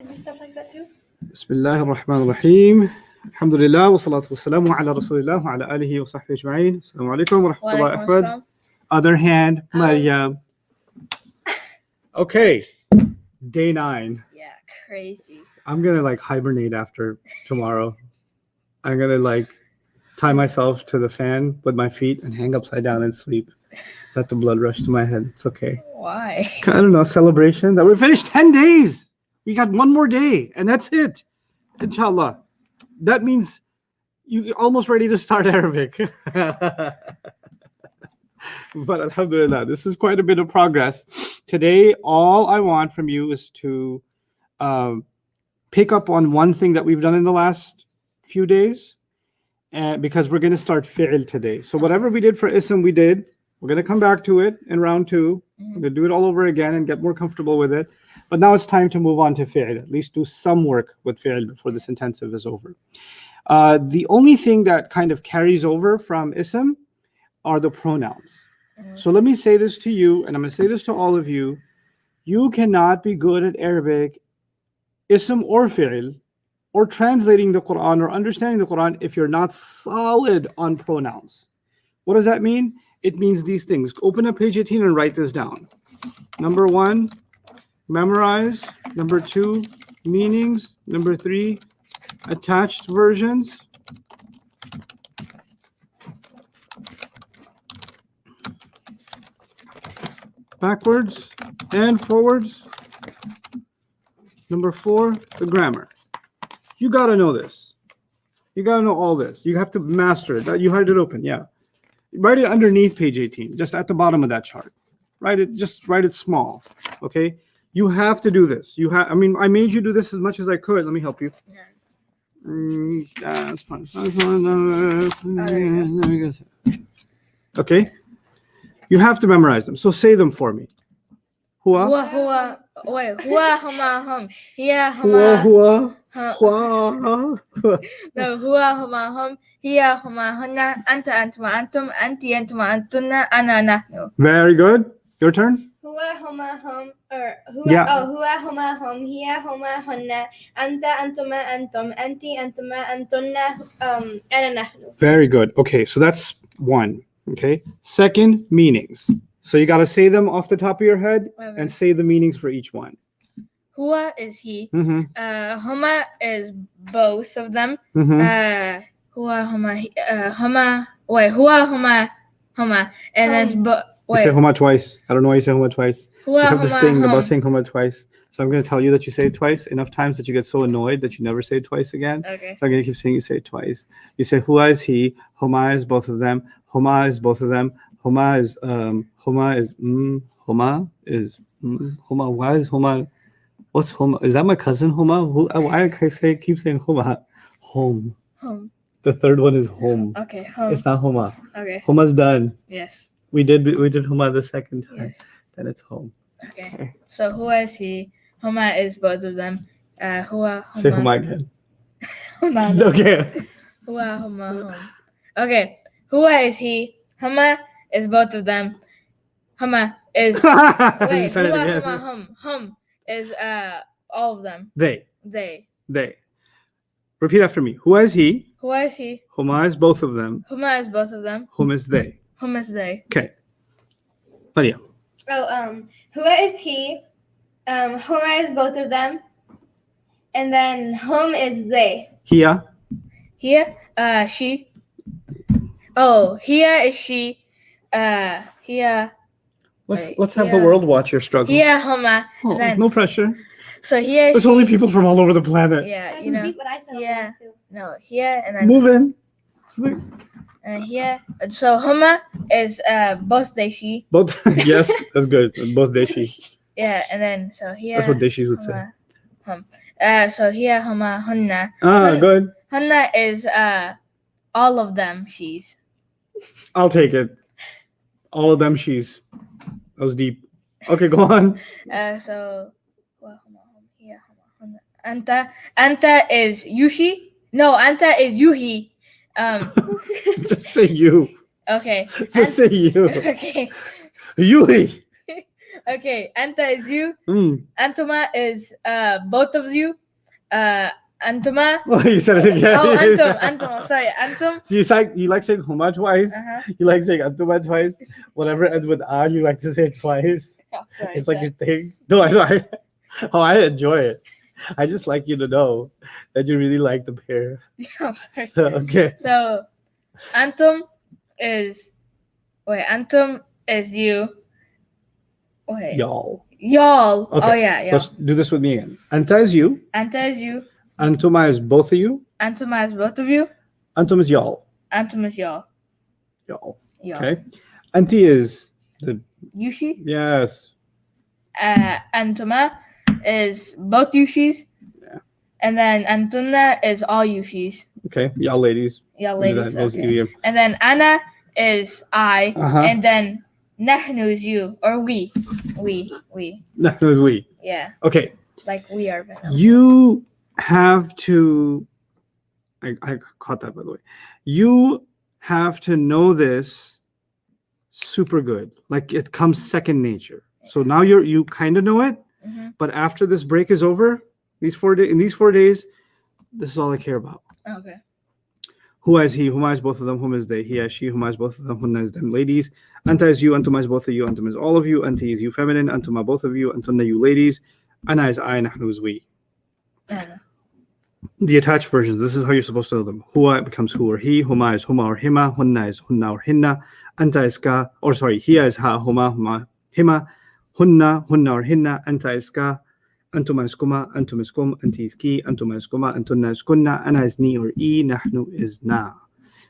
Stuff like that too? Bismillah ar-Rahman ar-Rahim. Alhamdulillah wa salatu wa salamu ala Rasulillah wa ala alihi wa sahbihi ajma'in. Assalamu alaikum wa rahmatullahi wa barakatuh. Other hand, Maryam. Okay, day 9. Yeah, crazy. I'm gonna hibernate after tomorrow. I'm gonna tie myself to the fan with my feet and hang upside down and sleep. Let the blood rush to my head. It's okay. Why? I don't know, celebration that we finished 10 days. We got one more day and that's it. Inshallah. That means you're almost ready to start Arabic. But alhamdulillah, this is quite a bit of progress. Today, all I want from you is to pick up on one thing that we've done in the last few days, because we're going to start fi'l today. So whatever we did for ism, we did. We're going to come back to it in round 2. We're going to do it all over again and get more comfortable with it. But now it's time to move on to fi'l, at least do some work with fi'l before this intensive is over. The only thing that kind of carries over from ism are the pronouns. So let me say this to you, and I'm going to say this to all of you. You cannot be good at Arabic, ism or fi'l, or translating the Quran or understanding the Quran if you're not solid on pronouns. What does that mean? It means these things. Open up page 18 and write this down. Number 1, memorize. Number 2, meanings. Number 3, attached versions. Backwards and forwards. Number 4, the grammar. You got to know this. You got to know all this. You have to master it. You had it open, yeah. Write it underneath page 18, just at the bottom of that chart. Just write it small, okay? You have to do this. I made you do this as much as I could. Let me help you. That's fine. Okay? You have to memorize them. So say them for me. Hua. Hua, huma, hum. Hiya, Hua, huma. hua. No, hua, huma, hum. Hiya, huma, hunna. Anta, antuma, antum. Anti, antuma, antunna. Ana, nahnu. Very good. Your turn. Hua, huma, hum. Yeah. Hua, huma, hum. Hiya, huma, hunna. Anta, antuma, antum. Anti, antuma, antunna. Ana, nahnu. Very good. Okay, so that's 1. Okay. Second, meanings. So you got to say them off the top of your head and say the meanings for each one. Hua is he. Mm-hmm. Huma is both of them. Mm-hmm. Hua, huma, huma. Hua, huma, huma. And then You say huma twice. I don't know why you say huma twice. Hua, You have this huma, thing hum. about saying huma twice. So I'm going to tell you that you say it twice enough times that you get so annoyed that you never say it twice again. Okay. So I'm going to keep saying you say it twice. You say hua is he. Huma is both of them. Huma is both of them. Huma is Huma is Huma is Huma. Why is Huma? What's Huma? Is that my cousin Huma? Why I keep saying Huma? Home. Home. The third one is home. Okay. Home. It's not Huma. Okay. Huma's done. Yes. We did Huma the second time. Yes. Then it's home. Okay. So Hua is he. Huma is both of them. Hua. Huma. Say Huma again. Huma. Okay. Hua, huma, hum. Okay. Hua is he. Huma is both of them. Huma is You said it hua, again. huma, hum. Hum is all of them. They. They. Repeat after me. Who is he? Hua is he. Huma is both of them. Huma is both of them. Whom is they? Hum is they. Okay. Maria. Hua is he. Huma is both of them. And then whom is they. Hia. Here, she. Oh, here is she. Here. Let's have the world watch your struggle. Here, huma. Oh, Then, no pressure. so here. There's she, only people from all over the planet. Yeah, I you can know. speak what I said. Yeah. No, here and then. Move in. And here. So huma is both they she. Both. Yes, that's good. Both deshi. Yeah, and then so here. That's what deshis would say. Hum. So here huma hunna. Good. Hunna is all of them she's. I'll take it. All of them she's. That was deep. Okay, go on. So here huma hunna. Anta is Yushi. No, Anta is Yuhi. Just say you. Okay. Just say you. Okay. Yui. Okay, anta is you. Mm. Antuma is both of you. Antuma. Oh, you said it again. Oh, antum. I'm sorry. Antum. So you like saying huma twice. Uh-huh. You like saying antuma twice. Whatever ends with a, you like to say it twice. Oh, sorry. It's like your thing. No, I know. I enjoy it. I just like you to know that you really like the pair. I'm sorry. So, okay. So, antum is antum is you. Wait, Y'all. y'all. Okay. Oh yeah, y'all. Let's do this with me again. Anta is you. Anta is you. Antuma is both of you. Antuma is both of you. Antum is y'all. Antum is y'all. Y'all. Y'all. Okay. Anti is the Yushi. yes. Antuma is both Yushis. Yeah. And then Antunna is all Yushis. Okay. Y'all ladies. Y'all Maybe ladies. that was Okay. easier. And then Ana is I. Uh-huh. And then Nahnu is you. Or we. We. No, it was we. Yeah. Okay. Like we are vanilla. You have to I caught that, by the way. You have to know this super good. Like it comes second nature. So now you kind of know it, Mm-hmm. but after this break is over, in these 4 days, this is all I care about. Okay. Who is he? Whom is both of them? Whom is they? He is she. Whom is both of them? Whom is them? Ladies. Anta is you. Antuma is both of you. Antum is all of you. Anti is you feminine. Antuma both of you. Antunna you ladies. Ana is I. Nahnu is we. Ana. The attached versions. This is how you're supposed to know them. Hua becomes who or he. Huma is huma or hima. Hunna is hunna or hinna. Anta is ka. Or sorry, hiya is ha. Huma hima. Hunna or hinna. Anta is ka. Antuma is kuma. Antum is kum. Anti is ki. Antuma is kuma. Antunna is kunna. Ana is ni or e. Nahnu is na.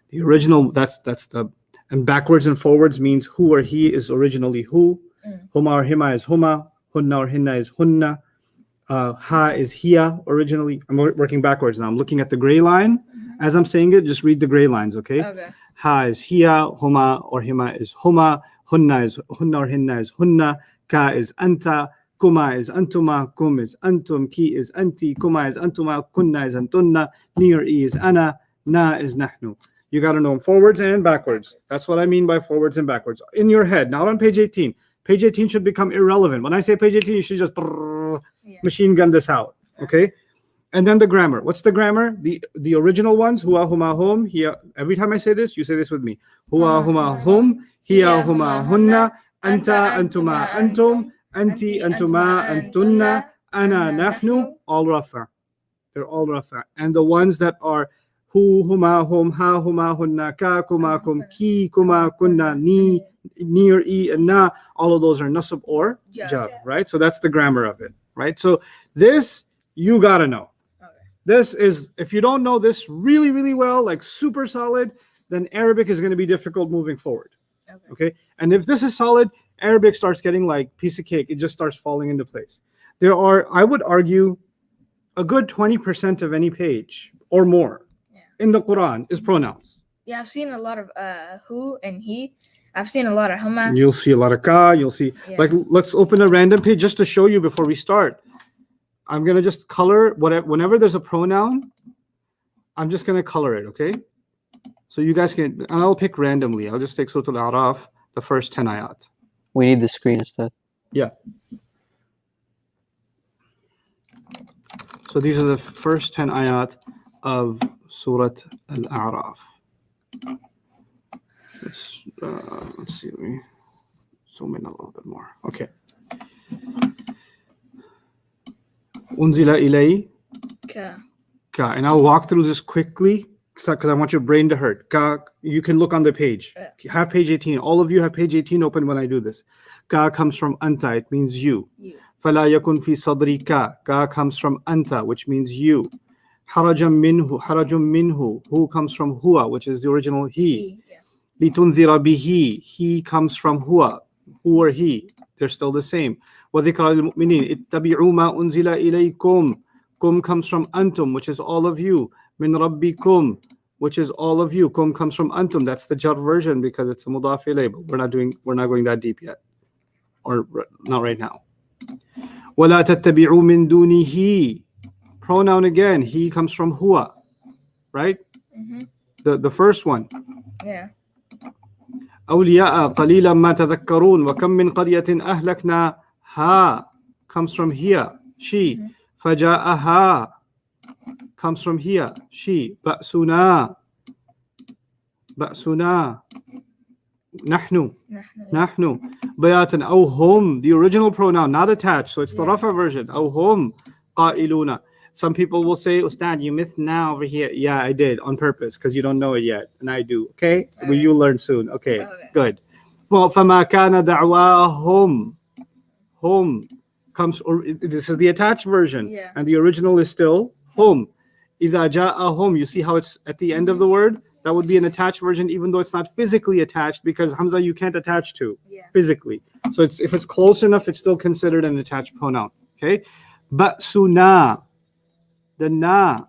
The original. That's the. And backwards and forwards means who or he is originally who. Huma or hima is huma. Hunna or hinna is hunna. Ha is hiya originally. I'm working backwards now. I'm looking at the gray line. Mm-hmm. As I'm saying it, just read the gray lines, okay? Okay. Ha is hiya, huma or hima is huma, hunna or hinna is hunna, ka is anta, kuma is antuma, kum is antum, ki is anti, kuma is antuma, kunna is antunna, ni or e is ana, na is nahnu. You got to know them forwards and backwards. That's what I mean by forwards and backwards. In your head, not on page 18. Page 18 should become irrelevant. When I say page 18, you should just machine gun this out, okay? And then the grammar. What's the grammar? The original ones, hua, huma, hum, hiya. Every time I say this, you say this with me. Hua, huma, hum, hiya, huma, hunna, anta, antuma, antum, anti, antuma, antunna, ana, nahnu, all rafa. They're all rafa. And the ones that are hu, huma, hum, ha, huma, hunna, ka, kuma, kum, ki, kuma, kunna, ni or e, and na, all of those are nasab or jar, right? So that's the grammar of it, right? So this, you got to know. This is, if you don't know this really, really well, like super solid, then Arabic is going to be difficult moving forward. Okay. And if this is solid, Arabic starts getting like piece of cake. It just starts falling into place. There are, I would argue, a good 20% of any page or more in the Quran is pronouns. Yeah, I've seen a lot of who and he. I've seen a lot of huma. You'll see a lot of ka. You'll see, like, let's open a random page just to show you before we start. I'm going to just color whenever there's a pronoun, I'm just going to color it, okay? So you guys can, and I'll pick randomly. I'll just take Surah Al-A'raf, the first 10 ayat. We need the screen instead. Yeah. So these are the first 10 ayat of Surah Al-A'raf. Let's see, let me zoom in a little bit more. Okay. Unzila ilay ka. And I'll walk through this quickly because I want your brain to hurt. Ka, you can look on the page. Have page 18. All of you have page 18 open when I do this. Ka comes from anta. It means you. Fala yakun fi sadri ka. Ka comes from anta, which means you. Harajum minhu. Who comes from huwa, which is the original he. Litunzira bihi. He comes from huwa. Who or he. They're still the same. وَذِكْرَى لِلْمُؤْمِنِينَ اتَّبِعُوا مَا أُنزِلَ إِلَيْكُمْ. Kum comes from antum, which is all of you. Min rabbikum, which is all of you. Kum comes from antum. That's the jar version because it's a mudaf ilay, but we're not going that deep yet. Or not right now. وَلَا تَتَّبِعُوا مِن دُونِهِ. Pronoun again. He comes from huwa. Right? The first one. Yeah. أولياء قليلا ما تذكرون وكم من قرية أهلكنا Ha comes from here. She. Faja'aha comes from here. She. Ba'suna. Ba'suna. Nahnu. نحن. Nahnu. Bayatan. Aw hum. The original pronoun, not attached. So it's the Yeah. Rafa version. Aw hum. Qa'iluna. Some people will say, Ustad, you missed now over here. Yeah, I did on purpose because you don't know it yet. And I do. Okay? Well, you learn soon. Okay. Okay. Good. Well, فَمَا كَانَ دَعْوَاهُمْ. Hum comes, or this is the attached version. Yeah. And the original is still hum. إِذَا جَاءَهُمْ. You see how it's at the end of the word? That would be an attached version, even though it's not physically attached, because Hamza you can't attach to Yeah. physically. So it's, if it's close enough, it's still considered an attached pronoun. Okay? Ba'suna. The na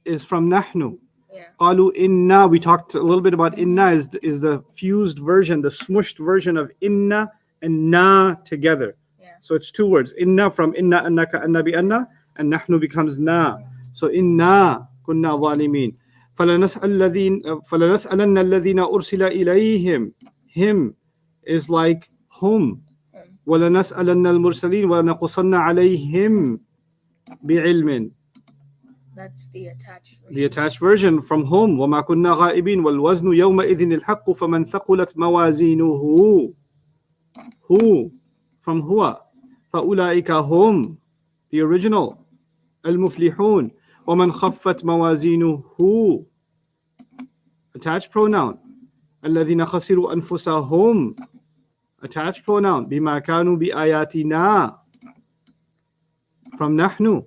is from nahnu. Yeah. Qalu inna. We talked a little bit about inna is the fused version, the smushed version of inna and na together. Yeah. So it's two words. Inna from inna annaka anna bi anna, and nahnu becomes na. So inna kunna zalimin. فَلَنَسْأَلَنَّ الَّذِينَ أُرْسِلَ إِلَيْهِمْ. Him is like hum. وَلَنَسْأَلَنَّ الْمُرْسَلِينَ وَلَنَقُصَنَّ عَلَيْهِمْ بِعِلْمٍ. That's the attached version. The attached version from home. وَمَا كُنَّا غَائِبِينَ وَالْوَزْنُ يَوْمَئِذٍ الْحَقُّ فَمَنْ ثَقُلَتْ مَوَازِينُهُ. Who? From huwa. فَأُولَئِكَ هُمْ. The original. الْمُفْلِحُونَ. وَمَنْ خَفَّتْ مَوَازِينُهُ. Attached pronoun. الَّذِينَ خَسِرُوا أَنفُسَهُمْ. Attached pronoun. بِمَا كَانُوا بِآيَاتِنَا. From نحن.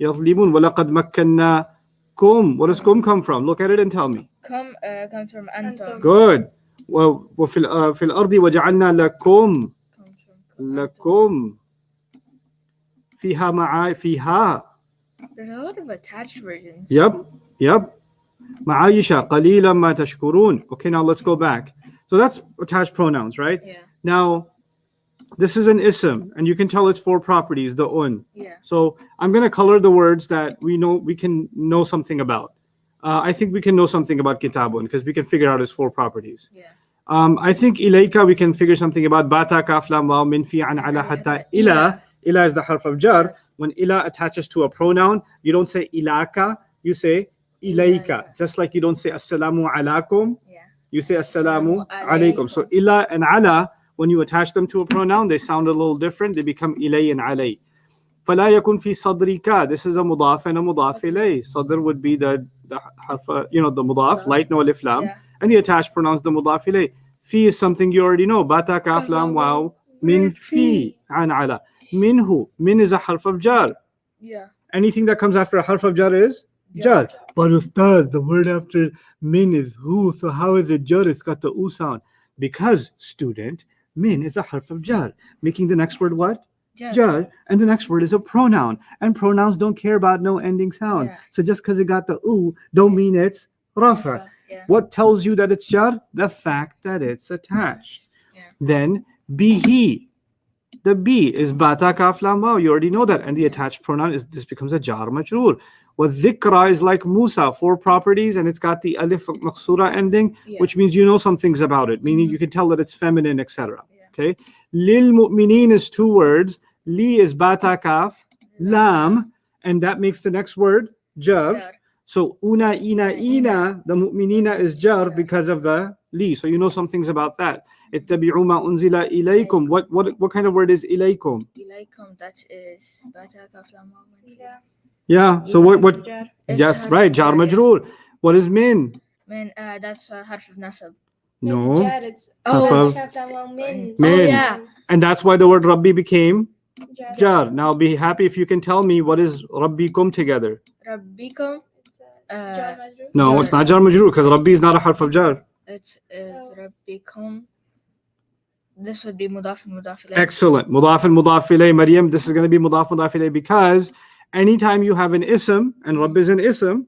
يظلمون. وَلَقَدْ مَكَّنَّاكُمْ. What does kum come from? Look at it and tell me. Come comes from Anton. Good. وفي في الأرض وجعلنا لكم Comes from لكم فيها فيها. There's a lot of attached versions. Yep. معايشة قليلا ما تشكرون. Okay, now let's go back. So that's attached pronouns, right? Yeah. Now, this is an ism, and you can tell it's four properties, the un. Yeah. So I'm going to color the words that we can know something about. I think we can know something about kitabun because we can figure out its four properties. Yeah. I think ilayka we can figure something about bata kaf lam waw min fi an ala hatta ila. Ila is the harf of jar. When ila attaches to a pronoun, you don't say ilaka, you say ilayka. Just like you don't say assalamu alaikum, Yeah. you say assalamu Assalamu alaikum. So ila and ala, when you attach them to a pronoun, they sound a little different. They become ilay and alay. فلا يكن في صدرك. This is a mudaf and a mudaf ilay. Sadr would be the harf, the mudaf, light no alif lam, Yeah. and the attached pronouns the mudaf ilay. Fi is something you already know. Bata kaf lam waw min fi an ala. Minhu. Min is a harf of jar. Yeah. Anything that comes after a harf of jar is jar. But Ustad, the word after min is hu. So how is it jar? It's got the u sound. Because, student, min is a harf of jar, making the next word what? Jar. And the next word is a pronoun. And pronouns don't care about no ending sound. Yeah. So just because it got the u, don't mean it's rafa. Yeah. What tells you that it's jar? The fact that it's attached. Yeah. Then bihi. The B is bata kaf lam waw. You already know that. And the attached pronoun is this becomes a jar majroor. Well, dhikra is like Musa, four properties, and it's got the alif maqsura ending, which means you know some things about it, meaning you can tell that it's feminine, etc. Okay. Lil mu'mineen is two words. Li is bata kaf lam, and that makes the next word jar. So una ina, the mu'minina is jar because of the li. So you know some things about that. Ittabi'u ma unzila ilaykum. What kind of word is ilaykum? Ilaykum, that is bata kaf lam waw min fi. Yeah. So what? Jar. Yes, right. Jar majroor. What is min? Min, that's harf of nasab. No. Jar, it's Harf of min. min. Oh, yeah. And that's why the word Rabbi became Jar. jar. Now be happy if you can tell me what is Rabbikum together. Rabbikum. Jar majroor. No, Jar. it's not jar majroor because Rabbi is not a harf of jar. It is Rabbikum. This would be mudaf and mudaf ilayh. Excellent. Mudaf and mudaf ilayh. Maryam, this is going to be mudaf ilayh because anytime you have an ism, and Rabb is an ism,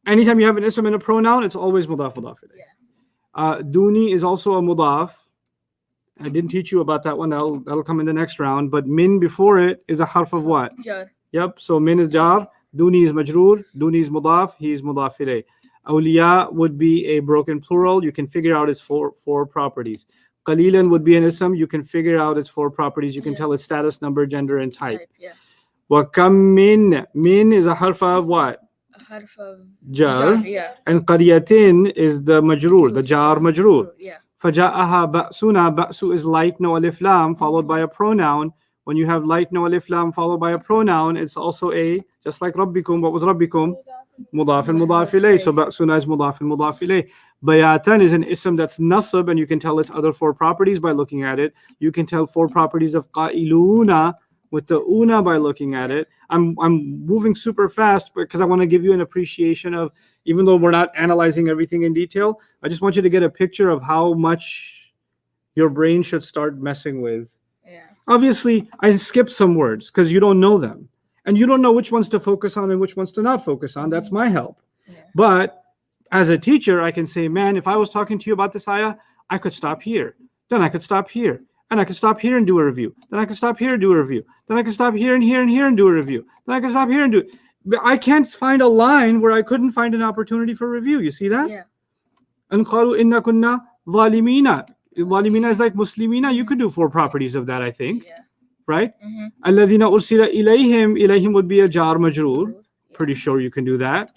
anytime you have an ism and a pronoun, it's always mudaf ilayh. Duni is also a mudaf. I didn't teach you about that one. That'll come in the next round. But min before it is a harf of what? Jar. Yep. So min is jar. Duni is majroor. Duni is mudaf. He is mudaf ilayh. Awliya would be a broken plural. You can figure out its four properties. Qalilan would be an ism. You can figure out its 4 properties. You can Yeah. tell its status, number, gender, and type. Yeah. Wa kam min is a harf of what? A harf of Jar. yeah. And qaryatin is the majroor, the jar majroor. Yeah. Faja'aha ba'suna. Ba'su is light, no alif lam, followed by a pronoun. When you have light, no alif lam, followed by a pronoun, it's also a, just like rabbikum. What was rabbikum? Mudaf and mudaf ilayh. So ba'suna is mudaf and mudaf ilayh. Bayatan is an ism that's nasab, and you can tell its other 4 properties by looking at it. You can tell 4 properties of qa'iluna with the una by looking at it. I'm moving super fast because I want to give you an appreciation of, even though we're not analyzing everything in detail, I just want you to get a picture of how much your brain should start messing with. Yeah. Obviously, I skipped some words because you don't know them. And you don't know which ones to focus on and which ones to not focus on. That's my help. Yeah. But as a teacher, I can say, man, if I was talking to you about this ayah, I could stop here. Then I could stop here. And I could stop here and do a review. Then I could stop here and do a review. Then I could stop here and here and here and do a review. Then I could stop here and do it. But I can't find a line where I couldn't find an opportunity for review. You see that? Yeah. And qalu inna kunna zalimina. Zalimina is like muslimina. You could do 4 properties of that, I think. Yeah. Right? Mm-hmm. Alladhina ursila ilayhim. Ilayhim would be a jar majroor. Pretty sure you can do that.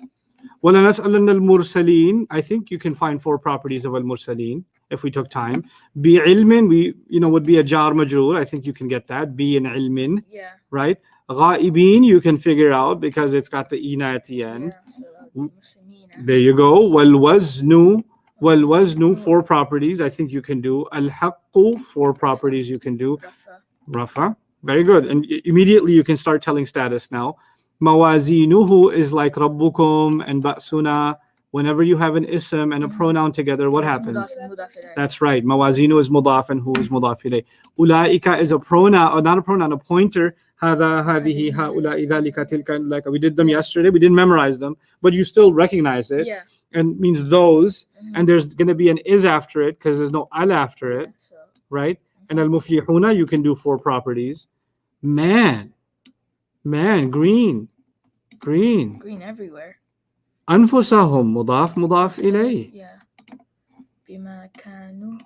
وَلَنَسْأَلَنَّ الْمُرْسَلِينَ. I think you can find 4 properties of al-mursaleen if we took time. Bi'ilmin, would be a jar majroor. I think you can get that. Bi in ilmin, Yeah. right? Ghaibin, you can figure out because it's got the ina at the end. Yeah. So that would be muslimina. There you go. Wal-waznu, 4 properties. I think you can do. Al-haqqu, 4 properties you can do. Rafa. Rafa. Very good. And immediately you can start telling status now. Mawazinuhu is like rabbukum and ba'suna. Whenever you have an ism and a pronoun together, what happens? Mudaf ilayh. That's right. Mawazinu is mudaf and hu is mudaf ilayh. Ulaika is a pronoun, or not a pronoun, a pointer. Hada, hadihi, haula'i, dhalika, tilka, ulaika. We did them yesterday. We didn't memorize them, but you still recognize it. Yeah. And means those. Mhm. And there's going to be an is after it because there's no al after it, So right? And al-muflihuna, you can do 4 properties. Man, green. green everywhere. Anfusahum, mudaf ilayh. Yeah. Bima kanu.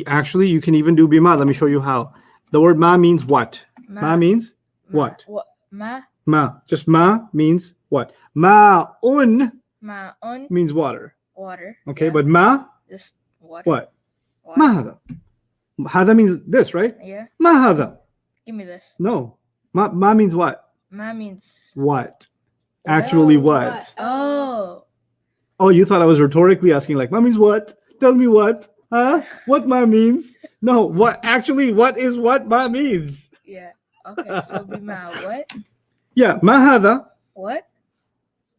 Actually, you can even do bima. Let me show you how. The word ma means what? Ma means what? Ma. Ma. Just ma means what? Ma'un Ma'un. means water. Water. Okay, Yeah. but ma, Just water. what? Water. Ma hada. Hada means this, right? Yeah. Ma hada. Give me this. No. Ma means what? Ma means. What? Actually, Oh, what? Oh. Oh, you thought I was rhetorically asking, like, ma means what? Tell me what? Huh? What ma means? No, what? Actually, what is what ma means? Yeah. Okay. So bima what? Yeah, ma hada. What?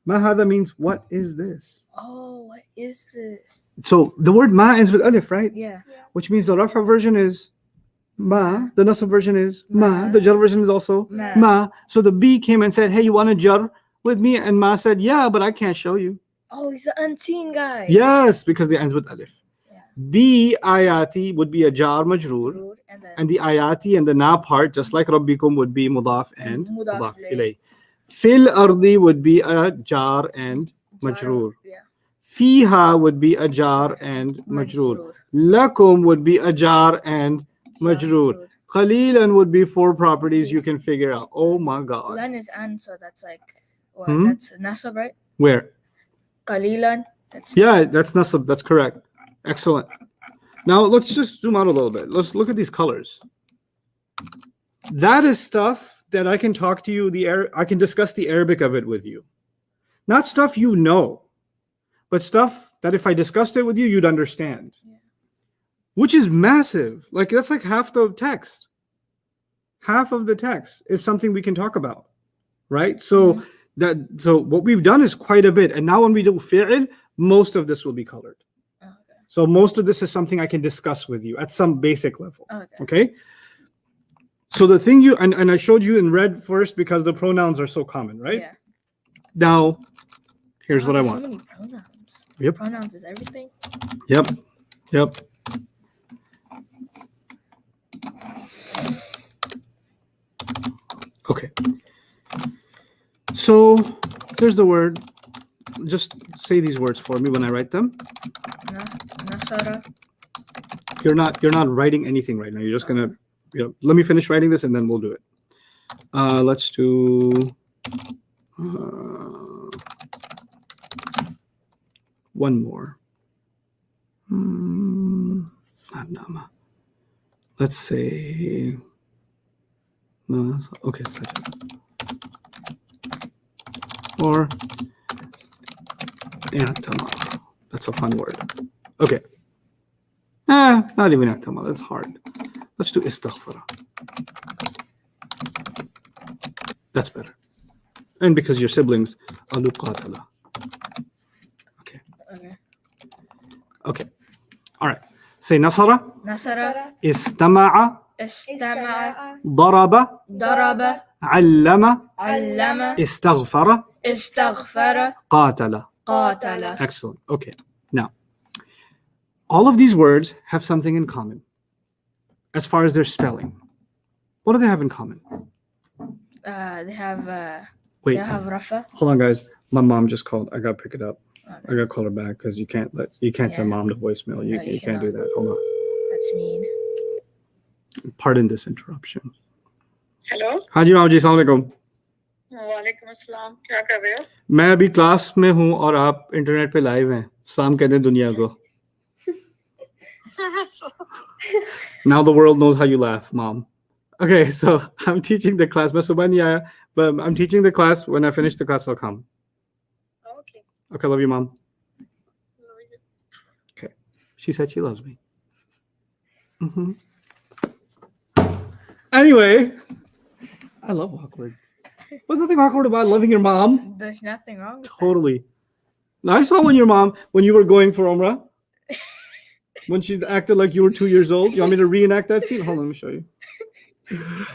Ma hada means what is this? Oh, what is this? So the word ma ends with alif, right? Yeah. Which means the rafa version is ma, the nasab version is ma, Ma. the jar version is also Ma. ma. So the B came and said, hey, you want a jar with me? And ma said, yeah, but I can't show you. Oh, he's the unseen guy. Yes, because it ends with alif. Yeah. B ayati would be a jar majroor, Rude, and then and the ayati and the na part, just like rabbikum, would be mudaf and Mudaf mudaf ilayh. ilayh. Fil ardi would be a jar and majroor. Yeah. Fiha would be a jar and majroor. Lakum would be a jar and majroor. Qalilan would be 4 properties you can figure out. Oh my God. Lan is an, so that's like what? Hmm? That's nasab, right? Where? Qalilan. That's Yeah, that's nasab. That's correct. Excellent. Now let's just zoom out a little bit. Let's look at these colors. That is stuff that I can talk to you. I can discuss the Arabic of it with you. Not stuff you know, but stuff that if I discussed it with you, you'd understand. Yeah. Which is massive. Like that's like half the text. Half of the text is something we can talk about, right? So so what we've done is quite a bit. And now when we do fi'l, most of this will be colored. Okay. So most of this is something I can discuss with you at some basic level. Okay. Okay. So the thing and I showed you in red first because the pronouns are so common, right? Yeah. Now, here's what I there's want. So many pronouns. Yep. Pronouns is everything. Yep. Okay. So there's the word. Just say these words for me when I write them. Nasab. Nasara. You're not writing anything right now. You're just gonna, let me finish writing this and then we'll do it. Let's do one more. Let's say no. Okay, or i'tamal. That's a fun word. Okay. Not even i'tamal. That's hard. Let's do istaghfara. That's better. And because your siblings, alu qatala. Okay. Okay. All right. Say nasara, Nasara. istama'a, Istama'a. daraba, Daraba. allama, Allama. istaghfara, Istaghfara. qatala. Qatala. Excellent. Okay. Now, all of these words have something in common as far as their spelling. What do they have in common? They have Wait, they have Rafa. hold on, guys. My mom just called. I gotta pick it up. Okay. I gotta call her back because you can't send Yeah. mom to voicemail. You, No, you you can't do cannot. that. Hold on. That's mean. Pardon this interruption. Hello हाँ जी माम जी, अस्सलाम वालेकुम। वालेकुम अस्सलाम क्या कर रहे हो मैं अभी क्लास में हूँ और आप इंटरनेट पे लाइव हैं। सलाम कहते हैं दुनिया को। Now the world knows how you laugh, mom. Okay, so I'm teaching the class. मैं सुबह नहीं आया, but I'm teaching the class. When I finish the class, I'll come. Okay Okay, love you, mom. Okay, she said she loves me. Mhm. Anyway, I love awkward. There's nothing awkward about loving your mom. There's nothing wrong with Totally. Now, I saw when you were going for Umrah, when she acted like you were 2 years old. You want me to reenact that scene? Hold on, let me show you.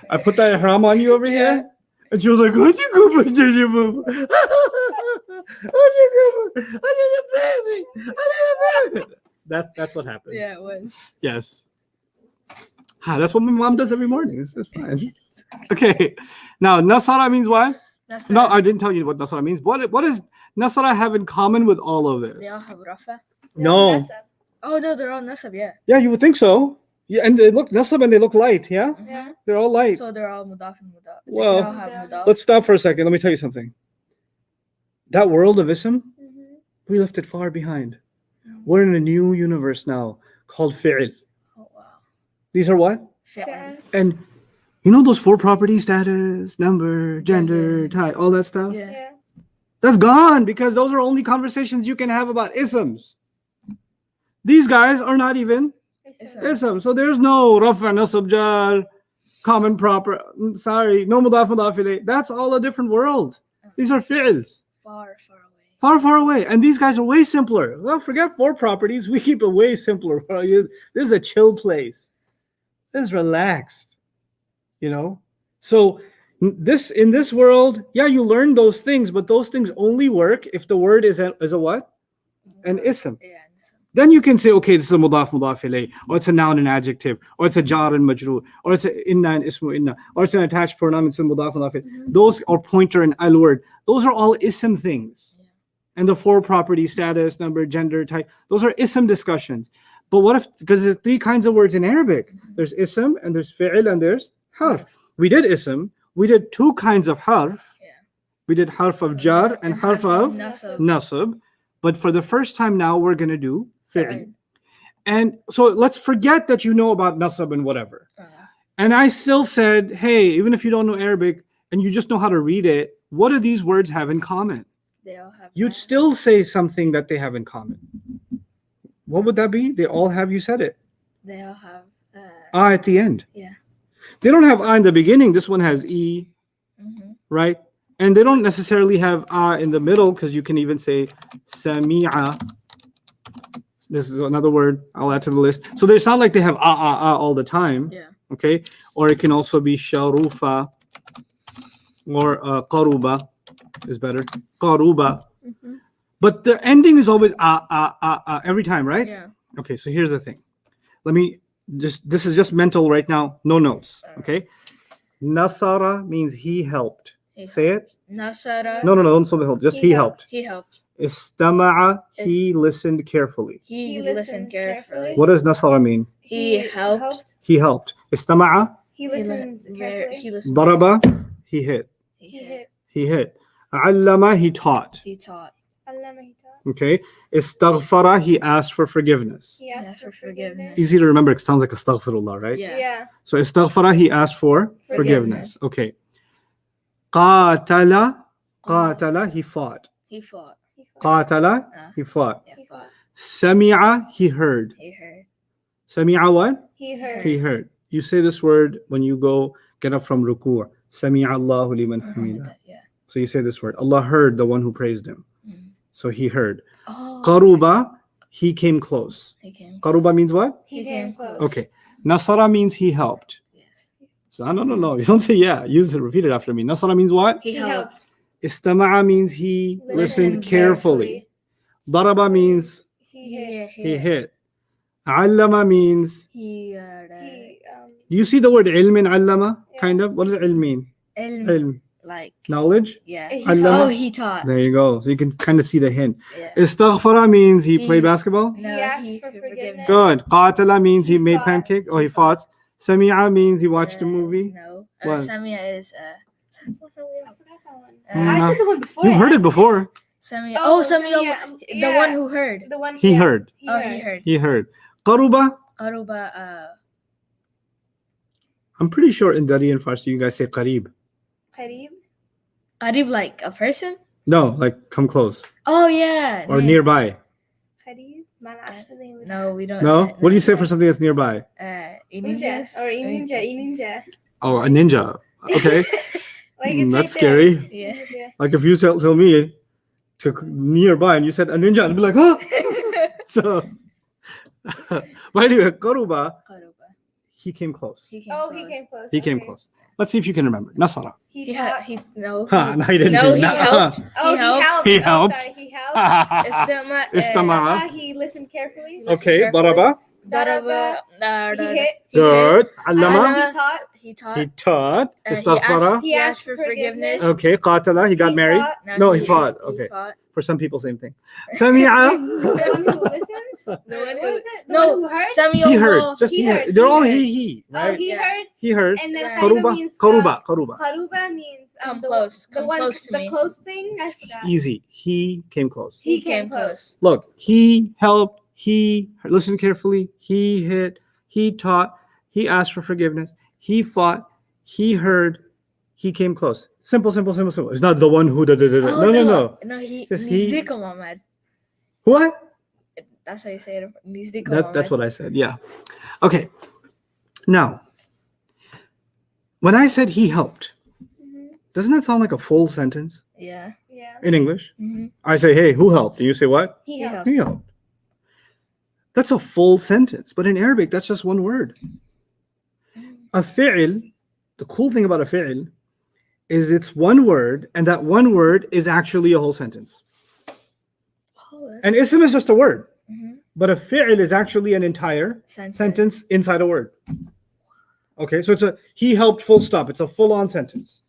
I put that ihram on you over here, and she was like, "How'd you go, how'd you go? How'd you go? I need a baby. I need a baby." That's what happened. that. Yeah, it was. Yes. That's what my mom does every morning. It's fine. Okay. Now, Nasara means what? Nasara. No, I didn't tell you what Nasara means. What does Nasara have in common with all of this? They all have Rafa. No. Oh no, they're all Nasab, yeah. Yeah, you would think so. Yeah, and they look Nasab and they look light, yeah? Yeah. They're all light. So they're all Mudaf and Mudaf. Well, they all have Mudaf. Let's stop for a second. Let me tell you something. That world of Ism, we left it far behind. We're in a new universe now called Fi'il. Oh wow. These are what? Fi'al. And you know those 4 properties: status, number, gender, type, all that stuff? Yeah. That's gone because those are only conversations you can have about isms. These guys are not even isms. So there's no rafa, nasab, jar, common proper. Sorry, no mudaf, mudaf ilayh. That's all a different world. These are fi'ls. Far, far away. Far, far away. And these guys are way simpler. Well, forget 4 properties. We keep it way simpler. This is a chill place. This is relaxed. So in this world, yeah, you learn those things, but those things only work if the word is a what? An ism. Yeah. Then you can say, okay, this is a mudaf ilayh, or it's a noun and adjective, or it's a jar and majroor, or it's a inna and ismu inna, or it's an attached pronoun, it's a mudaf ilayh. Those are pointer and al word. Those are all ism things. Yeah. And the 4 properties: status, number, gender, type, those are ism discussions. But what if, because there's 3 kinds of words in Arabic. There's ism, and there's fi'il, and there's harf. We did ism. We did 2 kinds of harf. Yeah. We did harf of jar and harf of Nasab. nasab. But for the first time now, we're going to do fi'il. Fi'il. And so let's forget that you know about nasab and whatever. And I still said, hey, even if you don't know Arabic and you just know how to read it, what do these words have in common? They all have. You'd that. still say something that they have in common. What would that be? They all have, you said it. They all have. At the end. Yeah. They don't have in the beginning. This one has e, right? And they don't necessarily have in the middle, because you can even say sami'a. This is another word I'll add to the list. So they sound like they have all the time. Yeah. Okay. Or it can also be sharufa, or qaruba is better. Qaruba. But the ending is always every time, right? Yeah. Okay, so here's the thing. This is just mental right now, no notes. Okay. Nasara means he helped. Say it. Nasara. No, don't say the whole. Just he helped. He helped. Istama'a, he listened carefully. He listened carefully. What does nasara mean? He helped. He helped. Istama'a, He listened carefully. He listened. daraba, he hit. He He hit. hit. He hit. Allama, he taught. He taught. Allama, he taught. Okay. Istaghfara, he asked for forgiveness. He asked for forgiveness. Easy to remember. It sounds like astaghfirullah, right? Yeah. Yeah. So istaghfara, he asked for forgiveness. Okay. Qatala, he fought. He fought. Qatala, he fought. Yeah, fought. Sami'a, he heard. He heard. Sami'a what? He heard. He heard. You say this word when you go get up from ruku'. Sami'a Allahu liman hamida. Yeah. So you say this word. Allah heard the one who praised him. Mhm. So he heard. Oh. Qaruba, he came close. He came. Qaruba means what? He came close. Okay. Nasara means he helped. Yes. So no. You don't say yeah. Use it. Repeat it after me. Nasara means what? He He helped. helped. Istama'a means he listened carefully. Daraba means He hit. he hit. Allama means. He Do you see the word ilm in allama? Yeah. Kind of. What does ilm mean? Ilm, Ilm. like Knowledge. yeah. He Allama. Oh, he taught. There you go. So you can kind of see the hint. Yeah. Istaghfara means he He- played basketball. He No, asked he for forgive forgiveness. Good. Qatala means he He made fought. pancake. Oh, he fought. Sami'a means he watched a Uh, movie. No. What? Samia is I forgot that one. Mm, I no. said the one before. You've heard it before. Samia. Oh, Oh, Samia. Samia, The yeah. one who heard. The one He yeah, heard. Oh, he heard. He heard. Qaruba. Qaruba. I'm pretty sure in Dari and Farsi you guys say qarib. Qareeb. Qarib, like a person. No, like come close Oh yeah. or near. nearby. Qareeb. ما نعرف شو ذي. No, we don't. No. say- What do you say for something that's nearby? Ninja Ninjas? or ninja, ninja. Oh, a ninja. Okay. Like it's That's right there. scary. Yeah. Like if you tell me to nearby and you said a ninja, I'd be like, huh? So, but anyway, Qaruba, Qaruba. he came close. He came Oh, close. he came close. He came okay. close. Let's see if you can remember. Nasara. He He taught. he no. Ha, no, he didn't. No, say he that. helped. Oh, he helped. He Oh, helped. sorry, he helped. Istama. Istama. He listened carefully. Listen Okay, carefully. Daraba. Daraba. He hit. Good. Allama. Allama. He taught. He taught. He taught. He Istaghfara. He asked for forgiveness. Okay, qatala. He got He married. fought. No, he fought. He Okay. fought. For some people, same thing. Sami'a. The one who listens. The one What who. was it? The No, one who heard. Samuel. He heard. Will- Just He he heard. heard. They're He all heard. he, Oh, right? he Yeah. heard. He heard. And then Yeah. Qaruba means Qaruba. Qaruba means Come the, close. The Come one, close to the me. close thing. I forgot. Easy. He came close. He came close. Look, he helped. He listened carefully. He hit. He taught. He asked for forgiveness. He fought. He heard. He came close. Simple. It's not the one who Oh, No. No, he. Just he- Nizdiko Muhammad. What? That's how you say it. Nizdiko That's what I said. Yeah. Okay. Now, when I said he helped, Mhm. doesn't that sound like a full sentence Yeah. Yeah. in English? Mm-hmm. I say, hey, who helped? And you say what? He He helped. helped. He helped. That's a full sentence. But in Arabic, that's just one word. A fi'l, the cool thing about a fi'l is it's one word, and that one word is actually a whole sentence. Oh, And ism is just a word, mm-hmm. but a fi'l is actually an entire sentence inside a word. Okay, so he helped full stop. It's a full-on sentence.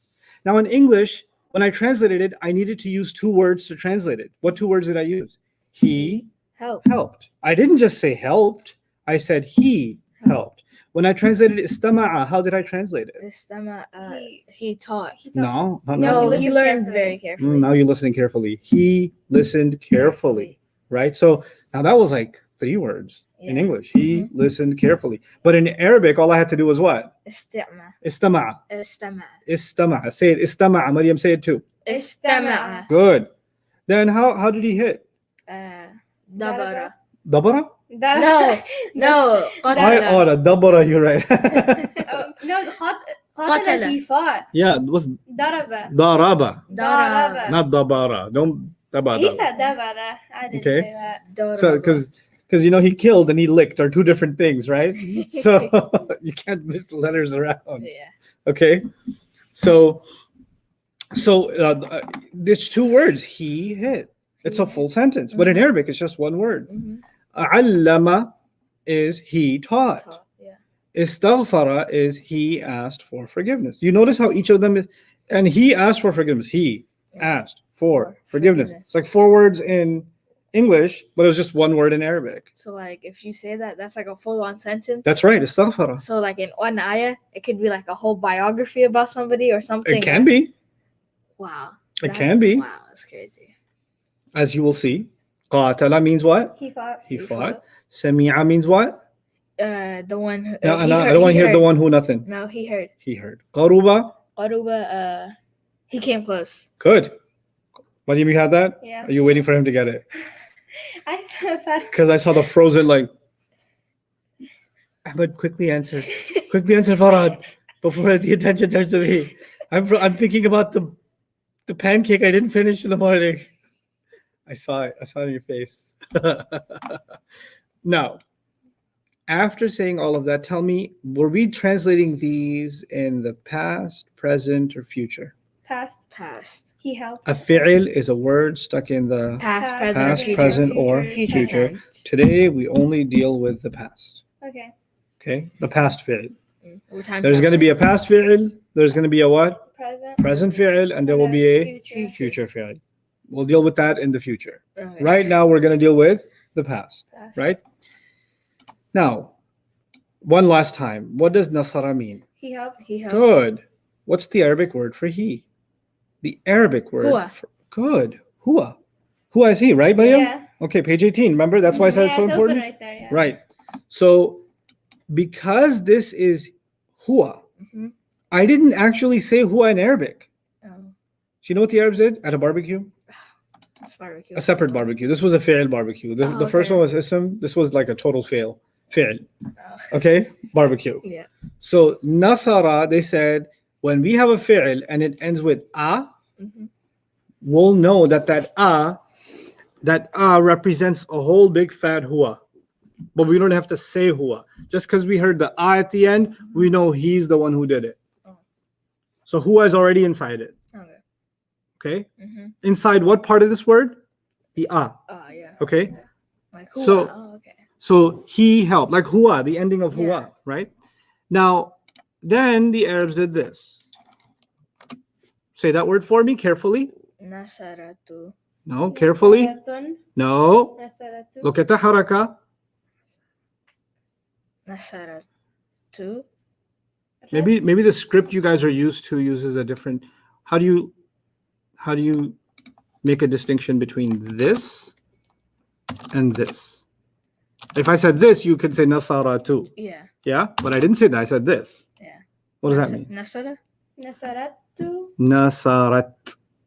Now in English, when I translated it, I needed to use two words to translate it. What two words did I use? He Help. helped. I didn't just say helped. I said he helped. When I translated istama'a, how did I translate it? Istama. He- He taught. He taught. No. No, he he listened learned carefully. very carefully. Now you're listening carefully. He listened carefully, right? So now that was like 3 words in Yeah. English. He listened carefully. But in Arabic, all I had to do was what? Istama. Istama'a. Istama. Istama'a. Say it. Istama'a. Maryam, say it too. Istama. Good. Then how did he hit? Dabara. Dabara? That- No, no. I Qatala. ordered dabara, you're right. Oh, no, Qatala. Qatala he fought. Yeah, it was Daraba. daraba, Daraba. not dabara. Don't dabara. He said Dabara. I didn't Okay. say that. Daraba. So because he killed and he licked are two different things, right? So you can't miss the letters around. Yeah. Okay, so it's 2 words. He hit. It's a full sentence, but in Arabic it's just one word. Mm-hmm. Allama is he taught. Yeah. Istaghfara is he asked for forgiveness. You notice how each of them And he asked for forgiveness. He Yeah. asked for For forgiveness. forgiveness. It's like 4 words in English, but it was just 1 word in Arabic. So like if you say that, that's like a full-on sentence. That's right. Istaghfara. So like in one ayah, it could be like a whole biography about somebody or something. It can be. Wow. It can be. Wow, that's crazy. As you will see. Qatala means what? He fought. He He fought. fought. Sami'a means what? The one who No, he no, I heard- don't want he to hear the heard. one who nothing. No, he heard. He heard. Qaruba. Qaruba, he came close. Good. Mariam, you had that? Yeah. Are you waiting for him to get it? I said that. Because I saw the frozen like. Ahmed, quickly answer. Quickly answer, Farad, before the attention turns to me. I'm thinking about the pancake I didn't finish in the morning. I saw it. I saw it in your face. Now, after saying all of that, tell me, were we translating these in the past, present, or future? Past. Past. He helped. A fi'il is a word stuck in the Past, present, past, future. present, or future, future. tense. Today, we only deal with the past. Okay. Okay? The past fi'il. We're time There's going to be a traveling. past fi'il, there's going to be a what? Present. Present fi'il, and there will be a future fi'il. We'll deal with that in the future. Okay. Right now, we're going to deal with the past. Past. Right? Now, one last time. What does nasara mean? He helped. He helped. Good. What's the Arabic word for he? The Arabic word. Huwa. Good. Huwa. Huwa is he, right, Bayam? Yeah. Okay, page 18. Remember, that's why I said Yeah, it's so open important? right there. Yeah. Right. So, because this is huwa, Mhm. I didn't actually say huwa in Arabic. Oh, Do you know what the Arabs did at a barbecue? that's barbecue. A separate barbecue. This was a fi'il barbecue. The, Oh, the first okay. one was ism. This was like a total fail. Fi'il. Oh. Okay? Barbecue. Yeah. So, nasara, they said, when we have a fi'il and it ends with a, Mhm. we'll know that a represents a whole big fat huwa. But we don't have to say huwa. Just because we heard the a at the end, we know he's the one who did it. Oh. So huwa is already inside it. Okay. Okay? Mhm. Inside what part of this word? The a. Oh yeah. Okay? Like So- oh, okay. So he helped. Like huwa, the ending of huwa, Yeah. right? Now, then the Arabs did this. Say that word for me carefully. Nasaratu. No, carefully. Nasaratun. No. Nasaratu. Look at the haraka. Nasaratu. Maybe the script you guys are used to uses a different. How do you make a distinction between this and this? If I said this, you could say nasara too. Yeah. Yeah, but I didn't say that. I said this. Yeah. What does that mean? Nasara. Nasaratu. Nasarat.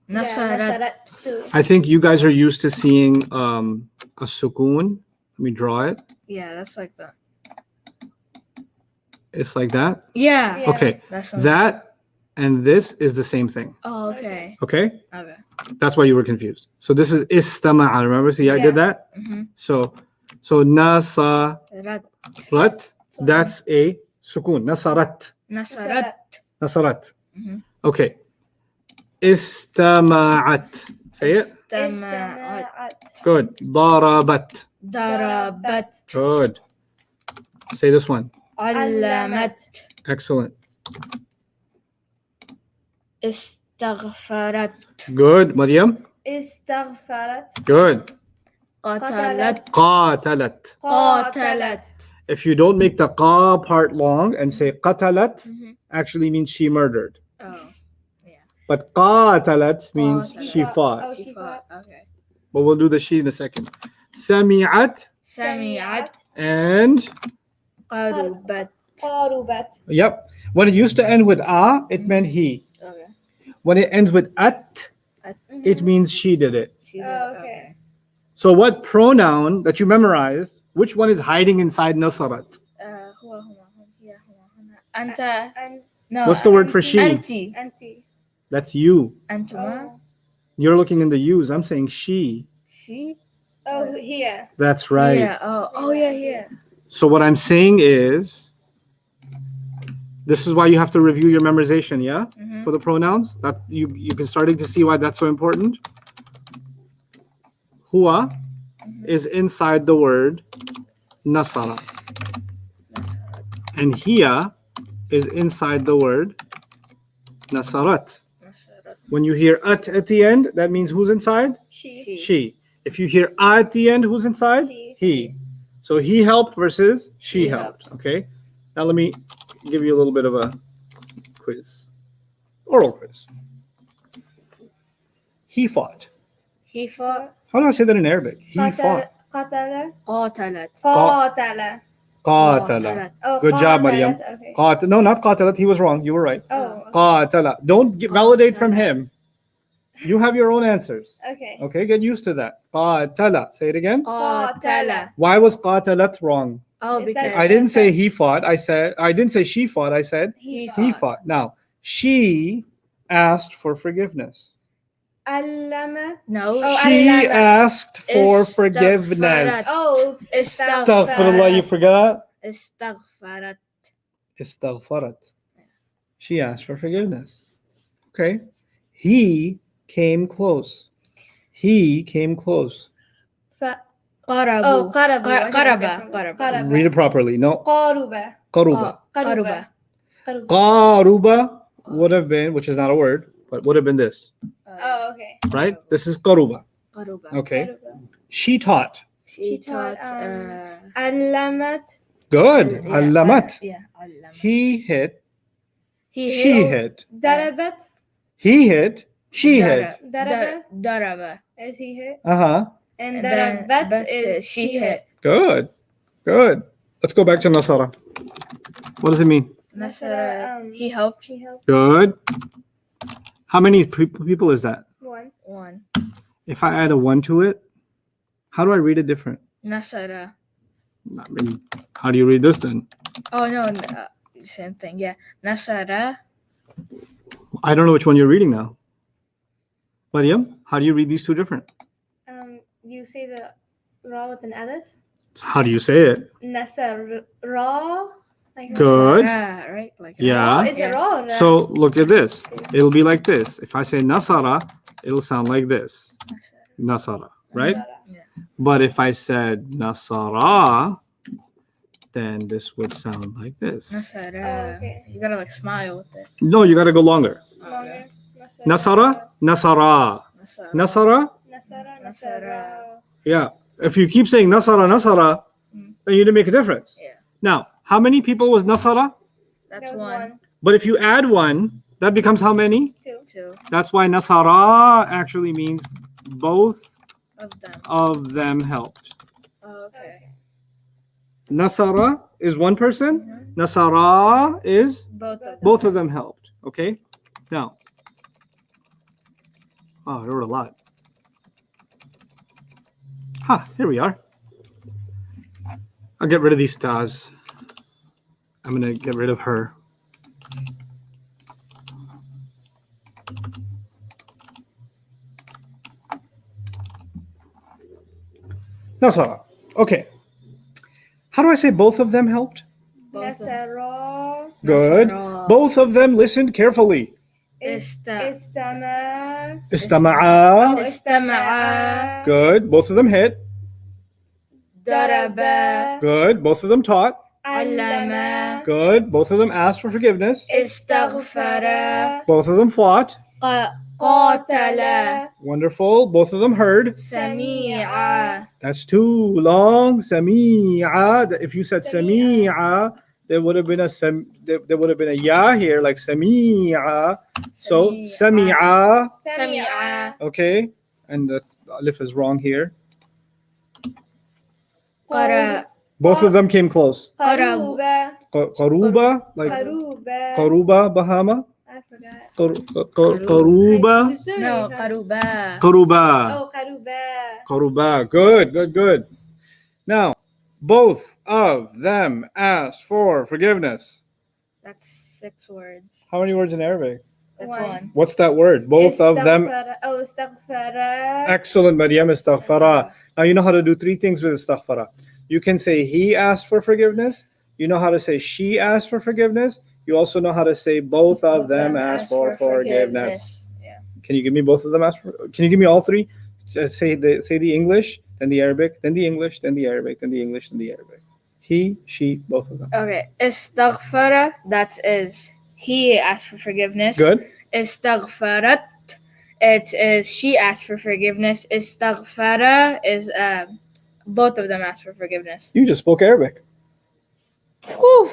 Yeah, Nasarat. Nasaratu. I think you guys are used to seeing a sukoon. Let me draw it. Yeah, that's like that. It's like that. Yeah. Yeah. Okay, That's that and this is the same thing. Oh, okay. Okay, Okay. that's why you were confused. So this is istama'a. Remember? See, I Yeah. did that. Mm-hmm. So nasarat. Rat. That's a sukoon. Nasarat. Nasarat. Nasarat. Mhm. Okay. Istama'at. Say it. Istama'at. Istama'at. Good. Darabat. Darabat. Good. Say this one. Allamat. Excellent. Istaghfarat. Good. Maryam. Istaghfarat. Good. Qatalat. Qatalat. Qatalat. If you don't make the qa part long and say qatalat, Mhm. actually means she murdered. Oh. But qatalat means Qatalat. she Oh, fought. she fought. Okay. But we'll do the she in a second. Sami'at Sami'at. and Qarubat. Qarubat. yep. When it used to end with a, it meant he. Okay. When it ends with at, Mm-hmm. it means she did it. See Oh, that? okay. So what pronoun that you memorize, which one is hiding inside nasarat? Huwa, huma, hum, hiya, huma, huna. Anta. And No. What's the word for she? Anti. auntie. That's you. Antuma. Oh. You're looking in the U's. I'm saying she. She. Oh, here. That's right. Yeah. Oh. Oh yeah. Yeah. So what I'm saying is, this is why you have to review your memorization, yeah? Mhm. For the pronouns. That you can starting to see why that's so important. Huwa is inside the word nasara. And hiya is inside the word nasarat. When you hear at the end, that means who's inside? She. She. If you hear at the end, who's inside? He. So he helped versus she She helped. Okay. Now let me give you a little bit of a quiz. Oral quiz. He fought. He fought. How do I say that in Arabic? He fought. قتل. قاتلت. قاتل. قاتل. Oh, Good job, قاتلت, Maryam. Okay. No, not qatalat. He was wrong. You were right. Oh. Qatala. Don't validate from Qatala. him. You have your own answers. Okay. Okay, get used to that. Qatala. Say it again. قاتل. Why was qatalat wrong? Oh, Is because that- I didn't say he fought. I didn't say she fought. I said he he fought. fought. Now, she asked for forgiveness. علم. No. Oh, She علم. asked for Istaghfarat. forgiveness. Oh, Astaghfirullah, you forgot? استغفرت. Istaghfarat. She asked for forgiveness. Okay. He came close. He came close. قربوا. Oh, قربوا. قرب. Read it properly. No. قاربة. Qaruba. قرب. Qaruba would have been, which is not a word, but would have been this, Oh, okay. right? This is qaruba. قرب. Okay. She taught. She taught, taught. علمت. Good. Allamat. Yeah. علمت. He hit. He She hit. hit. ضربت. He hit. She hit. ضرب. ضرب. Is he hit? Uh-huh. And then ضربت but, is she hit. Good. Good. Let's go back to Nasara. What does it mean? Nasara. He helped. She helped. Good. How many people is that? One. If I add a 1 to it, how do I read it different? Nasara. I mean, how do you read this then? Oh no. Same thing. Yeah. Nasara. I don't know which one you're reading now. Maryam, how do you read these two different? You say the ra with an alif. How do you say it? Nasar ra. Like Good. Nasara, right? Like Yeah. Oh, is it ra? or ra? So look at this. It'll be like this. If I say Nasara, it'll sound like this. Nasara, right? Yeah. But if I said Nasara, then this would sound like this. Nasara. Okay. You gotta like smile with it. No, you gotta go longer. Longer. Nasara, Nasara. Nasara. Nasara? Nasara. Nasara. Yeah. If you keep saying Nasara, Nasara, then you didn't make a difference. Yeah. Now, how many people was Nasara? That's That was one. But if you add one, that becomes how many? Two That's why Nasara actually means both of them. of them helped. Oh, okay. Nasara is one person. Mhm. Nasara is Both both of of them. them helped. Okay. Now, oh, I wrote a lot. Here we are. I'll get rid of these stars. I'm gonna get rid of her. Nasara. Okay. How do I say both of them helped? Both of them. Nasara. Good. Nasara. Both of them listened carefully. استمع. Istama'a. استمع. Good. Both of them hit. ضرب. Good. Both of them taught. علم. Good. Both of them asked for forgiveness. استغفر. Both of them fought. قاتل. Wonderful. Both of them heard. سميع. That's too long. Sami'a. If you said Sami'a, there would have been there would have been a ya here, like Sami'a. So Sami'a. سميع. Okay. And the alif is wrong here. قرأ. Both of them came close. قروبة. Qaruba, like قروبة. Qaruba, Bahama. I forgot. Qaruba. No, قربا. Qaruba. Oh, قروبة. Qaruba. Good, good, good. Now, both of them asked for forgiveness. That's 6 words. How many words in Arabic? That's One. one. What's that word? Both of them. استغفر. Oh, استغفر. Excellent, Maryam. Istaghfara. Now you know how to do 3 things with istaghfara. You can say he asked for forgiveness. You know how to say she asked for forgiveness. You also know how to say both of them asked for forgiveness. Yeah. Can you give me both of them asked for? Can you give me all 3? Say the English, then the Arabic, then the English, then the Arabic, then the English, then the Arabic. He, she, both of them. Okay. استغفر. That is he asked for forgiveness. Good. استغفرت, it is she asked for forgiveness. استغفر is both of them asked for forgiveness. You just spoke Arabic. Whew.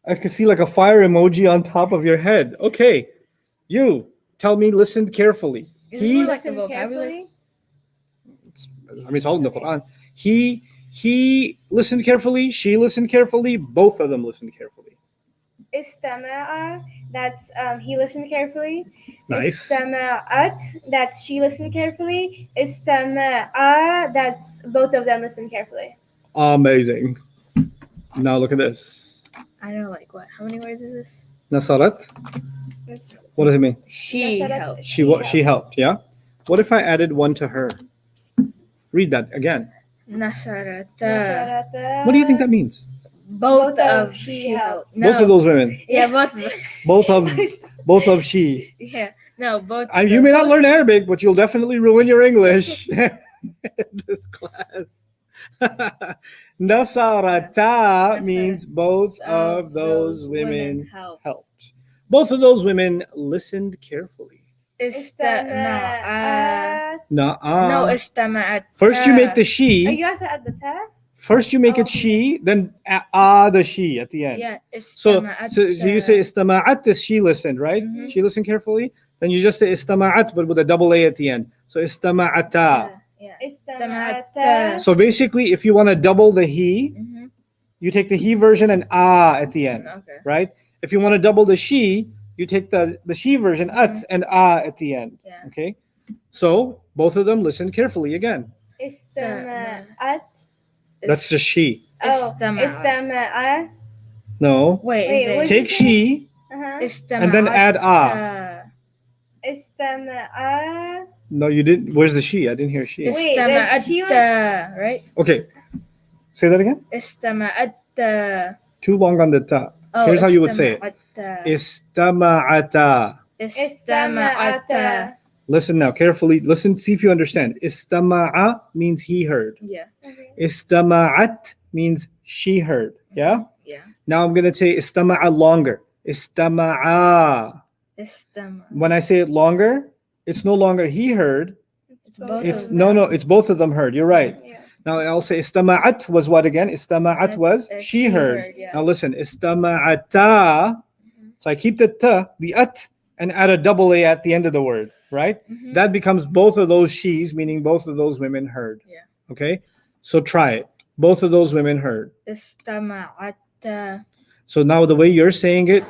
I can see like a fire emoji on top of your head. Okay, you tell me. Listen carefully. Is He, it like the Listen vocabulary? carefully. it's all in the Quran. He listened carefully. She listened carefully. Both of them listened carefully. Istama'a, that's he listened carefully. Nice. Istama'at, that's she listened carefully. Istama'a, that's both of them listened carefully. Amazing. Now look at this. I know, like what? How many words is this? Nasarat. It's- What does it mean? She Nasarat- helped. She helped. Yeah. What if I added one to her? Read that again. Nasarata. Nasarata. What do you think that means? Both Both of of she she helped. helped. Both of those women. Yeah, both of them. Both of she. Yeah, no, both. You may not learn Arabic, but you'll definitely ruin your English in this class. Nasarata means both of those women helped. Both of those women listened carefully. استمع. No, Nu'ah. استمعت. First you make the Oh, she. you have to add the ta? First you make Oh, it she, then the she at the end. Yeah, So, استمعت. so you say istama'at, the she listened, right? Mhm. She listened carefully. Then you just say istama'at, but with a double A at the end. So istama'ata. Yeah. Istama'ata. So basically, if you want to double the he, Mm-hmm. you take the he version and at the end, Okay. right? If you want to double the she, you take the she version at and at the end. Yeah. Okay. So both of them listen carefully again. Istama'at. That's just she. Oh, Istama'a. istama'a. No. Wait, Wait, is it? what- Take she Uh-huh. and then add Istama'a. No, you didn't. Where's the she? I didn't hear she. Wait, there's she was- right? Okay. Say that again. استمعت. Too long on the ta. Oh, Here's how you would say it. استمعت. Istama'ata. Istama'ata. Listen now carefully. Listen, see if you understand. Istama'a means he heard. Yeah. Okay. Istama'at means she heard. Yeah? Yeah. Now I'm going to say istama'a longer. Istama'a. استمع. When I say it longer, it's no longer he heard. It's both It's of no, them. it's both of them heard. You're right. Yeah. Now I'll say istama'at was what again? Istama'at was she heard. Yeah. Now listen, istama'ata. So I keep the ta, the at, and add a double A at the end of the word, right? Mhm. That becomes both of those she's, meaning both of those women heard. Yeah. Okay? So try it. Both of those women heard. استمعت. So now the way you're saying it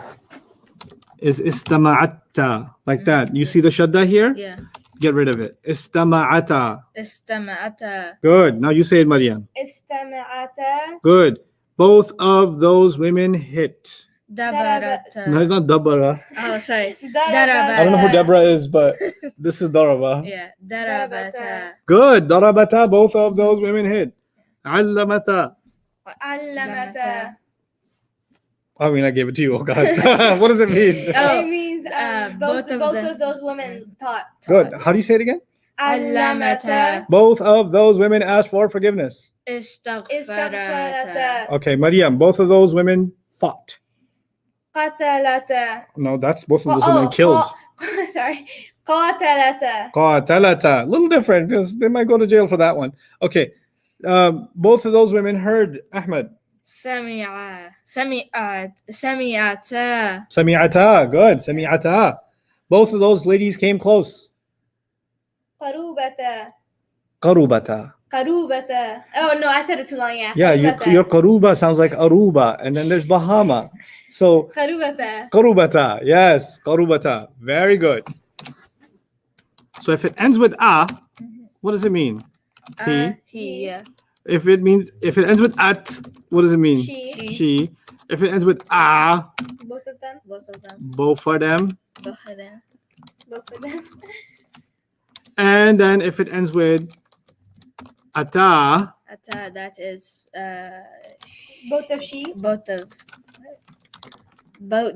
is istama'atta, like that. You see the shadda here? Yeah. Get rid of it. Istama'ata. استمعت. Good. Now you say it, Maryam. Istama'ata. Good. Both of those women hit. دبرت. No, it's not Dabara. Oh, sorry. I don't know who Deborah is, but this is Daraba. Yeah. ضربت. Good. Darabata, both of those women hit. Allamata. Allamata. I mean, I gave it to you. Oh, God. What does it mean? Oh, It means both both of them- of those women taught. Good. How do you say it again? Allamata. Both of those women asked for forgiveness. استغفرت. Istagfarata. Okay, Maryam, both of those women fought. Qatalata. No, that's both of those women killed. Sorry. Qatalata. Qatalata. A little different because they might go to jail for that one. Okay. Both of those women heard Ahmed. سمعت. سمعت. Sami'ata. Good. Sami'ata. Both of those ladies came close. Qarubata. Qarubata. Qarubata. Oh no, I said it too long. Yeah. Yeah, Qarubata. your Qaruba sounds like Aruba, and then there's Bahama. So Qarubata. Qarubata. Yes, Qarubata. Very good. So if it ends with what does it mean? He. Yeah. If it ends with at, what does it mean? She. She. If it ends with Both of them. Both of them. both of them. Both of them. Both of them. And then if it ends with ata, That is Both of she. both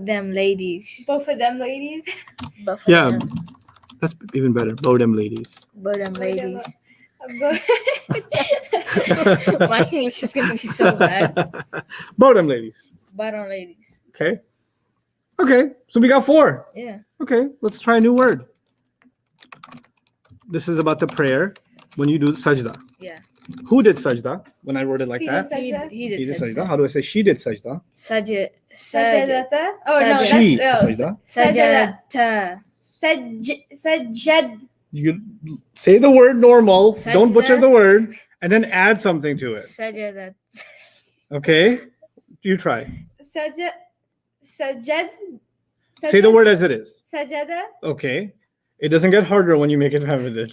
them ladies. Both of them ladies. Both of yeah, them. that's even better. Both them ladies. Both them ladies. Both- My English is gonna be so bad. Both them ladies. Both them ladies. Okay. Okay, so we got 4. Yeah. Okay, let's try a new word. This is about the prayer when you do sajda. Yeah. Who did sajda when I wrote it like He that? did sajda. He He did did sajda. sajda. How do I say she did sajda? Sajadata. Oh no, that's She oh, sajda. Sajada. Sajad. You say the word normal. Don't butcher Sajda. the word, and then add something to it. Sajada. Okay, you try. Sajad. Say the word as it is. Sajada. Okay, it doesn't get harder when you make it feminine.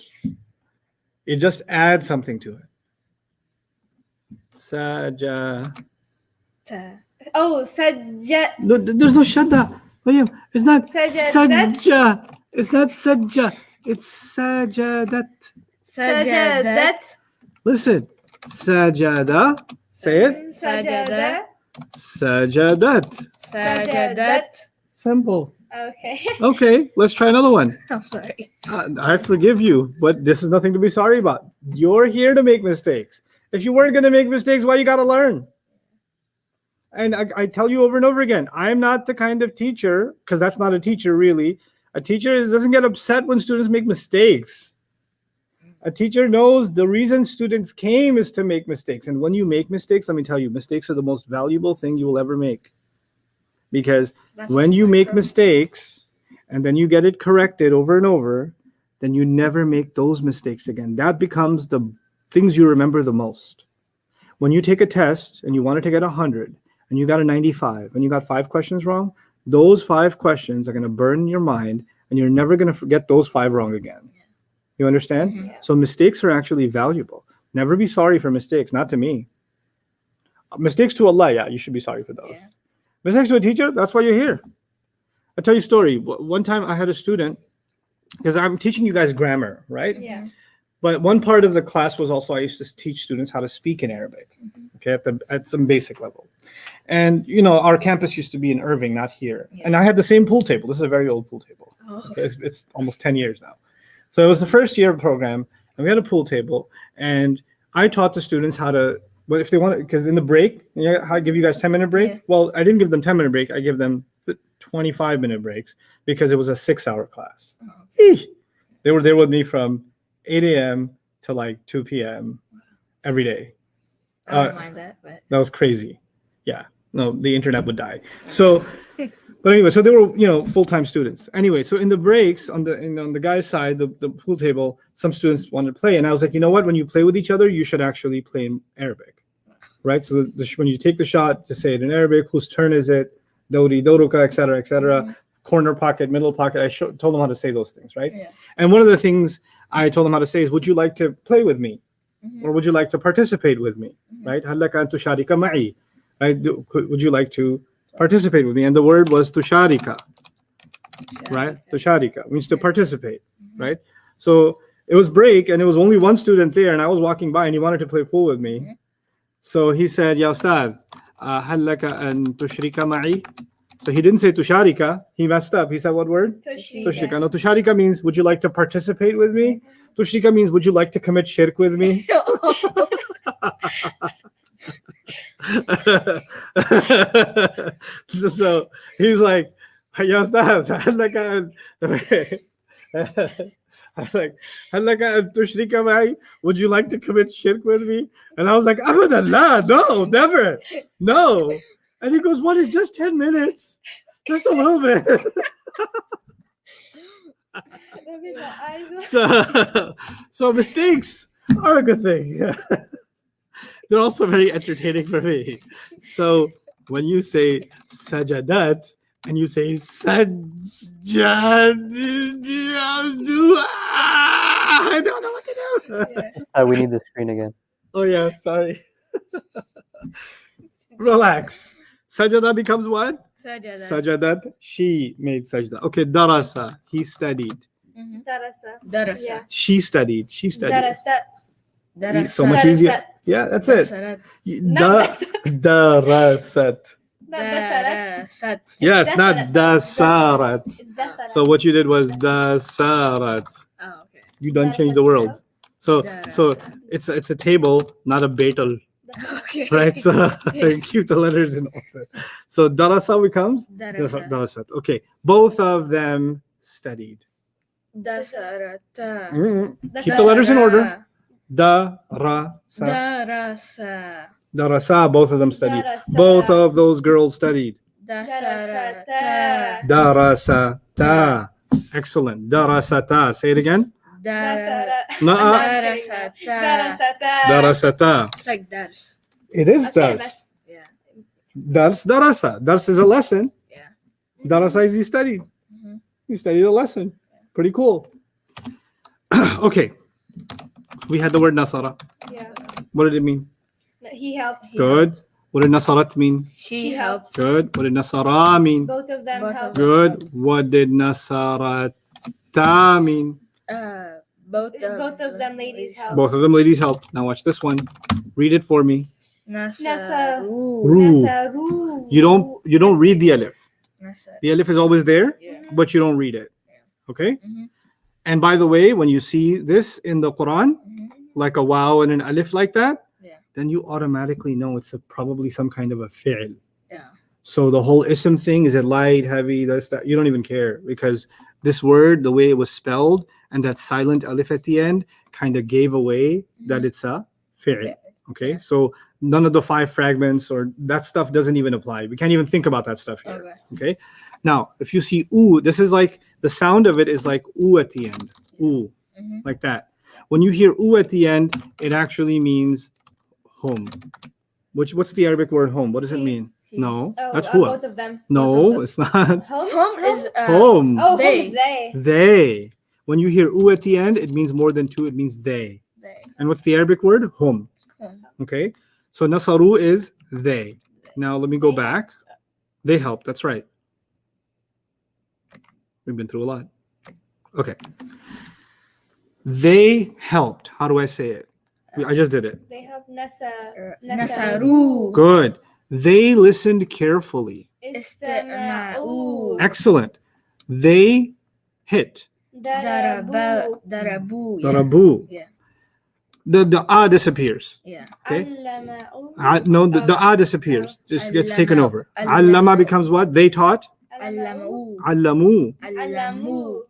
You just add something to it. Saja. Ta. Oh, sajad. No, there's no shadda. William, it's not Sajadat. sajja. It's not sajja. It's sajadat. Sajadat. Listen. Sajada. Say it. Sajada. Sajadat. Sajadat. Simple. Okay. Okay, let's try another one. I'm sorry. I forgive you, but this is nothing to be sorry about. You're here to make mistakes. If you weren't going to make mistakes, why you got to learn? And I tell you over and over again, I'm not the kind of teacher, because that's not a teacher really. A teacher doesn't get upset when students make mistakes. A teacher knows the reason students came is to make mistakes. And when you make mistakes, let me tell you, mistakes are the most valuable thing you will ever make. Because when you make mistakes and then you get it corrected over and over, then you never make those mistakes again. That becomes the things you remember the most. When you take a test and you wanted to get 100 and you got a 95 and you got 5 questions wrong, those 5 questions are going to burn in your mind and you're never going to forget those 5 wrong again. You understand? Mhm. So mistakes are actually valuable. Never be sorry for mistakes, not to me. Mistakes to Allah, yeah, you should be sorry for those. Yeah. Mistakes to a teacher, that's why you're here. I'll tell you a story. One time I had a student, because I'm teaching you guys grammar, right? Yeah. But one part of the class was also I used to teach students how to speak in Arabic, okay, at some basic level. And you know, our campus used to be in Irving, not here. Yeah. And I had the same pool table. This is a very old pool table. Oh. Okay, it's almost 10 years now. So it was the first year program, and we had a pool table, and I taught the students how to. But if they want, because in the break, yeah, I give you guys 10-minute break. Yeah. Well, I didn't give them 10-minute break. I give them 25-minute breaks because it was a 6-hour class. Eesh. They were there with me from 8 a.m. to like 2 p.m. every day. I don't mind that, but That was crazy. Yeah. No, the internet would die. So, but anyway, so they were, you know, full-time students. Anyway, so in the breaks on the guy's side, the pool table, some students wanted to play, and I was like, you know what? When you play with each other, you should actually play in Arabic, right? So when you take the shot, just say it in Arabic. Whose turn is it? Dodi, doruka, etc., etc. Mhm. Corner pocket, middle pocket. I told them how to say those things, right? Yeah. And one of the things I told them how to say is, would you like to play with me? Mhm. Or would you like to participate with me? Mhm. Right? هل لك أن تشارك معي? Right? Would you like to participate with me? And the word was tusharika, right? Tusharika means to participate, right? So it was break and it was only one student there and I was walking by and he wanted to play pool with me. Mhm. So he said, Ya Ustad, هل لك أن تشرك معي? So he didn't say tusharika. He messed up. He said what word? Tushrika. No, tusharika means would you like to participate with me? Tushrika means would you like to commit shirk with me? So he's like, "Ya Ustad, هل لك أن-" I was like, هل لك أن تشرك معي? Would you like to commit shirk with me? And I was like, أبدا لا, no, never, no. And he goes, what is just 10 minutes? Just a little bit. So mistakes are a good thing. They're also very entertaining for me. So when you say sajadat and you say sajad, I don't know what to do. We need the screen again. Oh yeah, sorry. Relax. Sajada becomes what? Sajada. Sajadat, she made sajda. Okay, darasa, he studied. Mhm. Darasa. Darasa. Yeah. She studied. She studied. Darasa. Darasa. So much Darasat. easier. Yeah, that's it. Dasarat. Not Darasat. Not dasarat. Darasat. Yes, not dasarat. It's dasarat. So what you did was dasarat. Oh, okay. You done changed the world. So it's a table, not a betel. Okay. right? So keep the letters in order. So darasa becomes Darasa. darasat. Okay, both of them studied. Dasarata. Keep the letters in order. Darasa. Darasa. Darasa, both of them studied. Darasa. Both of those girls studied. Dasarata. Darasata. Excellent. Darasata. Say it again. Na'a. Darasata. Darasata. Darasata. It's like dars. It is Okay, dars. Yeah. Dars, darasa. Dars is a lesson. Yeah. Darasa is you studied. Mhm. You studied a lesson. Pretty cool. Okay. We had the word nasara. Yeah. What did it mean? He helped. Good. What did nasarat mean? She helped. Good. What did nasara mean? Both of them Both of helped. them. Good. What did nasarata mean? Both Both of them ladies helped. Both of them ladies help. Now watch this one. Read it for me. Nasaru. Ru. Nasaru. You don't read the alif. Nasaru. The alif is always there, Yeah. but you don't read it. Okay? Mhm. And by the way, when you see this in the Quran, Mhm. like a waw and an alif like that, Yeah. then you automatically know it's probably some kind of a fi'l. Yeah. So the whole ism thing, is it light, heavy, this, that, you don't even care, because this word, the way it was spelled, and that silent alif at the end kind of gave away that it's a fi'l. Yeah. Okay? Yeah. So none of the 5 fragments or that stuff doesn't even apply. We can't even think about that stuff here. Okay. Okay? Now, if you see oo, this is like the sound of it is like oo at the end. Ooh, Mhm. like that. When you hear oo at the end, it actually means home. What's the Arabic word home? What does it He. mean? He. No, Oh, that's both huwa. of them. No, both of them. it's not. Home. Home is Home. Oh, they. home. They. They. When you hear oo at the end, it means more than 2. It means they. They. And what's the Arabic word? Home. Home. Okay. So nasaru is they. Now let me go They back. They help. That's right. We've been through a lot. Okay. They helped. How do I say it? I just did it. They helped Nasaru. Good. They listened carefully. Istama'u. Excellent. They hit. Darabu. Darabu. Yeah. Darabu. Yeah. The ah disappears. Yeah. Okay. Allama'u. No, the ah disappears. Just gets taken Allama. over. Allama becomes what? They taught. Allamu. Allamu. Allamu.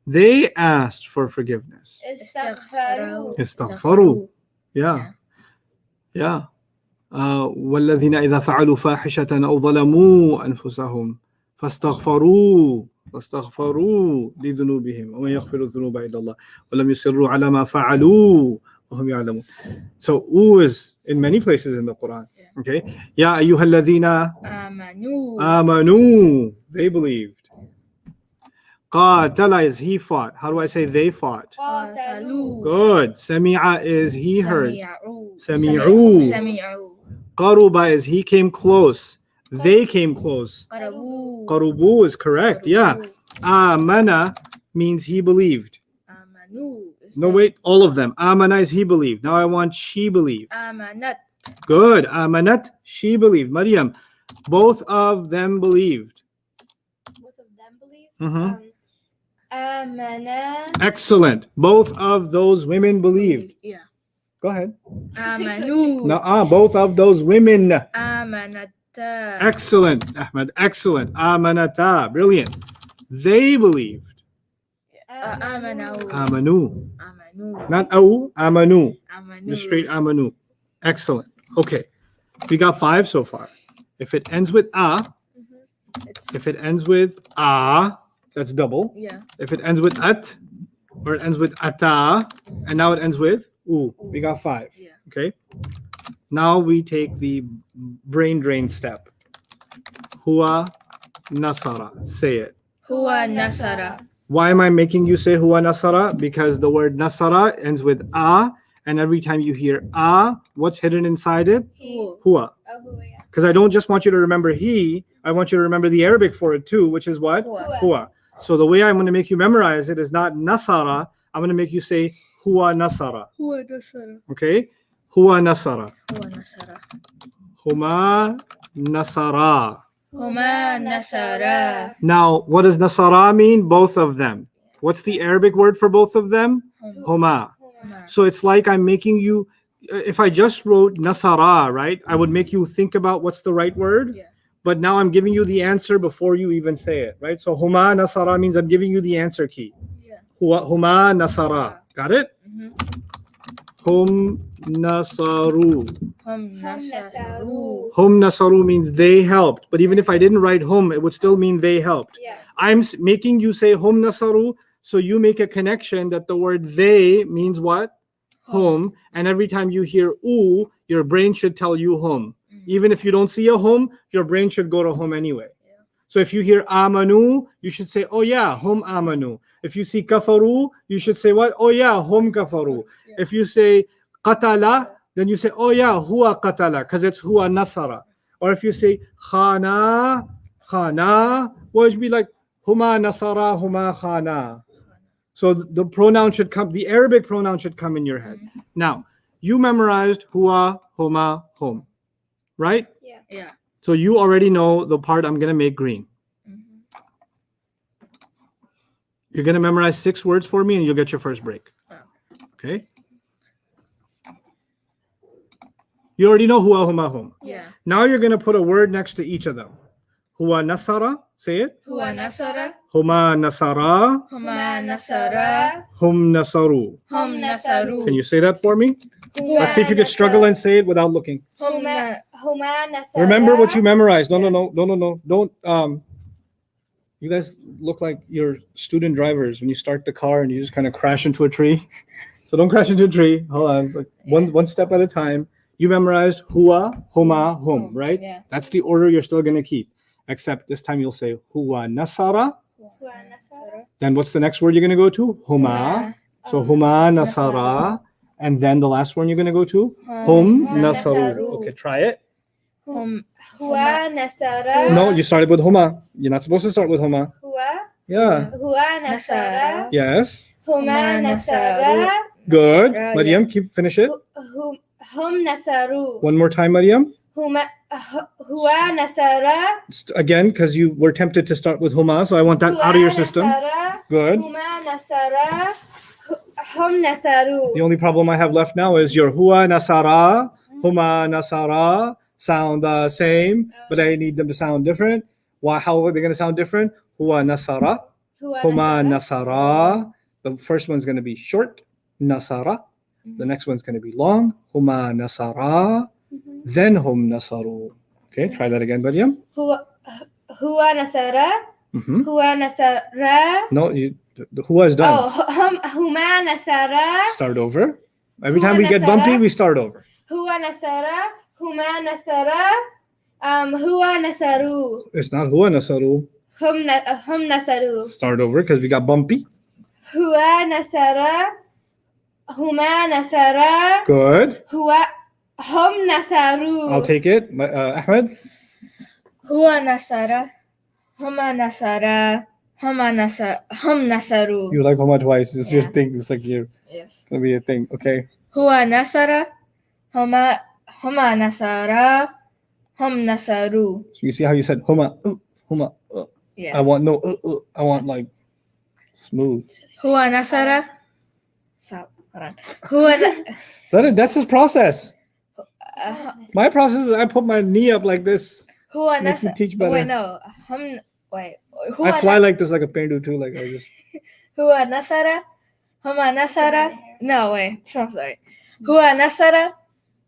They asked for forgiveness. Istaghfaru. Istaghfaru. Yeah. Yeah. والذين إذا فعلوا فاحشة أو ظلموا أنفسهم فاستغفروا لذنوبهم ومن يغفر الذنوب إلا الله ولم يصروا على ما فعلوا وهم يعلمون. So ooh is in many places in the Quran. Okay. يا أيها الذين Amanu. آمنوا. They believed. قاتل is he fought. How do I say they fought? Qatalu. Good. سمع is he heard. Sami'u. سمعوا. Sami'u. Qaruba is he came close. They came close. Qarabu. Qarubu is correct. Yeah. Amana means he believed. Amanu. is No, they. wait, all of them. Amana is he believed. Now I want she believed. Amanat. Good. Amanat, she believed. Maryam, both of them believed. Both of them believe. Mhm. Amana. Excellent. Both of those women believed. Yeah. Go ahead. Amanu. Both of those women. Amanata. Excellent, Ahmed. Excellent. Amanata. Brilliant. They believed. Amanu. Amanu. Amanu. Not au, amanu. Amanu. Just straight amanu. Excellent. Okay. We got 5 so far. If it ends with It's, if it ends with that's double. yeah. If it ends with at, or it ends with ata, and now it ends with u, we got 5. Yeah. Okay. Now we take the brain drain step. Huwa nasara. Say it. Huwa nasara. Why am I making you say huwa nasara? Because the word nasara ends with a, and every time you hear a, what's hidden inside it? He. Huwa. Oh, who, yeah. Because I don't just want you to remember he, I want you to remember the Arabic for it too, which is what? Huwa. Huwa. So the way I'm going to make you memorize it is not nasara. I'm going to make you say huwa nasara. Huwa nasara. Okay? Huwa nasara. Huwa nasara. Huma nasara. Huma nasara. Now, what does nasara mean? Both of them. What's the Arabic word for both of them? Huma. Huma. Huma. So it's like I'm making you if I just wrote nasara, right, I would make you think about what's the right word. Yeah. But now I'm giving you the answer before you even say it, right? So huma nasara means I'm giving you the answer key. Yeah. Huma nasara. Got it? Mhm. Hum nasaru. Hum nasaru. Hum nasaru means they helped. But even if I didn't write hum, it would still mean they helped. Yeah. I'm making you say hum nasaru, so you make a connection that the word they means what? Hum. And every time you hear oo, your brain should tell you hum. Even if you don't see a hum, your brain should go to hum anyway. Yeah. So if you hear amanu, you should say, oh yeah, hum amanu. If you see kafaru, you should say what? Oh yeah, hum kafaru. Yeah. If you say qatala, then you say, oh yeah, huwa qatala, because it's huwa nasara. Or if you say khana, khana, well, it should be like huma nasara, huma khana. So the pronoun should come, the Arabic pronoun should come in your head. Now, you memorized huwa, huma, hum, right? Yeah. Yeah. So you already know the part I'm going to make green. Mhm. You're going to memorize 6 words for me and you'll get your first break. Okay? You already know huwa, huma, hum. Yeah. Now you're going to put a word next to each of them. Huwa nasara, say it. Huwa nasara. Huma nasara, Huma nasara. hum nasaru. Hum nasaru. Can you say that for me? Let's see if you could struggle and say it without looking. Hum na- Huma nasara. Remember what you memorized. No. Don't you guys look like you're student drivers when you start the car and you just kind of crash into a tree. So don't crash into a tree. Hold on. Like one step at a time. You memorized huwa, huma, hum, right? Yeah. That's the order you're still gonna keep. Except this time you'll say huwa nasara. Huma nasara. Then what's the next word you're gonna go to? Huma. So huma nasara. And then the last one you're gonna go to? Hum nasaru. nasaru. Okay, try it. Hum Hua nasara. No, you started with huma. You're not supposed to start with huma. Hua. Yeah. Hua nasara. Yes. Huma nasara. Good. Nasara, Mariam, finish it. Hum nasaru. One more time, Mariam. Hua nasara. Again, because you were tempted to start with huma, so I want that out of your system. Nasara. Good. Huma nasara. Hum nasaru. The only problem I have left now is your hua nasara, huma nasara sound the same, but I need them to sound different. Why? How are they going to sound different? Hua nasara, huma nasara. The first one's going to be short, nasara. The next one's going to be long, huma nasara. Then hum nasaru. Okay, try that again, Mariam. Hua nasara. Mhm. Hua nasara. No, the hua is done. Oh, huma nasara. Start over. Every Hua time we get bumpy, nasara. we start over. Hua nasara. Huma nasara. Hua nasaru. It's not hua nasaru. Hum nasaru. Start over because we got bumpy. Hua nasara. Huma nasara. Good. Hum nasaru. I'll take it. Ahmed. Huwa nasara. Huma nasara. Hum nasaru. You like huma twice. It's your Yeah. thing. It's like you're Yes. gonna be a thing. Okay. Huwa nasara. Huma nasara. Hum nasaru. So you see how you said huma, huma. I Yeah. want no. I want like smooth. Huwa nasara. Stop. Hold on. Huwa Let it. That's his process. uh, My process is I put my knee up like this. Huwa Makes me nasara. teach better. Wait, no. Wait. I fly like this like a pendu too. Like I just. Huwa nasara. Huma nasara. No, wait. So sorry. Huwa nasara.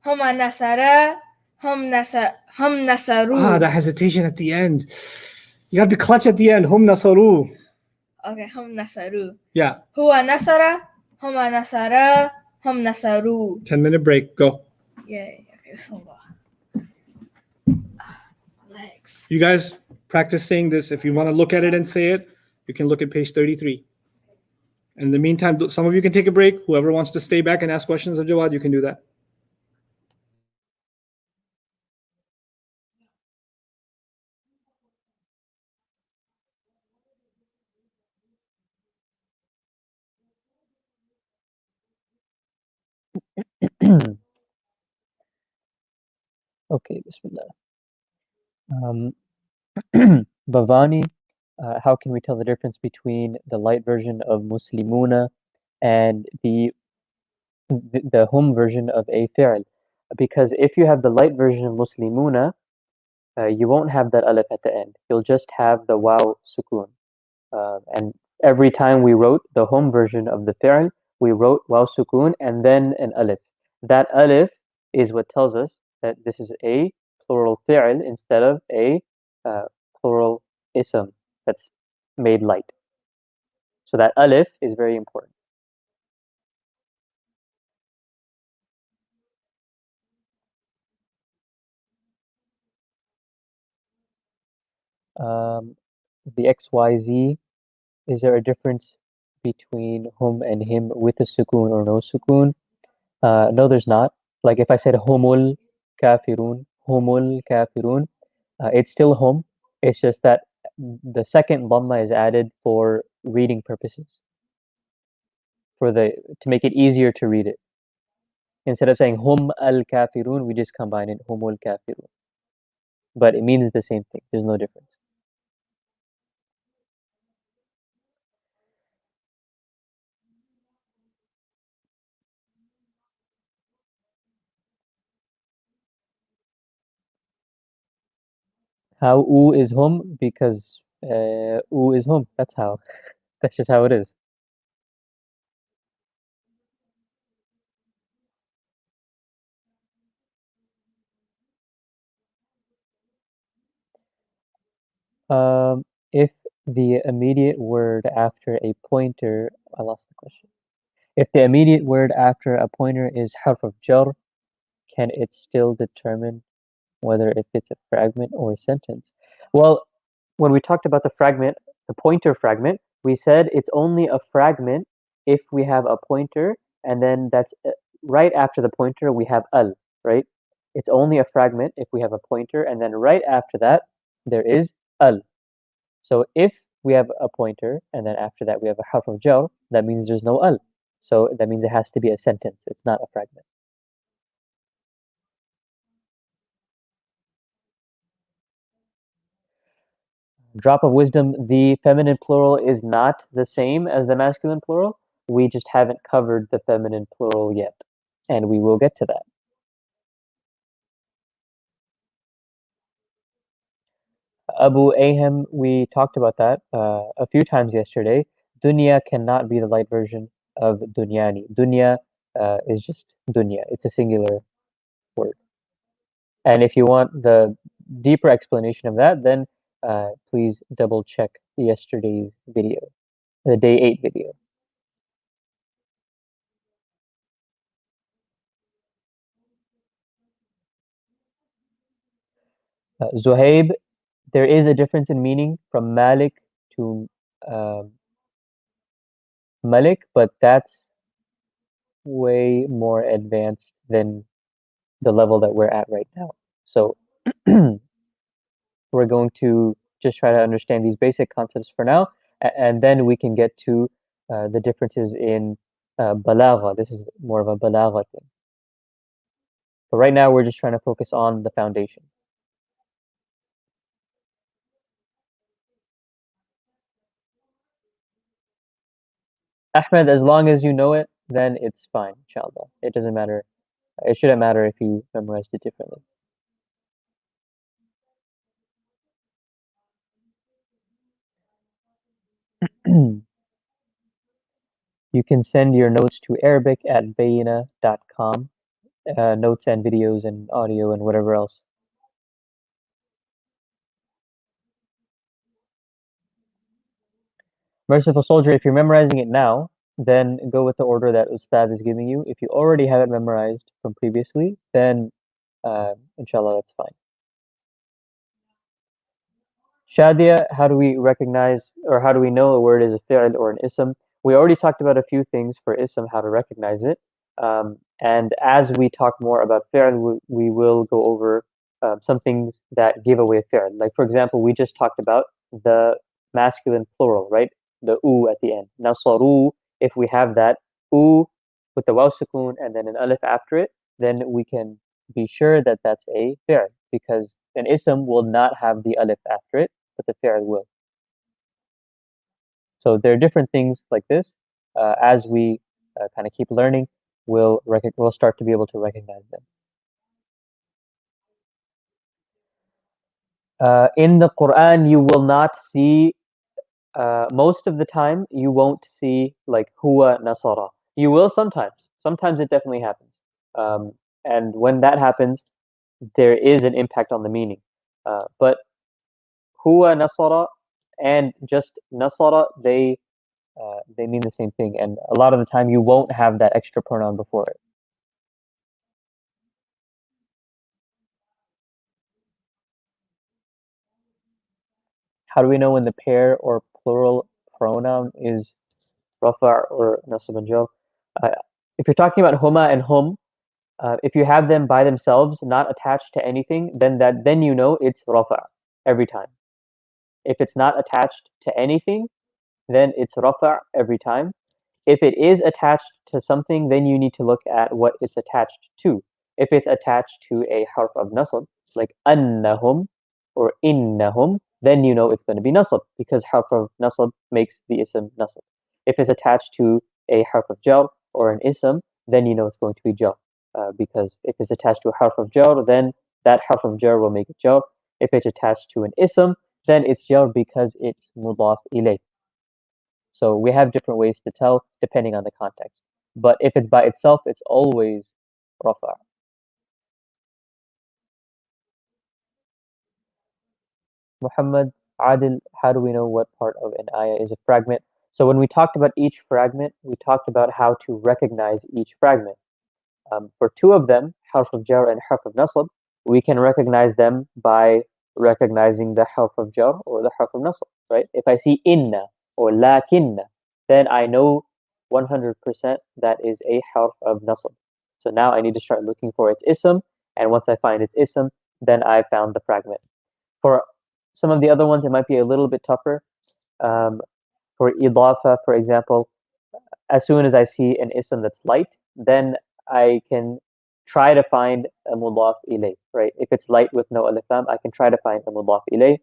Huma nasara. Hum nasaru. Ah, that hesitation at the end. You gotta be clutch at the end. Hum nasaru. Okay, hum nasaru. Yeah. Huwa nasara. Huma nasara. Hum nasaru. 10-minute break. Go. Yay. Okay, so legs. You guys practice saying this. If you want to look at it and say it, you can look at page 33. In the meantime, some of you can take a break. Whoever wants to stay back and ask questions of Jawad, you can do that. Okay, Bismillah. Bhavani, how can we tell the difference between the light version of Muslimuna and the the hum version of a fi'l. Because if you have the light version of muslimuna, you won't have that alif at the end. You'll just have the waw sukun. And every time we wrote the hum version of the fi'l, we wrote waw sukun and then an alif. That alif is what tells us that this is a plural fi'l instead of a plural ism that's made light. So that alif is very important. The XYZ, is there a difference between hum and him with a sukoon or no sukoon? No, there's not. Like if I said humul kafirun, it's still hum. It's just that the second dhamma is added for reading purposes, to make it easier to read it. Instead of saying hum al kafirun, we just combine it humul kafirun. But it means the same thing. There's no difference. How u is hum? Because u is hum. That's how. That's just how it is. If the immediate word after a pointer, I lost the question. If the immediate word after a pointer is harf of jar, can it still determine whether if it's a fragment or a sentence? Well, when we talked about the fragment, the pointer fragment, we said it's only a fragment if we have a pointer and then that's right after the pointer we have al, right? It's only a fragment if we have a pointer and then right after that there is al. So if we have a pointer and then after that we have a harf of jar, that means there's no al. So that means it has to be a sentence. It's not a fragment. Drop of wisdom, the feminine plural is not the same as the masculine plural. We just haven't covered the feminine plural yet, and we will get to that. Abu Ahem, we talked about that a few times yesterday. Dunya cannot be the light version of dunyani. Dunya is just dunya. It's a singular word. And if you want the deeper explanation of that, then please double check yesterday's video, the day 8 video. Zuhaib, there is a difference in meaning from Malik to Malik, but that's way more advanced than the level that we're at right now. So we're going to just try to understand these basic concepts for now, and then we can get to the differences in balagha. This is more of a balagha thing. But right now we're just trying to focus on the foundation. Ahmed, as long as you know it, then it's fine, inshallah. It doesn't matter. It shouldn't matter if you memorized it differently. You can send your notes to Arabic at bayyinah.com, notes and videos and audio and whatever else. Merciful Soldier, if you're memorizing it now, then go with the order that Ustad is giving you. If you already have it memorized from previously, then inshallah, that's fine. Shadia, how do we recognize or how do we know a word is a fi'l or an ism? We already talked about a few things for ism, how to recognize it. And as we talk more about fi'l, we will go over some things that give away fi'l. Like, for example, we just talked about the masculine plural, right? The u at the end. Nasaru, if we have that u with the waw sukun and then an alif after it, then we can be sure that that's a fi'l because an ism will not have the alif after it, but the fi'l will. So there are different things like this as we kind of keep learning. we'll start to be able to recognize them. In the Quran, you will not see, most of the time, you won't see like huwa nasara. You will sometimes. Sometimes it definitely happens. And when that happens, there is an impact on the meaning. But huwa nasara and just nasara, they mean the same thing. And a lot of the time, you won't have that extra pronoun before it. How do we know when the pair or plural pronoun is rafa' or nasab and jar? If you're talking about huma and hum, if you have them by themselves, not attached to anything, then you know it's rafa' every time. If it's not attached to anything, then it's rafa' every time. If it is attached to something, then you need to look at what it's attached to. If it's attached to a harf of nasab, like annahum or innahum, then you know it's going to be nasab because harf of nasab makes the ism nasab. If it's attached to a harf of jar or an ism, then you know it's going to be jar because if it's attached to a harf of jar, then that harf of jar will make it jar. If it's attached to an ism, then it's jar because it's mudaf ilayh. So we have different ways to tell depending on the context. But if it's by itself, it's always rafa'. Muhammad, Adil, how do we know what part of an ayah is a fragment? So when we talked about each fragment, we talked about how to recognize each fragment. For two of them, harf of jar and harf of nasab, we can recognize them by recognizing the harf of jar or the harf of nasab, right? If I see inna or lakinna, then I know 100% that is a harf of nasab. So now I need to start looking for its ism, and once I find its ism, then I found the fragment. For some of the other ones, it might be a little bit tougher. For idafa, for example, as soon as I see an ism that's light, then I can try to find a mudaf ilay, right? If it's light with no alif lam, I can try to find a mudaf ilay.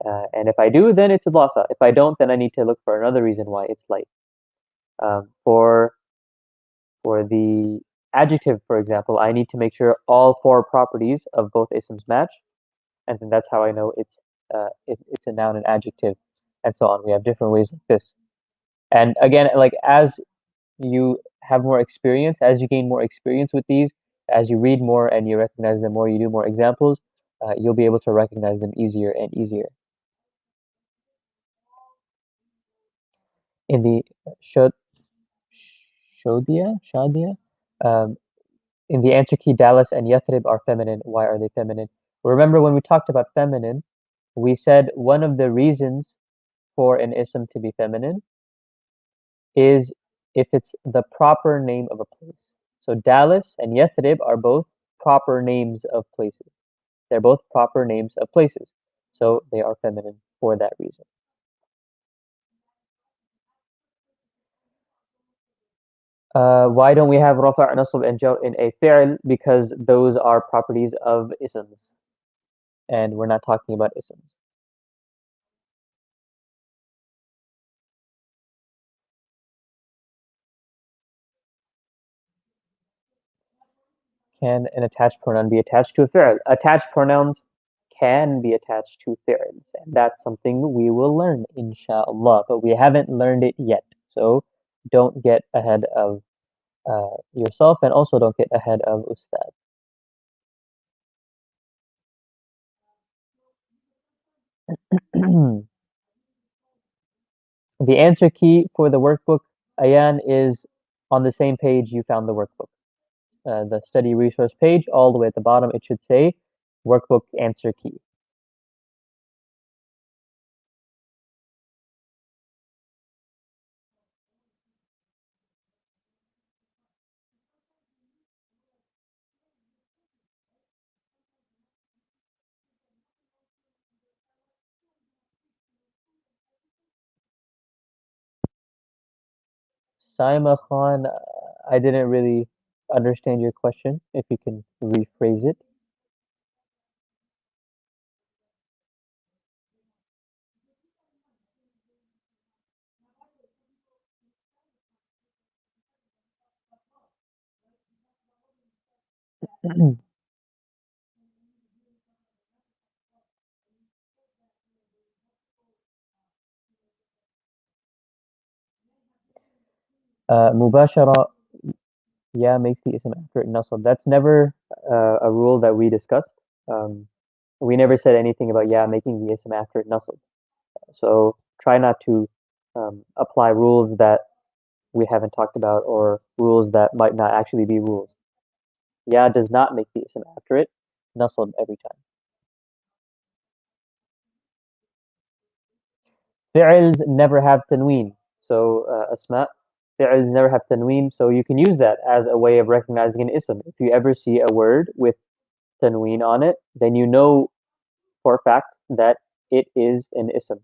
And if I do, then it's idafa. If I don't, then I need to look for another reason why it's light. For the adjective, for example, I need to make sure all four properties of both isms match, and then that's how I know it's a noun and adjective, and so on. We have different ways like this. And again, like as you have more experience, as you gain more experience with these, as you read more and you recognize them more, you do more examples, you'll be able to recognize them easier and easier. In the Shadia, um, in the answer key, Dallas and Yathrib are feminine. Why are they feminine? Remember when we talked about feminine, we said one of the reasons for an ism to be feminine is if it's the proper name of a place. So Dallas and Yathrib are both proper names of places. They're both proper names of places. So they are feminine for that reason. Why don't we have rafa', nasb, and jar in a fi'l? Because those are properties of isms. And we're not talking about isms. Can an attached pronoun be attached to a fi'l? Attached pronouns can be attached to fi'ls, and that's something we will learn, inshallah, but we haven't learned it yet. So don't get ahead of yourself, and also don't get ahead of Ustad. The answer key for the workbook, Ayan, is on the same page you found the workbook. The study resource page, all the way at the bottom, it should say workbook answer key. Saima Khan, I didn't really understand your question. If you can rephrase it. Mubashara, yeah, makes the ism after it nasab. That's never a rule that we discussed. We never said anything about yeah making the ism after it nasab. So try not to apply rules that we haven't talked about or rules that might not actually be rules. Ya does not make the ism after it nasab every time. Fi'ls never have tanween. So asma, fi'ls never have tanween. So you can use that as a way of recognizing an ism. If you ever see a word with tanween on it, then you know for a fact that it is an ism.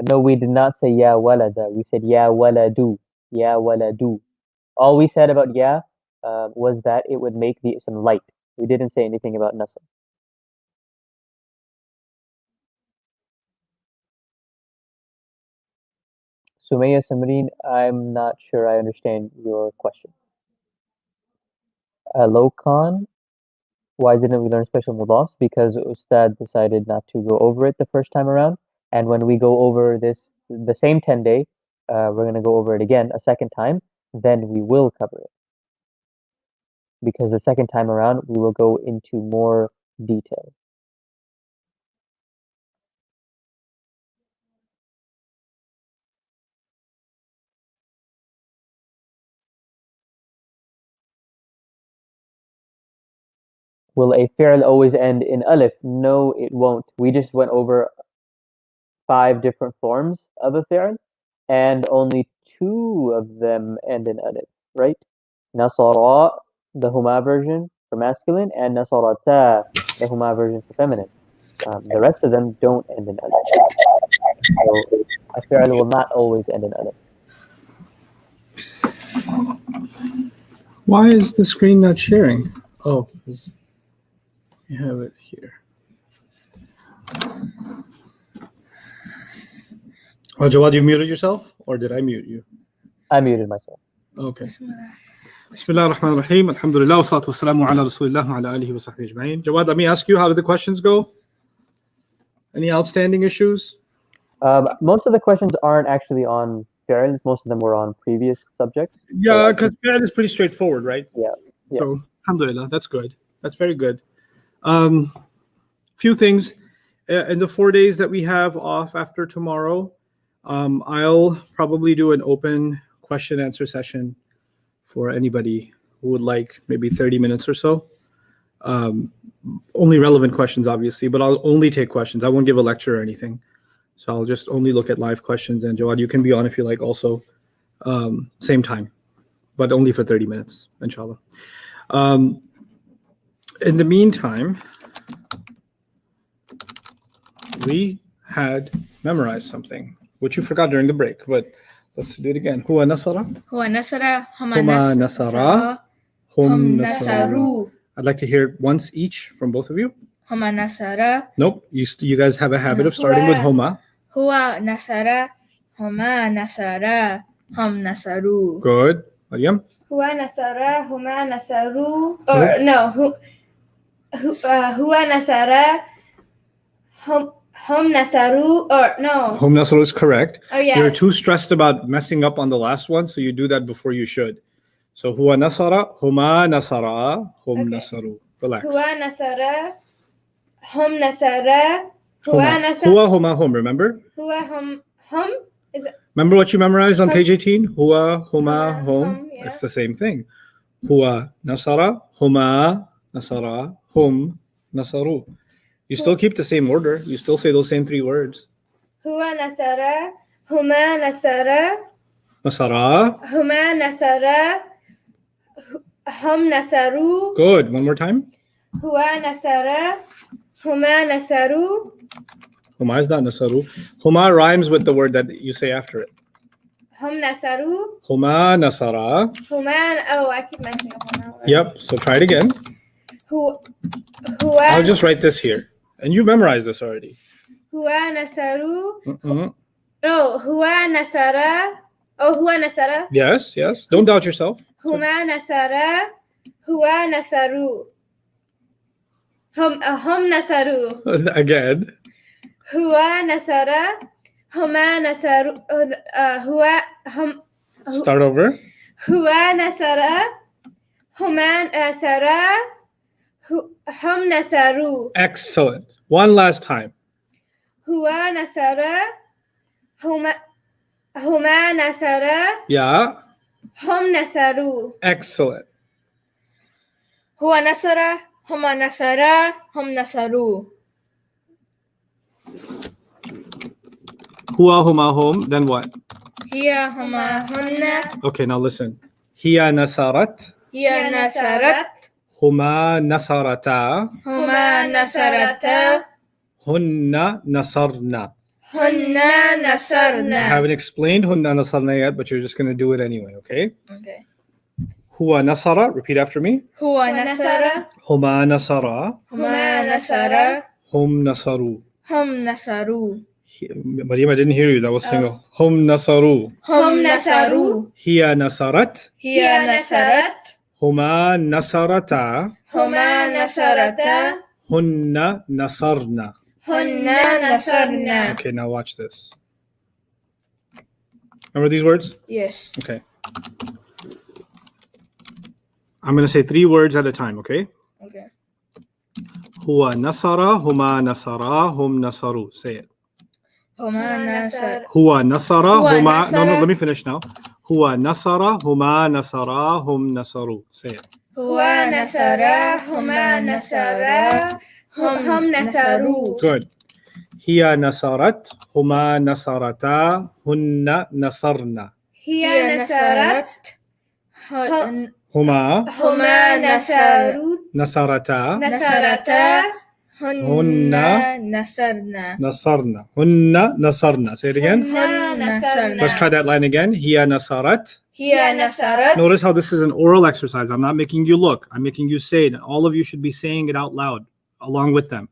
No, we did not say ya walada. We said ya waladu. Ya waladu. All we said about ya was that it would make the ism light. We didn't say anything about nasab. Sumaya Samreen, I'm not sure I understand your question. Lokan, why didn't we learn special mudafs? Because Ustad decided not to go over it the first time around. And when we go over this, the same 10 day, we're going to go over it again a second time, then we will cover it. Because the second time around, we will go into more detail. Will a fi'l always end in alif? No, it won't. We just went over 5 different forms of a fi'l, and only 2 of them end in alif, right? Nasara, the huma version for masculine, and nasarata, the huma version for feminine. The rest of them don't end in alif. So a fi'l will not always end in alif. Why is the screen not sharing? Oh, because you have it here. Oh, Jawad, you muted yourself, or did I mute you? I muted myself. Okay. Bismillah ar-Rahman ar-Rahim. Alhamdulillah, salatu wassalamu ala rasulillah wa ala alihi wa sahbihi ajma'in. Jawad, let me ask you, how did the questions go? Any outstanding issues? Most of the questions aren't actually on fi'ls. Most of them were on previous subjects. Yeah, because that is pretty straightforward, right? Yeah. So, alhamdulillah, that's good. That's very good. Few things. In the 4 days that we have off after tomorrow, I'll probably do an open question answer session for anybody who would like, maybe 30 minutes or so. Only relevant questions, obviously, but I'll only take questions. I won't give a lecture or anything. So I'll just only look at live questions. And Jawad, you can be on if you like also, same time, but only for 30 minutes, inshallah. In the meantime, we had memorized something, which you forgot during the break, but let's do it again. Huwa nasara. هو نصر Huma nasara. هم Hum nasaru. نصروا I'd like to hear it once each from both of you. هم نصر Nope. You guys have a habit of starting with homa. هو نصر هما نصر هم نصروا. Good. Maryam? Huwa nasara, huma nasaru, or no, huwa nasara, hum nasaru, or no. Hum nasaru is correct. Oh yeah. You're too stressed about messing up on the last one, so you do that before you should. So huwa nasara, huma nasara, hum Okay. nasaru. Relax. Huwa nasara, hum nasara, huwa Huma. nasara, Huwa, huma, hum. Remember? huwa hum is Remember what you memorized on Hum. page 18? Huwa, huma, Huma, hum. hum, yeah. It's the same thing. Huwa nasara, huma nasara, hum nasaru. You still keep the same order. You still say those same 3 words. huwa nasara, huma nasara, Nasara. huma nasara, hum nasaru, Good. One more time. huwa nasara, huma nasaru, Huma is not nasaru. Huma rhymes with the word that you say after it. هم نصروا. Huma nasara. هما. Oh, I keep messing up on that one. Yep. So try it again. هو I'll just write this here, and you memorized this already. هو نصروا. Mm-mm. No, هو نصر. Oh, هو نصر. Yes, yes. Don't doubt yourself. هما نصر. هو نصروا. هم نصروا. Again. هو نصر. هما نصروا. هو هم. Start over. هو نصر. هما نصر. هم نصروا. Excellent. One last time. هو نصر. هما نصر. Yeah. هم نصروا. Excellent. هو نصر هما نصرا هم نصروا. Hua huma hum. Then what? هي هما هن. Okay, now listen. Hiya nasarat. هي نصرت. Huma nasarata. هما نصرتا. Hunna nasarna. هن I نصرنا. haven't explained hunna nasarna yet, but you're just going to do it anyway, okay? Okay. Huwa nasara. Repeat after me. هو نصر Huma nasara. هما نصرا Hum nasaru. هم نصروا. Maryam, I didn't hear you. That was single. Hum nasaru. هم نصروا. Hiya nasarat. هي نصرت. Huma nasarata. هما نصرتا. Hunna nasarna. هن نصرنا. Okay, now watch this. Remember these words? Yes. Okay. I'm going to say 3 words at a time, okay? Okay. Huwa nasara, huma nasara, hum nasaru. Say it. هما نصر. Huwa nasara, Huwa huma... No, nasara. let me finish now. Huwa nasara, huma nasara, hum nasaru. Say it. هو نصر هما نصرا هم نصروا. Good. Hiya nasarat, huma nasarata, hunna nasarna. هي نصرت. Huma هما نصروا. nasarata, نصرتا. هن نصرنا. nasarna. Hunna nasarna. Say it again. هن نصرنا. Let's try that line again. Hiya nasarat. هي نصرت. Notice how this is an oral exercise. I'm not making you look. I'm making you say it. And all of you should be saying it out loud along with them.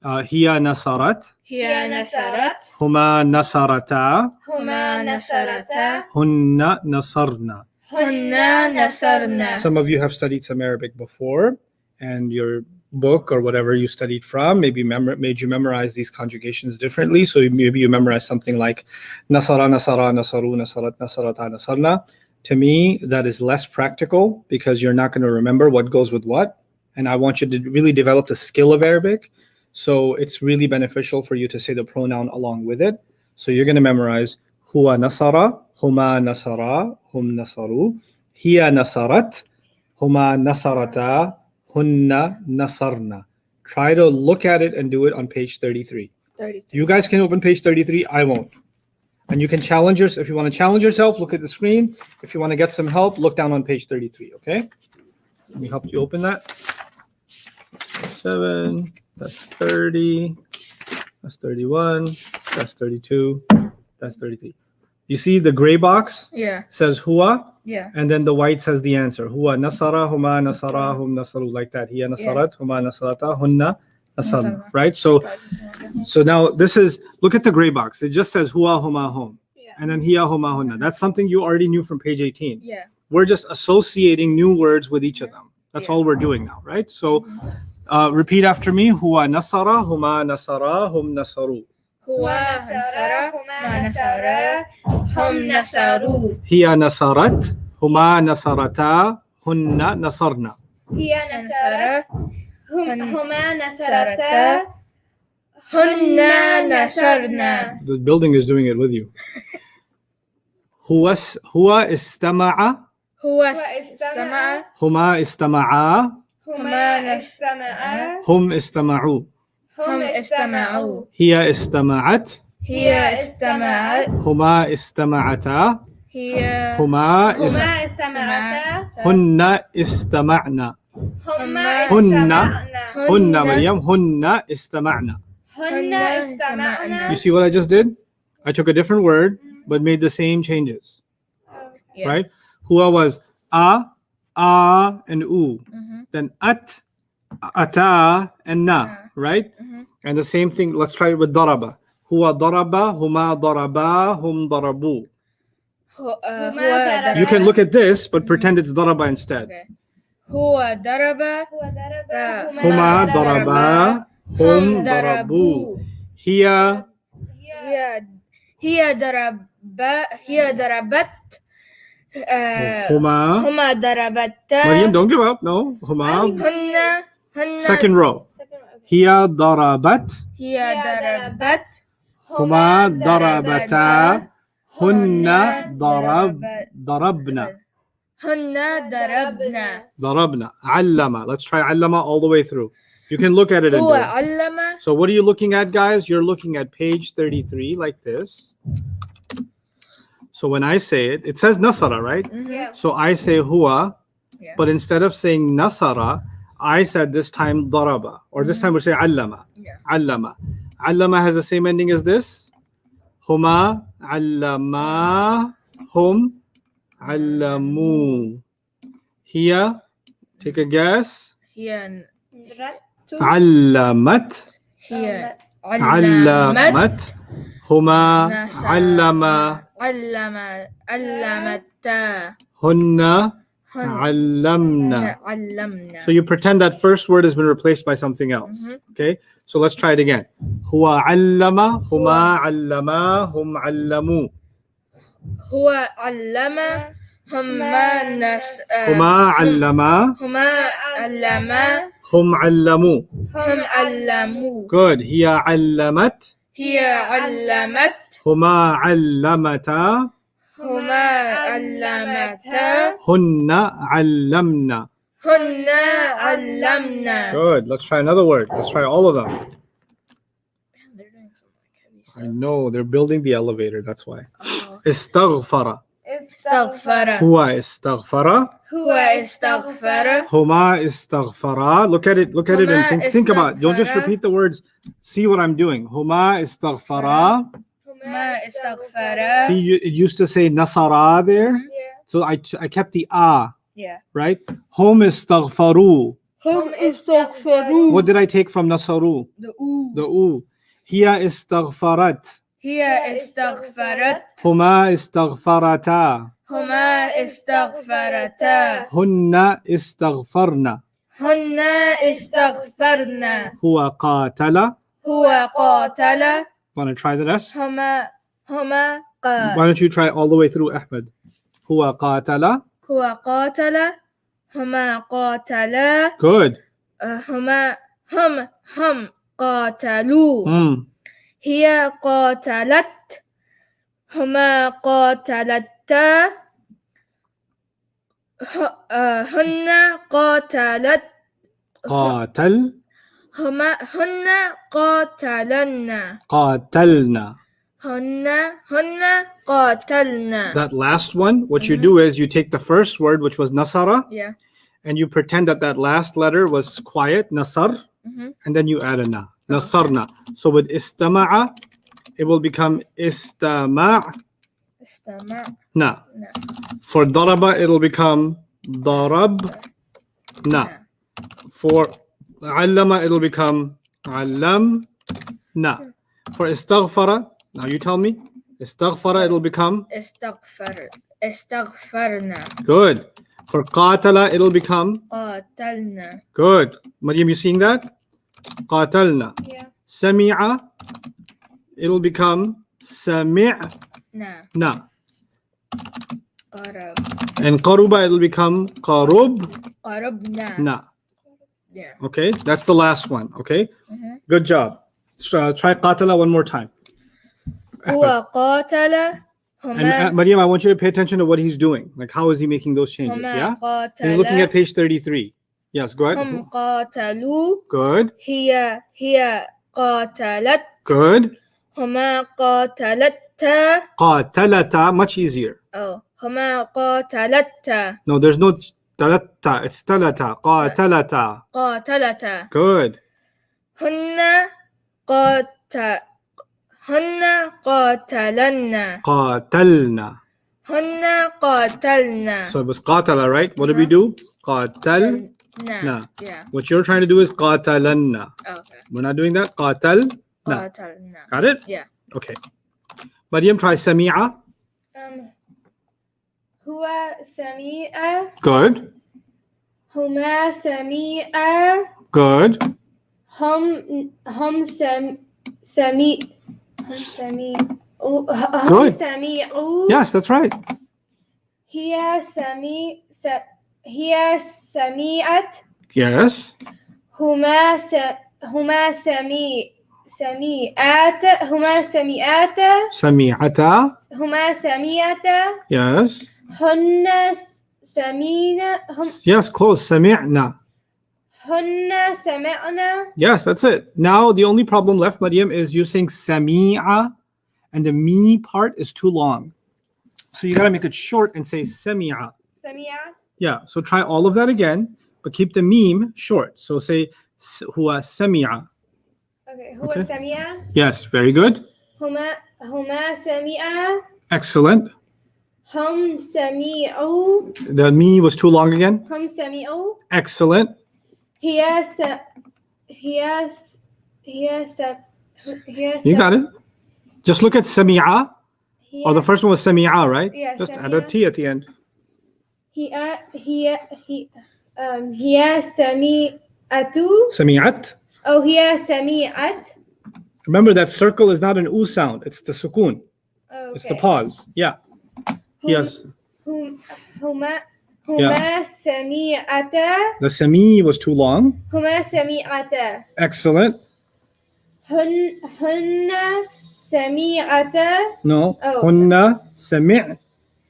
Hiya nasarat. هي نصرت. Huma nasarata. هما نصرتا. Hunna nasarna. هن نصرنا. Some of you have studied some Arabic before, and your book or whatever you studied from maybe made you memorize these conjugations differently. So maybe you memorize something like nasara, nasara, nasaru, nasarat, nasarata, nasarna. To me, that is less practical because you're not going to remember what goes with what. And I want you to really develop the skill of Arabic. So it's really beneficial for you to say the pronoun along with it. So you're going to memorize huwa nasara, huma nasara, hum nasaru, hiya nasarat, huma nasarata, hunna nasarna. Try to look at it and do it on page 33. 33. You guys can open page 33. I won't. And you can challenge yourself. If you want to challenge yourself, look at the screen. If you want to get some help, look down on page 33. Okay? Let me help you open that. 7. That's 30. That's 31. That's 32. That's 33. You see the gray box Yeah. says huwa, Yeah. and then the white says the answer. Huwa nasara, huma nasara, hum nasaru, like that. Hiya nasarat, huma nasarata, hunna nasarna. Nasarna. Right? So now this is, look at the gray box. It just says huwa, huma, hum. Yeah. And then hiya, huma, hunna. That's something you already knew from page 18. Yeah. We're just associating new words with each of them. That's Yeah. all we're doing now, right? So repeat after me. Huwa nasara, huma nasara, hum nasaru. هو نصر هما نصرا هم نصروا. Hiya nasarat, huma nasarata, hunna nasarna. هي نصرت. هما نصرتا. نصرتا. هن نصرنا. The building is doing it with you. Huwa istama'a, هو استمع. huma istama'a, هما استمعا. hum istama'u. هم استمعوا. Hiya istama'at, هي استمعت. huma istama'ata, هي huma هما استمعتا. hunna istama'na. هما هن. استمعنا. Hunna Maryam, hunna istama'na. هن استمعنا. You see what I just did? I took a different word but made the same changes. Yeah. Right? Huwa was a, and u. Then at, ata, and na. Right? And the same thing. Let's try it with daraba. Huwa daraba, huma daraba, hum darabu. You can look at this, but pretend it's daraba instead. Okay. هو ضرب هما ضربا هم ضربوا هي هي ضربت هما ضربتا Maryam, don't give up. No. هما هن second row. هي ضربت هي ضربت هما ضربتا هن ضربنا هن ضربنا ضربنا علم. Let's try علم all the way through. You can look at it and هو do it. علم So what are you looking at, guys? You're looking at page 33 like this. So when I say it, it says nasara, right? Yeah. So I say huwa, Yeah. but instead of saying nasara, I said this time daraba, or this time we say allama. Yeah. Allama. Allama has the same ending as this. Huma allama hum allamu. Hiya, take a guess. هي Allamat. هي علمت هما نسى. علما علمتا هن هن علمنا. علمنا. So you pretend that first word has been replaced by something else. Okay, so let's try it again. هو علم هما علما هم علموا هو علم هما هما علما هما علما هم علموا. هم علموا. Good. هي علمت هي علمت هما علمتا هما علمتا هن علمنا. هن علمنا. Good. Let's try another word. Let's try all of them. I know they're building the elevator. That's why. استغفر. استغفر هو استغفر. هو استغفر هما استغفرا. Look at it. Look at it and think about it. Don't just استغفرا. repeat the words. See what I'm doing. هما استغفرا. هما استغفر. See, it used to say nasara there. So I kept the Yeah. right? هم استغفروا. هم استغفروا. What did I take from nasaru? The oo. The u. هي استغفرت. هي استغفرت. هما استغفرتا. هما استغفرتا. هن استغفرن. هن استغفرن. هو قاتل. هو قاتل. Want to try the rest? هما Why قاتل. don't you try all the way through, Ahmed? هو قاتل. هو قاتل. هما قاتلا. Good. هم قاتلوا. هي قاتلت. هما قاتلتا. هن قاتلت. قاتل. هن قاتلن. قاتلنا. هن قاتلن. That last one, what you do is you take the first word, which was nasara, Yeah. and you pretend that that last letter was quiet, nasar, and then you add a na. Nasarna. So with istama'a, it will become istama'na. استمع. For daraba, it'll become darabna. For allama, it'll become allamna. For istaghfara, now you tell me. Istaghfara, it'll become استغفرنا. good. For qatala, it'll become قاتلنا. good. Maryam, you seeing that? Qatalna. Yeah. Sami'a, it'll become sami'na. قرب. And qaruba, it'll become qarubna. قربنا. Yeah. Okay, that's the last one. Okay, good job. Try qatala one more time. هو قاتل. And هما Maryam, I want you to pay attention to what he's doing. Like, how is he making those changes? Yeah, هما he's looking at قاتل. page 33. Yes, go ahead. هم قاتلوا. Good, هي قاتلت. good. هما قاتلتا. Qatalata, much easier. هما قاتلتا. No, there's no talata. It's talata. Qatalata. قاتلتا. Good. هن هن قاتلن قاتلنا. هن قاتلن So it was قاتل, right? What did we do? قاتل. Yeah. What you're trying to do is قاتلنا. Okay. We're not doing that. قاتلنا. قاتلن. Got it? Yeah. Okay. Maryam, try سميعة. هو سميع. Good. هما سميع. Good. هم سميع. Good. سميع. Yes, that's right. هي سميعت. Yes. هما سميعات. سميعتا. هما سميعتا. Yes. هن سمينا. Yes, close. سمعنا. هن سمعنا. Yes, that's it. Now the only problem left, Maryam, is you saying سميعة and the me part is too long. So you got to make it short and say سميعة. سميع. Yeah, so try all of that again, but keep the meme short. So say هو سميعة. Okay. هو Okay. سميع. Yes, very good. هما سميعا. Excellent. هم سميعوا. The me was too long again. هم سميعوا. Excellent. هي You got it. Just look at سميعة. Oh, the first one was سميعة, right? Yeah, Just add a سميعة. T at the end. هي سميعة. سميعت. أو هي سميعت. Remember that circle is not an oo sound. It's the sukun. It's the pause. Yeah. Yes. هما Yeah. سميعتا. The semi was too long. هما سميعتا. Excellent. هن سميعتا. No. Oh. Hunna sami'na.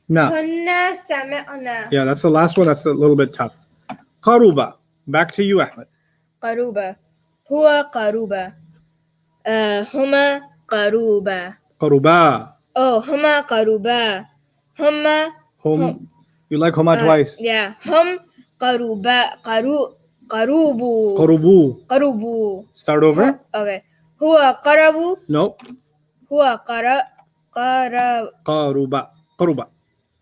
هن سمعنا. Yeah, that's the last one. That's a little bit tough. Qaruba. Back to you, Ahmed. قروبة هو قروبة هما قروبة Qaruba. هما قروبة هما Hum. You like huma twice. yeah هم قروبة قروبو Qarubu. Start over. okay هو قربو No. هو Qaruba.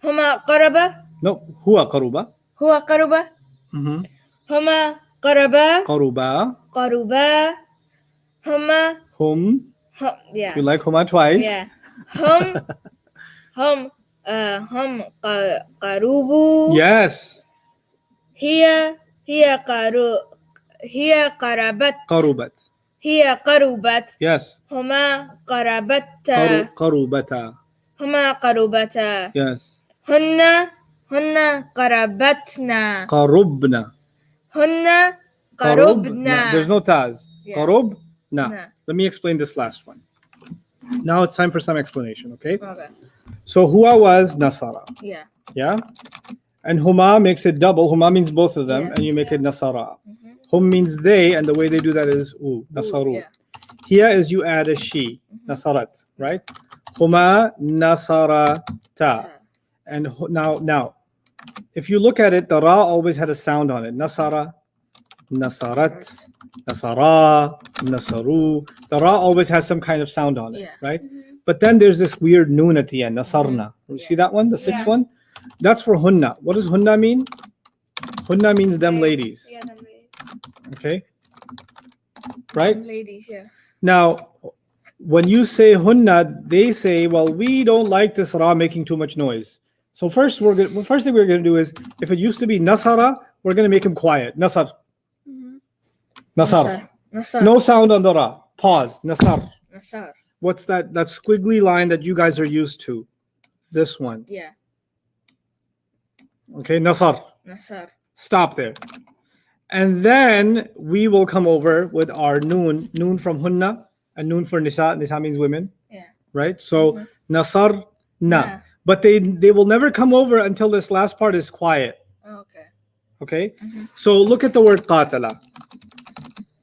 هما قربة No. Huwa qaruba. هو قربة Mm-hmm. هما قربة Qaruba. قربة هما Hum. yeah You like huma twice. yeah هم قروبو Yes. هي قربت Qarubat. هي قربت Yes. هما قربت Qarubata. هما قربتا Yes. هن قربتنا Qarubna. هن قربنا There's no taz. Yeah. Qarubna. Nah. Let me explain this last one. Now it's time for some explanation, okay? Okay. So huwa was nasara. Yeah. Yeah? And huma makes it double. Huma means both of them, Yeah. and you make it nasara. Mhm. Hum means they, and the way they do that is nasaru. Yeah. Here is you add a she, nasarat, right? Huma nasarata. And now, if you look at it, the ra always had a sound on it. Nasara, nasarat, nasara, nasaru. The ra always has some kind of sound on it, Yeah. right? But then there's this weird noon at the end, nasarna. You see that one, the sixth Yeah. one? That's for hunna. What does hunna mean? Hunna means them ladies, Yeah, them ladies. okay? Right? Ladies, yeah. Now, when you say hunna, they say, well, we don't like this ra making too much noise. So first thing we're gonna do is, if it used to be nasara, we're gonna make him quiet. Nasar. Nasar. Nasar. No sound on the ra. Pause. Nasar. Nasar. What's that squiggly line that you guys are used to? This one. Yeah. Okay, nasar. Nasar. Stop there. And then we will come over with our noon from hunna, and noon for nisa. Nisa means women. Yeah. Right? So nasar na. Yeah. But they will never come over until this last part is quiet. Okay. Okay? So look at the word qatala.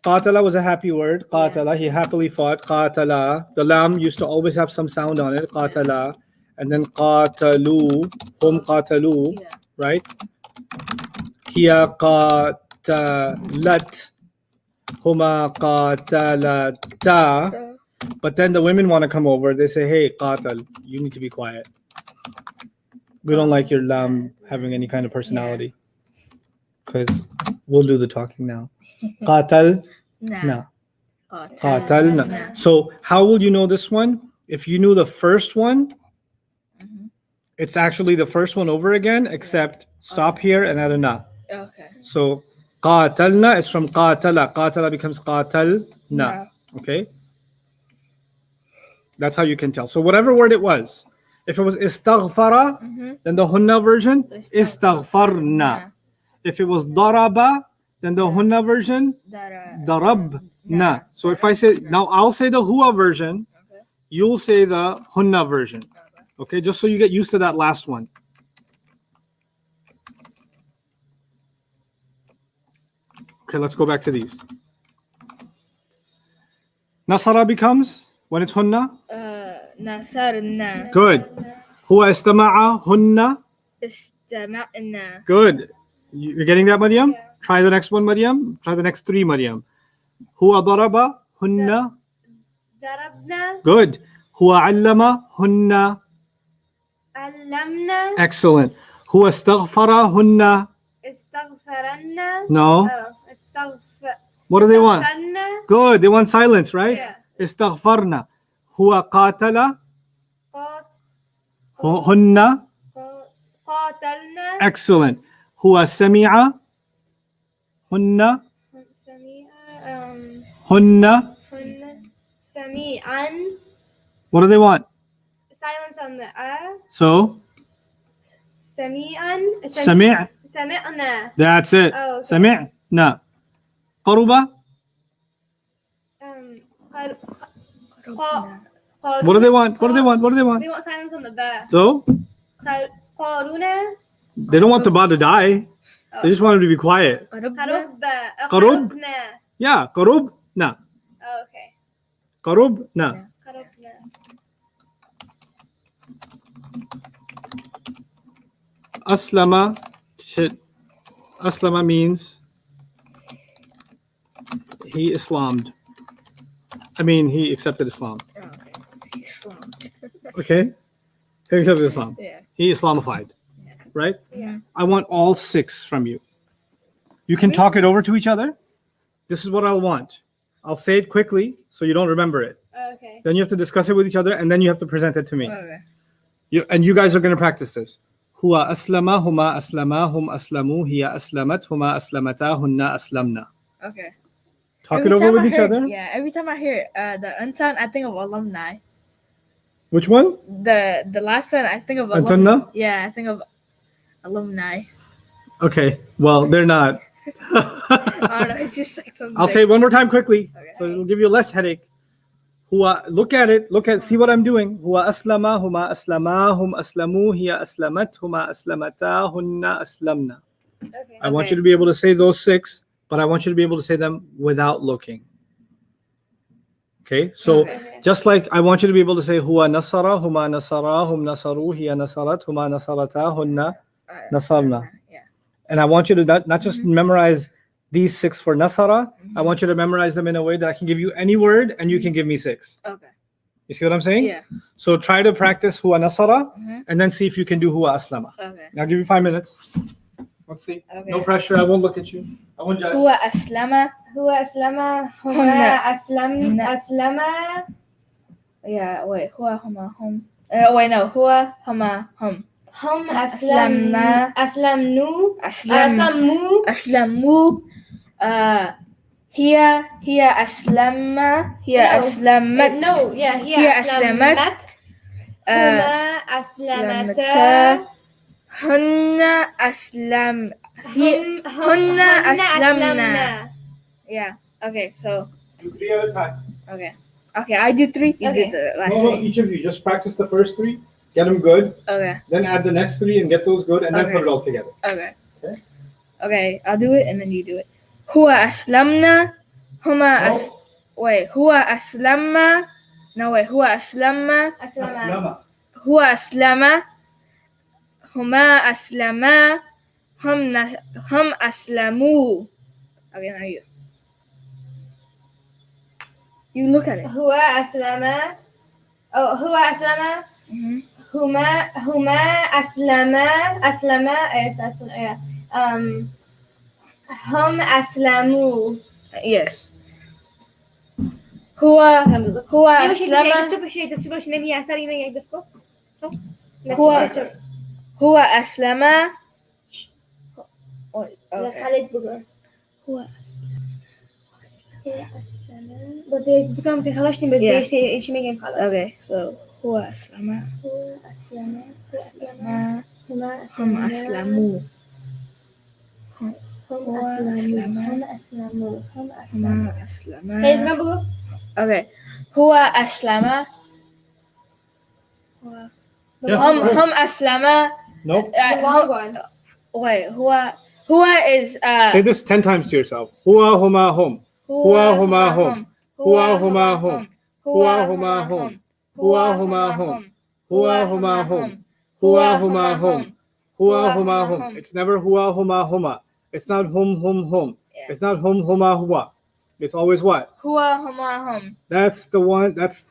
Qatala was a happy word. Qatala, he happily fought. Qatala. The lam used to always have some sound on it. Qatala. And then qatalu. Hum qatalu. Yeah. Right? Hiya qatalat. Huma qatalata. So, But then the women want to come over. They say, hey, qatal, you need to be quiet. We don't like your lam having any kind of personality. Because we'll do the talking now. Qatal nah. na. Qatal. Qatalna. So how will you know this one? If you knew the first one, Mhm. it's actually the first one over again, except stop here and add a na. Okay. So qatalna is from qatala. Qatala becomes qatalna. No. Okay? That's how you can tell. So whatever word it was, if it was istaghfara, Mhm. then the hunna version, istaghfarna. Nah. If it was daraba, then the hunna version, darabna. So if I say, now I'll say the huwa version, Okay. you'll say the hunna version. Okay, just so you get used to that last one. Okay, let's go back to these. Nasara becomes, when it's hunna, Nasarna. good. Huwa istama'a hunna, Istama'na. good. You're getting that, Maryam? Try the next one, Maryam. Try the next three, Maryam. Huwa daraba hunna, Darabna. good. Huwa allama hunna, Allamna. excellent. Huwa istaghfara hunna, Istaghfaranna. no. Istaghfar. What do they want? Istaghfarna. Good. They want silence, right? Yeah. Istaghfarna. Huwa qatala Qat- hunna, Qatalna. excellent. Huwa sami'a hunna, Sami'a. hunna. Sami'an. What do they want? Silence on the So, Sami'an. sami'. Sami'na. That's it. Oh, okay. Sami'na. Qaruba. Qal- Qarubna. What do they want? What do they want? What do they want? They want silence on the ba. So, Qaruna. they don't want the ba to die. They just want him to be quiet. Qarubna. Qarubba. Qarub? Qarubna. Yeah. Qarubna. Oh, okay. Qarubna. Qarubna. Aslama. Aslama means he Islamed. I mean, he accepted Islam. Oh, okay. Islam. Okay? He accepted Islam. Yeah. He Islamified. Right? Yeah. I want all six from you. You can talk it over to each other. This is what I'll want. I'll say it quickly so you don't remember it. Okay. Then you have to discuss it with each other and then you have to present it to me. Okay. And you guys are going to practice this. Huwa aslama, huma aslama, hum aslamu, hiya aslamat, huma aslamata, hunna aslamna. Okay. Talk Every it over time with I each hear- other. Yeah. Every time I hear the untan, I think of alumni. Which one? The last one, I think of alumni. Antanna? Yeah, I think of alumni. Okay. Well, they're not. I don't know. It's just like something. I'll say it one more time quickly Okay. so it'll give you less headache. Huwa, look at it. See what I'm doing. Huwa aslama, huma aslama, hum aslamu, hiya aslamat, huma aslamata, hunna aslamna. Okay. I want you to be able to say those six, but I want you to be able to say them without looking. Okay? So Okay. just like I want you to be able to say huwa nasara, huma nasara, hum nasaru, hiya nasarat, huma nasarata, hunna nasarna. Yeah. And I want you to not just memorize these six for nasara. I want you to memorize them in a way that I can give you any word and you can give me six. Okay. You see what I'm saying? Yeah. So try to practice huwa nasara Mhm. and then see if you can do huwa aslama. Okay. I'll give you 5 minutes. Let's see. Okay. No pressure. I won't look at you. I won't judge. Huwa aslama. Huwa aslama. Humna. Huma aslama. Yeah. Wait. Huwa huma hum. Wait. No. Huwa huma hum. Hum Aslamna. aslamnu. Aslam. Aslamu. Aslamu. Hiya aslama. Hiya No. aslamat. No, yeah, Hiya here aslamat. Huma aslamata. Aslamata. Hunna aslam. Hunna aslamna. Yeah. Okay. So. Do 3 at a time. Okay. Okay. I do 3. You Okay. do the last No, 3. each of you. Just practice the first 3. Get them good. Okay. Then add the next 3 and get those good. And then Okay. put it all together. Okay. Okay. Okay. I'll do it and then you do it. Huwa aslamna. Huma as. Wait. Huwa aslama. No wait. Huwa aslama. Aslama. Huwa aslama. Huma aslama. Hum aslamu. Okay. Now you. You look at it. هو أسلم أو هو أسلم Mhm. هما أسلما هم أسلموا. Yes. هو أسلم. هو أسلم. خالد بقول هو بس تذكرون في خلاشتي بدي Yeah. شيء ما خلاص. Okay, so هو أسلم. هو أسلم أسلم. هم هم أسلموا. هم هو أسلموا أسلم. هم أسلموا هم أسلم. هي ما بقول Okay. هو أسلم. Yes. هم أسلم. Nope. the long one. Wait, هو is Say this 10 times to yourself. Hua huma hum. Hua huma hum. Hua huma hum. Hua huma hum. Hua huma hum. Hua huma hum. Hua huma hum. Hua huma hum. It's never hua huma huma. It's not hum hum hum. Yeah. It's not hum huma hua. It's always what? هم. That's the one that's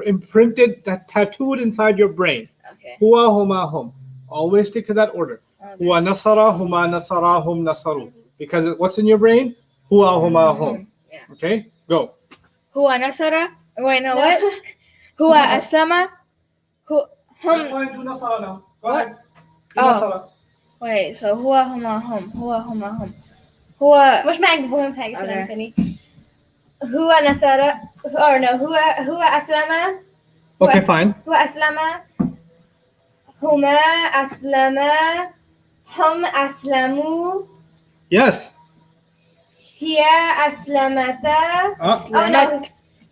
imprinted, that tattooed inside your brain. Okay. Hua huma hum. Always stick to that order. Okay. Hua nasara huma nasara hum nasaru. Because what's in your brain? Hua huma hum. Yeah. Okay, go. هو نصر. Wait, no, what? هو أسلم. هم. fine. Do nasara now. Go What? ahead. Do Oh. nasara. Wait, so هم. هو مش معك بقول حاجة Okay. كلام ثاني. هو نصر or no هو أسلم. Okay, fine. هو أسلم هما أسلما هم أسلموا Yes. هي أسلمتا Oh, no.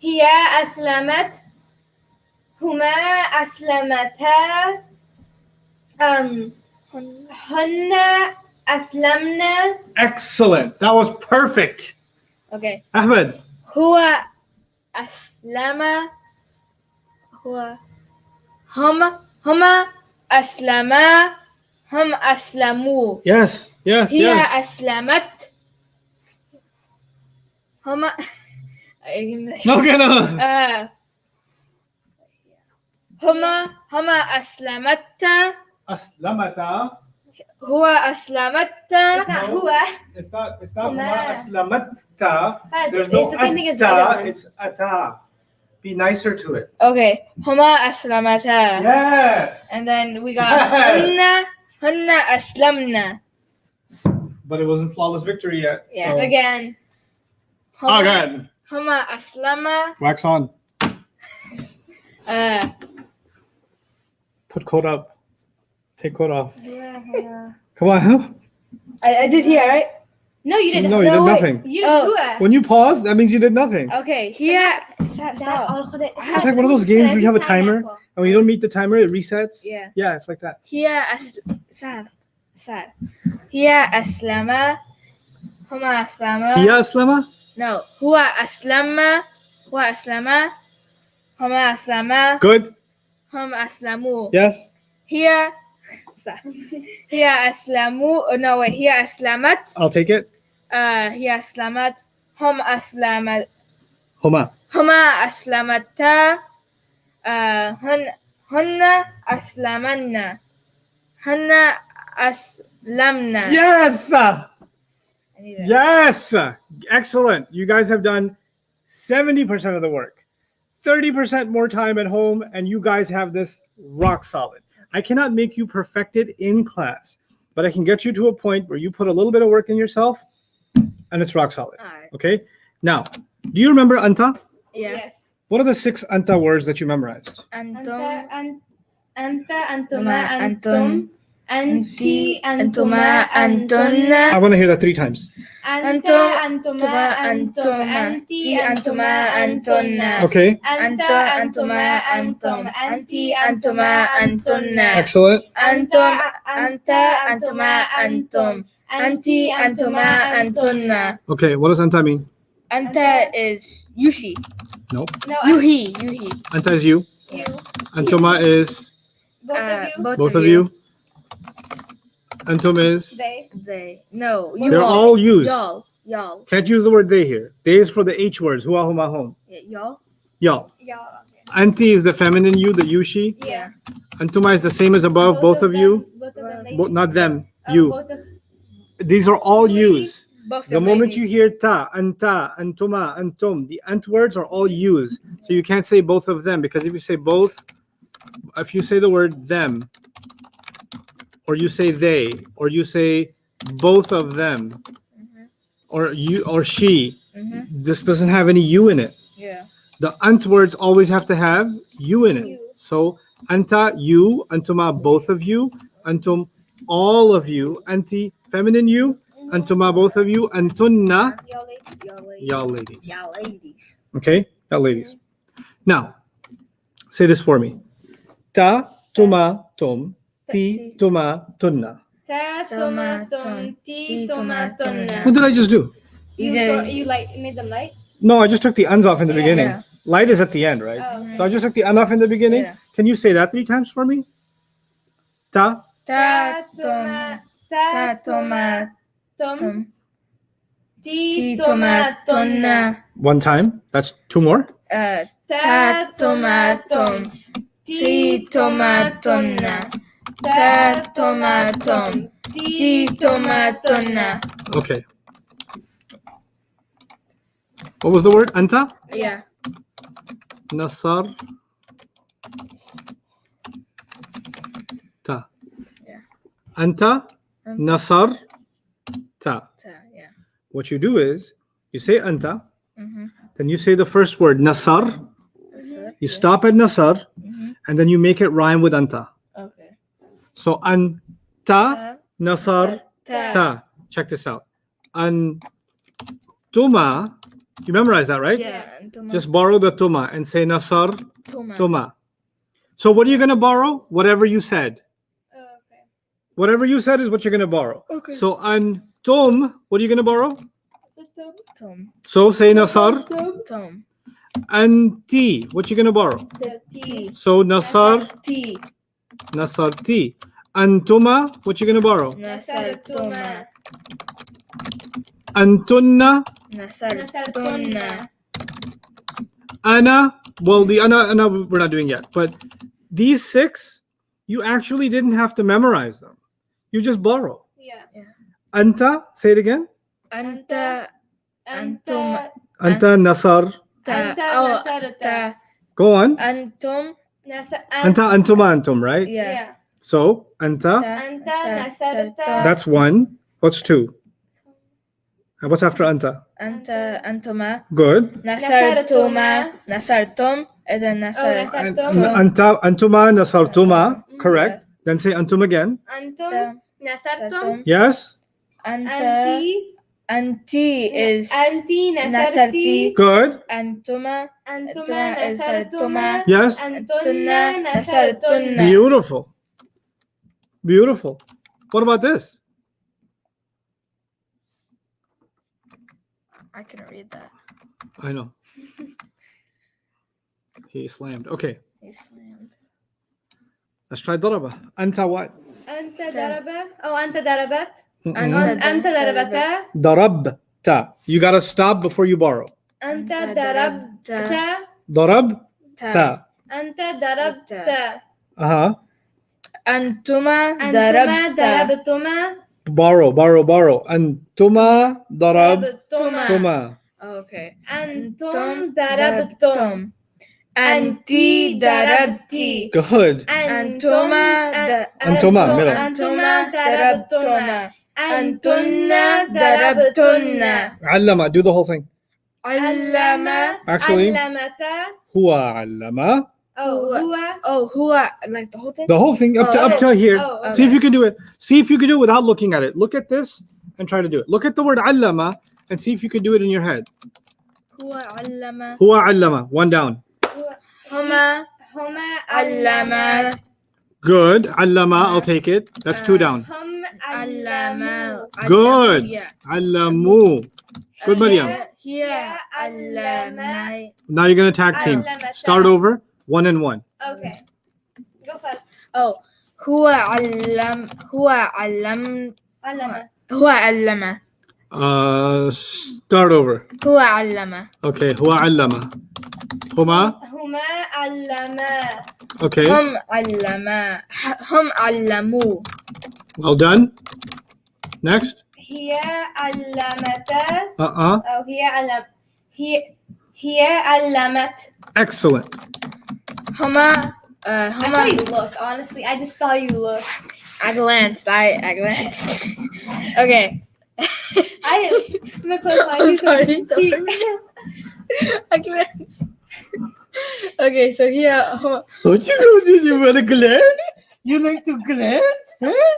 هي أسلمت هما أسلمتا هن أسلمنا. excellent. That was perfect. Okay. Ahmed. هو أسلم. هما أسلما. هم أسلموا. Yes, yes, هي yes. أسلمت. هما Okay, no. هما أسلمت. Aslamata. هو أسلمت. هو It's not Huma. huma aslamata. But There's no it's the same thing as the other atta. one. It's ata. Be nicer to it. Okay. هما أسلمتا. Yes. And then we got Yes. هن أسلمنا. But it wasn't flawless victory yet. Yeah. So. again Again. هما أسلم. Wax on. Put coat up. Take coat off. Come on. I did here, right? no you didn't No, you did wait. nothing. you Oh. هو When you pause, that means you did nothing. Okay. Here. It's like one of those games where you have a timer, and when you don't meet the timer, it resets. Yeah. Yeah, it's like that. هي سار. هي أسلم. هما أسلم. Hiya aslama? No. هو أسلم. هما أسلم. Good. هم أسلموا. Yes. هي أسلموا. No, wait. هي أسلمت. I'll take it. هي أسلمت. هم أسلمت. Homa. هما أسلمتا. هن أسلمنا. هن أسلمنا. Yes. I need that. Yes. Excellent. You guys have done 70% of the work. 30% more time at home, and you guys have this rock solid. I cannot make you perfect it in class, but I can get you to a point where you put a little bit of work in yourself, and it's rock solid. All right. Okay? Now, do you remember anta? Yeah. yes What are the 6 anta words that you memorized? أنتم. أنت أنتما أنتم. أنتي أنتما. أنتن I want to hear that 3 times. أنت أنتم. أنتم أنتي أنتما أنتن Okay. أنت أنتما أنتم أنتي أنتما أنتن Excellent. أنت أنتما أنتم. أنتي أنتما أنتن. Okay, what does anta mean? أنت is Yushi. Nope. no Yuhi. Anta is you. you Antoma is both of you both of you. Antum is they They. No. they're all used. Y'all. Y'all. Can't use the word they here. They is for the H words. Huwa, huma, hum. Yeah, y'all. Y'all. Yeah. Anti is the feminine you, the you, she. Yeah. Antuma is the same as above, both of you. Both of them. Both- Not them, Oh, you. both of These are all yous. Both The moment you hear ta, anta, antuma, antum, the ant words are all yous. So you can't say both of them, because if you say both, if you say the word them, or you say they, or you say both of them, or you or she, this doesn't have any you in it. Yeah. The ant words always have to have you in it. So anta, you, antuma, both of you, antum, all of you, anti, feminine you, antuma, both of you, antunna, y'all ladies. y'all ladies. Y'all ladies. Okay, y'all ladies. Now, say this for me. Ta, tuma, tum, ti, tuma, tunna. Ta tomaton, ti tomatonna. What did I just do? You You like made them light? No, I just took the uns off in the beginning. Yeah. Light is at the end, right? Oh, okay. So I just took the un off in the beginning. Yeah. Can you say that 3 times for me? Ta, Ta Ta tomatum. ti Ti tomatonna. tomatonna. 1 time. That's 2 more. Ta tomatum. Ti tomatonna. Ta tomatum. Ti tomatonna. Okay. What was the word? Anta? Yeah. Nasar. Ta. Yeah. Anta. Nasar. Ta. Yeah. What you do is, you say anta, Mhm. then you say the first word, nasar. You stop at nasar, and then you make it rhyme with anta. Okay. So anta, nasar, Ta. ta. Check this out. Antuma, you memorize that, right? Yeah. And Just borrow the tuma and say nasar, tuma. tuma. So what are you going to borrow? Whatever you said. Oh, okay. Whatever you said is what you're going to borrow. Okay. So antum, what are you going to borrow? Tom. So say nasar. Tom. Anti, what you going to borrow? The T. So nasar, T. nasar ti. Antuma, what you going to borrow? Nasartuma. Antunna, Nasartuna. ana. Well, the ana we're not doing yet. But these 6, you actually didn't have to memorize them. You just borrow. Yeah. Anta, say it again. Anta. Anta. Anta nasar. Ta. Anta Oh, nasarta. ta. Go on. Antum. Anta, antuma, antum, right? Yeah. So anta, Ta. Anta nasarta. that's 1. What's 2? And what's after anta? Anta. Antuma. Good. Nasartuma. Nasartum. And then Nasartum. Anta, antuma, nasartuma. Correct. Then say antum again. Antum nasartum. Yes. Anta. Anti is Anti nasarti. nasarti. Good. Antuma. Antuma is nasartuma. Yes. Antunna nasartunna. Beautiful. Beautiful. What about this? I couldn't read that. I know. He slammed. Okay. He slammed. Let's try daraba. Anta what? Anta daraba. Oh, anta darabat. Mm-mm. Anta darabata. Darabta. You gotta stop before you borrow. Anta darabta. Darabta. Anta darabta. Uh-huh. Antuma Antuma darabta. darabtuma. Borrow. Antuma darabtuma. Okay. Antum darabtum. Anti darabti. Good. Antuma middle. Antuma darabtuma. Antunna darabtunna. Allama. Do the whole thing. Allama. Actually, Allamata. huwa allama. Oh, huwa. Oh, huwa. Like the whole thing? The whole thing up to here. Oh, See if you can do it. See if you can do it without looking at it. Look at this and try to do it. Look at the word allama and see if you can do it in your head. Huwa allama. Huwa allama. 1 down. Huma Huma allama. Good. Allama. I'll take it. That's 2 down. Hum Allamu. Good. Yeah. Allamu. Good, Maryam. Here. Allamai. Now you're gonna tag team. Start over. 1 and 1. Okay. Go first. Oh. Huwa allam. Huwa allam. Allama. Huwa allama. Start over. هو علم. Okay. هو علم. هما. هما علما. Okay. هم علما. هم علموا. Well done. Next. هي علمتا. Uh-uh. أو هي علمت. Excellent. هما I saw هما you look, honestly. I just saw you look. I glanced. I glanced. Okay. I'm gonna close my I'm eyes. sorry. I glanced. Okay, so here هو What you want to glance? You like to glance? Huh?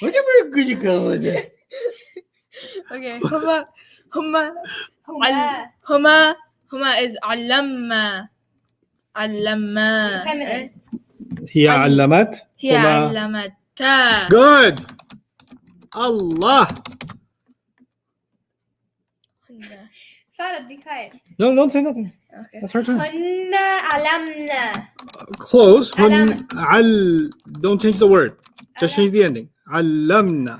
What about you go with it? okay هما هما. هما is علما. علما. Feminine. هي علمت. هي هما. علمتا. Good. Allah. Farad, be quiet. No, don't say nothing. Okay. That's her turn. هن علمنا. Close. Alam. Don't change the word. Just change the ending. علمنا.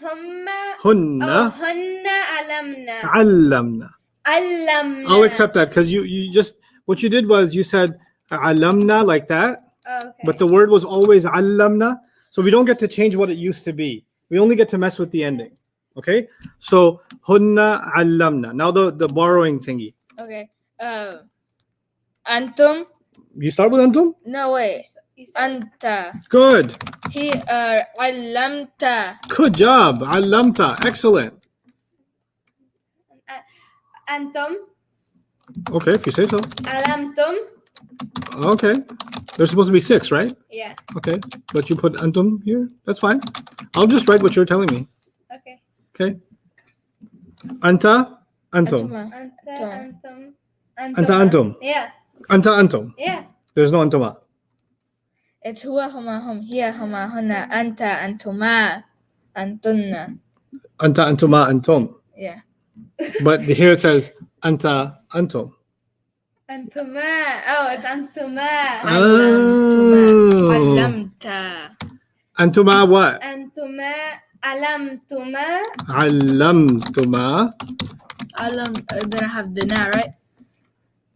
هما. هن. هن علمنا. علمنا. علمنا. I'll accept that because you just what you did was you said alamna like that, Okay. but the word was always alamna, so we don't get to change what it used to be. We only get to mess with the ending. Okay, so hunna alamna. Now the borrowing thingy. Okay. Antum. You start with antum. No wait. Anta. Good. He علمت. Good job. Alamta. Excellent. أنتم. Okay, if you say so. علمتم. Okay. There's supposed to be 6, right? Yeah. Okay, but you put antum here. That's fine. I'll just write what you're telling me. Okay. Okay. Anta, antum. أنتم. Anta antum. Yeah. Anta antum. Yeah. There's no antuma. It's هو هما هم هي هما هن أنت أنتما أنتن. Anta antuma antum. Yeah. But here it says anta antum. أنتما. Oh, it's أنتما. Oh. علمت. Antuma what? أنتما. علمتما. Allamtuma. Then I have the na, right?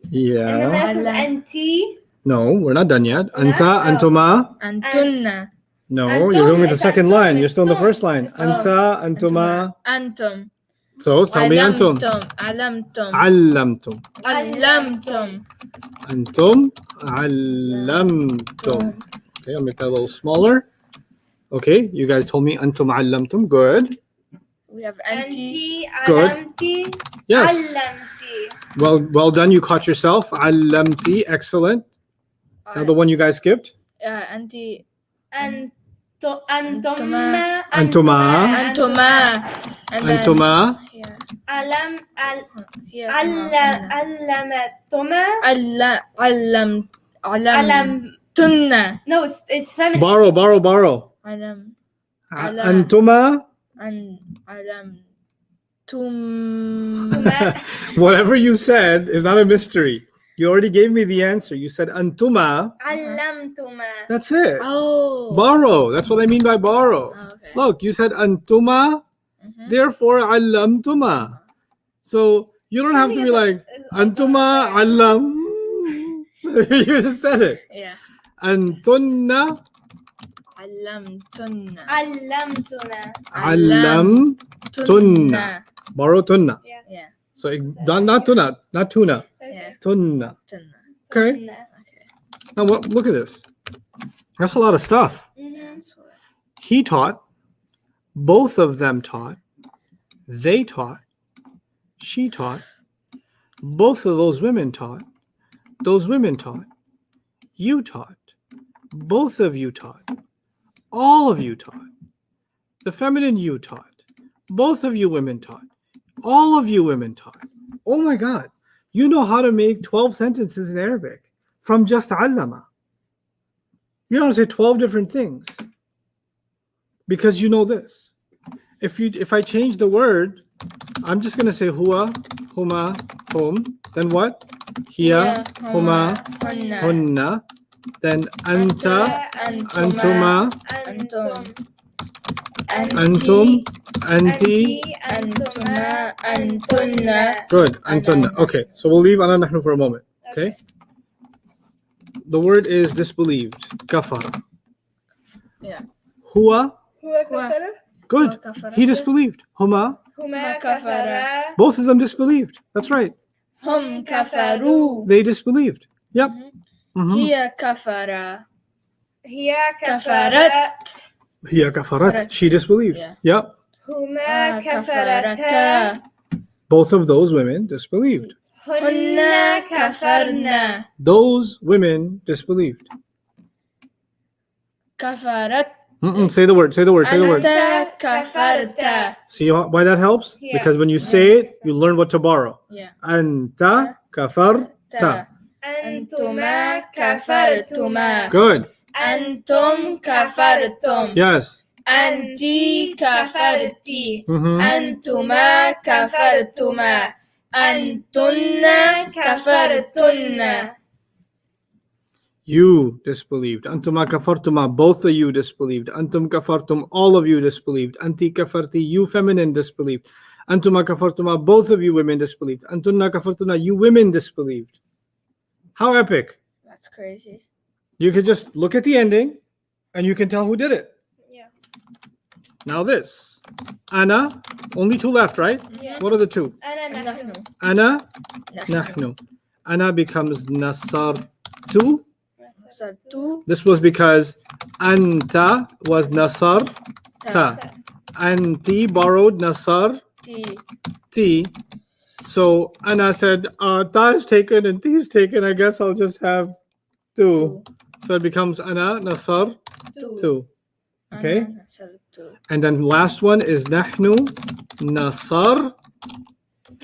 And then Yeah. this is أنتي. No, we're not done yet. We're not? Anta Oh. antuma. أنتن. No, Antum, you're going with the it's second antum, line. You're still in the antum. first line. Oh. Anta antuma. أنتم. So tell me antum. علمتم. Allamtum. علمتم. Antum. Allamtum. Okay, I'll make that a little smaller. Okay, you guys told me antum allamtum. Good. We have anti. أنتي. Good. علمتي. Yes. علمتي. Well done. You caught yourself. Allamti. Excellent. Now the one you guys skipped. Anti. أنتما. أنتما. أنتما. And then Antuma. here. علمتما. علمتن. No, it's feminine. Borrow. علم. Antuma. علمتم. Whatever you said is not a mystery. You already gave me the answer. You said antuma. علمتما. That's it. Oh. Borrow. That's what I mean by borrow. Okay. Look, you said antuma. Mhm. Therefore, allamtuma. So you don't have to be like antuma allam. You just said it. Yeah. Antunna علمتن. علمتنا. allamtunna. Borrow tunna. Yeah. So not tuna, not tuna. Yeah. Tunna. Tunna. Okay. Now look at this. That's a lot of stuff. That's what. He taught. Both of them taught. They taught. She taught. Both of those women taught. Those women taught. You taught. Both of you taught. All of you taught. The feminine you taught. Both of you women taught. All of you women taught. Oh my God. You know how to make 12 sentences in Arabic from just allama. You don't say 12 different things because you know this. If I change the word, I'm just going to say huwa, huma, hum. Then what? Hiya, huma, hunna. hunna. Then anta, Antuma. antuma. أنتم. Antum, anti. أنتما أنتن. Good. Antunna. Okay, so we'll leave ana nahnu for a moment. Okay. The word is disbelieved. Kafara. Yeah. Huwa. هو Good. He disbelieved. Huma. هما كفرا Both of them disbelieved. That's right. هم كفروا. They disbelieved. Yep. Mhm. هي كفر. هي كفرت. كفرت Hiya kafarat. She disbelieved. Yeah. Yep. هما كفرتا كفرتا. Both of those women disbelieved. هن كفرنا Those women disbelieved. كفرت. Say the word. Say the word. Say the word. أنت كفرت. See why that helps? Yeah. Because when you say it, you learn what to borrow. Yeah. Anta kafarta. أنتما كفرتما Good. أنتم كفرتم. Yes. أنتي كفرتي. Mhm. أنتما كفرتما. أنتن كفرتن. You disbelieved. Antuma kafartuma. Both of you disbelieved. Antum kafartum. All of you disbelieved. Anti kafarti. You feminine disbelieved. Antuma kafartuma. Both of you women disbelieved. Antunna kafartuna. You women disbelieved. How epic. That's crazy. You could just look at the ending and you can tell who did it. Yeah. Now this. Ana. Only two left, right? Yeah. What are the two? أنا نحن نحن. Ana. نحن. Nahnu. Ana becomes nasartu. صرت. This was because anta was nasar ta. Anti borrowed nasar تي. ti. So Anna said, ta is taken and ti is taken. I guess I'll just have two. So it becomes Anna nasar two. Okay. أنا نصرت. And then last one is nahnu nasar.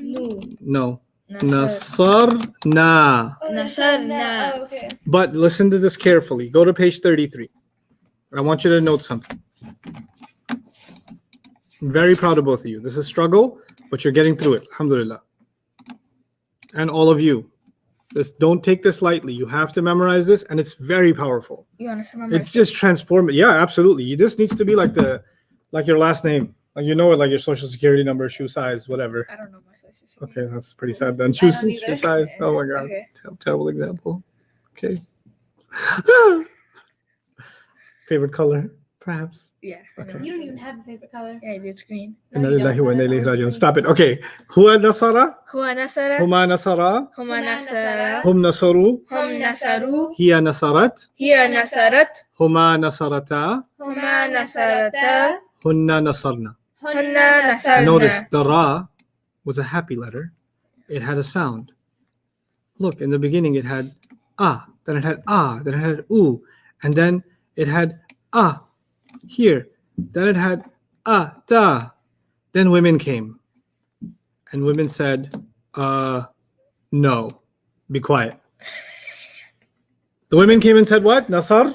نو. No. نصر. Nasarna. نصرنا. Okay. But listen to this carefully. Go to page 33. I want you to note something. I'm very proud of both of you. This is a struggle, but you're getting through it. Alhamdulillah. And all of you. Don't take this lightly. You have to memorize this, and it's very powerful. You want to remember? It's just transformative. Yeah, absolutely. This needs to be like your last name. Like you know it, like your social security number, shoe size, whatever. I don't know my social security. Okay, that's pretty sad then. Shoe don't either. size. Oh my god. Okay. Terrible example. Okay. Favorite color, perhaps. Yeah. I know. Okay. You don't even have a favorite color. Yeah, it's green. Inna you don't. lillahi wa inna I don't ilayhi know. raji'un. Stop it. Okay. Huwa nasara. هو نصر. Huma nasara. هما نصر. Hum nasaru. هم نصروا. Hiya nasarat. هي نصرت. Huma nasarata. هما نصرتا. Hunna nasarna. هن نصرنا. Notice the ra was a happy letter. It had a sound. Look, in the beginning it had ah, then it had ah, then it had oo, and then it had ah here. Then it had ah ta. Then women came. And women said, no, be quiet. The women came and said what? Nasar?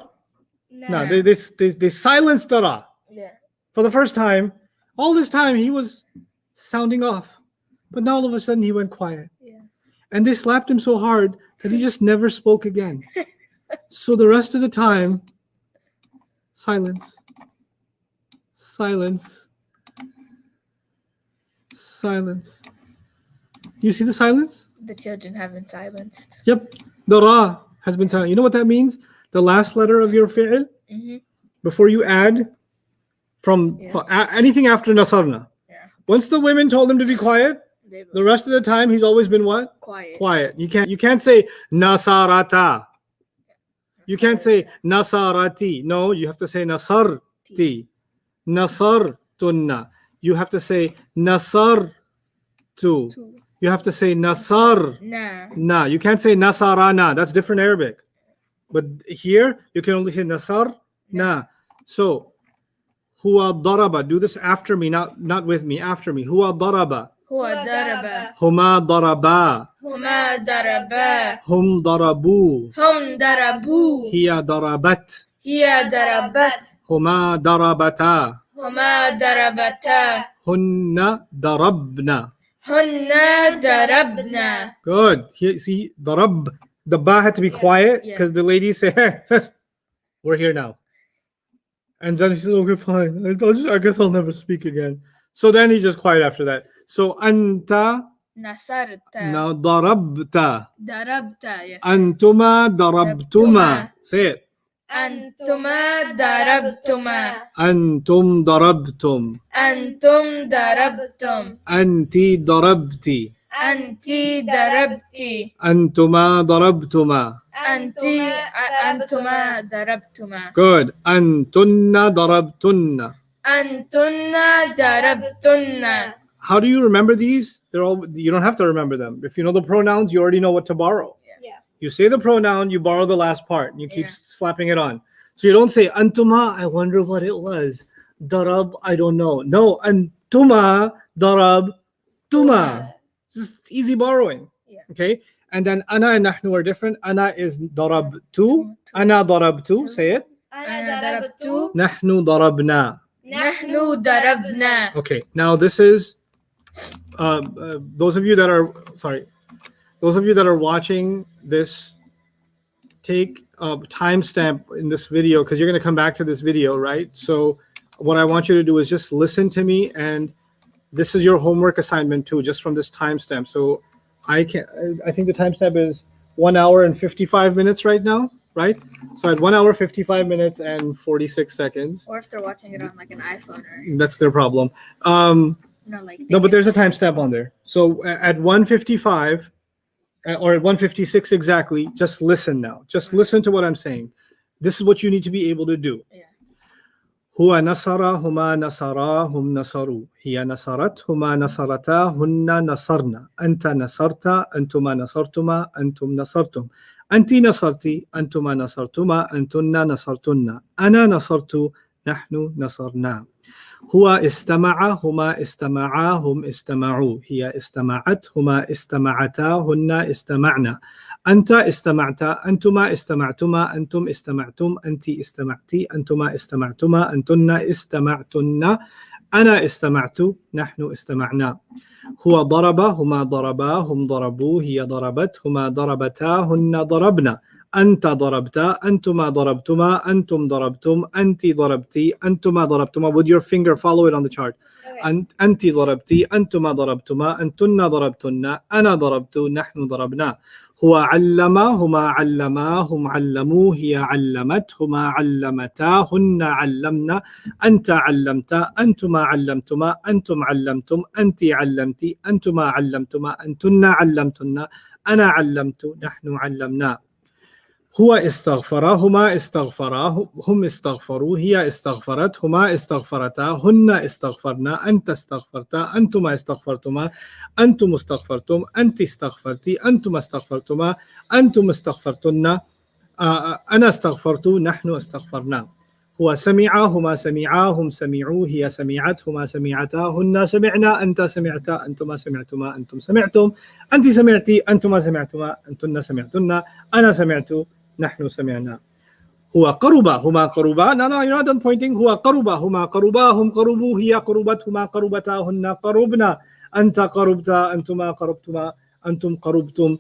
No, they silenced the ra. Yeah. For the first time. All this time he was sounding off. But now all of a sudden he went quiet. Yeah. And they slapped him so hard that he just never spoke again. So the rest of the time, silence. Silence. Silence. You see the silence? The children have been silenced. Yep. The ra has been silent. You know what that means? The last letter of your fi'l, Mm-hmm. before you add from anything after nasarna. Yeah. Once the women told him to be quiet, They the rest of the time he's always been what? quiet. Quiet. You can't say nasarata. You can't say nasarati. No, you have to say nasarti. Nasartunna. You have to say nasartu. Two. You have to say nasar. Nah. Na. You can't say nasarana. That's different Arabic. But here you can only say nasar na. So huwa daraba. Do this after me, not with me, after me. Huwa daraba. هو ضرب. Huma daraba. هما ضربا. Hum darabu. هم ضربوا. Hiya darabat. هي ضربت. Huma darabata. هما ضربتا. Hunna darabna. هن ضربنا. Good. Here, see, darab. The ba had to be quiet Yeah. because the ladies say, we're here now. And then he said, okay, fine. I guess I'll never speak again. So then he's just quiet after that. So anta, Nasarta. now darabta. Darabta. Yes. Antuma darabtuma. Say it. Antuma darabtuma. Antum darabtum. Antum darabtum. Anti darabti. Anti darabti. Antuma darabtuma. Antuma darabtuma. Good. Antunna darabtunna. Antunna darabtunna. How do you remember these? They're all, you don't have to remember them. If you know the pronouns, you already know what to borrow. Yeah. You say the pronoun, you borrow the last part, and you keep Yeah. slapping it on. So you don't say antuma, I wonder what it was. Darab, I don't know. No, antuma darab tuma. Just easy borrowing. Yeah. Okay. And then ana and nahnu are different. Ana is darabtu. Ana darabtu. Say it. أنا ضربت. Nahnu darabna. Nahnu darabna. Okay. Now this is those of you that are watching this, take a timestamp in this video because you're going to come back to this video, right? So what I want you to do is just listen to me, and this is your homework assignment too, just from this timestamp. So I think the timestamp is 1 hour and 55 minutes right now, right? So at 1 hour 55 minutes and 46 seconds. Or if they're watching it on like an iPhone or That's their problem. like No, but there's a timestamp on there. So at 1:55 or at 1:56 exactly, just listen now. Just listen to what I'm saying. This is what you need to be able to do. Yeah. هو نصر هما نصرا هم نصروا هي نصرت هما نصرتا هن نصرنا أنت نصرت أنتما نصرتما أنتم نصرتم أنت نصرتي أنتما نصرتما أنتن نصرتن أنا نصرت نحن نصرنا هو استمع هما استمعا هم استمعوا هي استمعت هما استمعتا هن استمعنا أنت استمعت أنتما استمعتما أنتم استمعتم أنت استمعتي أنتما استمعتما أنتن استمعتن أنا استمعت نحن استمعنا هو ضرب هما ضربا هم ضربوا هي ضربت هما ضربتا هن ضربنا أنت ضربت أنتما ضربتما أنتم ضربتم أنت ضربتي أنتما ضربتما. With your finger follow it on the chart. أنت ضربتي أنتما ضربتما أنتن ضربتن أنا ضربت نحن ضربنا هو علم هما علما هم علموا هي علمت هما علمتا هن علمنا أنت علمت أنتما علمتما أنتم علمتم أنت علمتي أنتما علمتما أنتن علمتن أنا علمت نحن علمنا هو استغفر هما استغفرا هم استغفروا هي استغفرت هما استغفرتا هن استغفرنا أنت استغفرت أنتما استغفرتما أنتم استغفرتم أنت استغفرتي أنتما استغفرتما أنتم استغفرتن أنا استغفرت نحن استغفرنا هو سمع هما سمعا هم سمعوا هي سمعت هما سمعتا هن سمعنا أنت سمعت أنتما سمعتما أنتم سمعتم أنت سمعتي أنتما سمعتما أنتن سمعتن أنا سمعت نحن سمعنا هو قرب هما قربا. No, you're not done pointing. هو قرب هما قربا هم قربوا هي قربت هما قربتا هن قربنا أنت قربت أنتما قربتما أنتم قربتم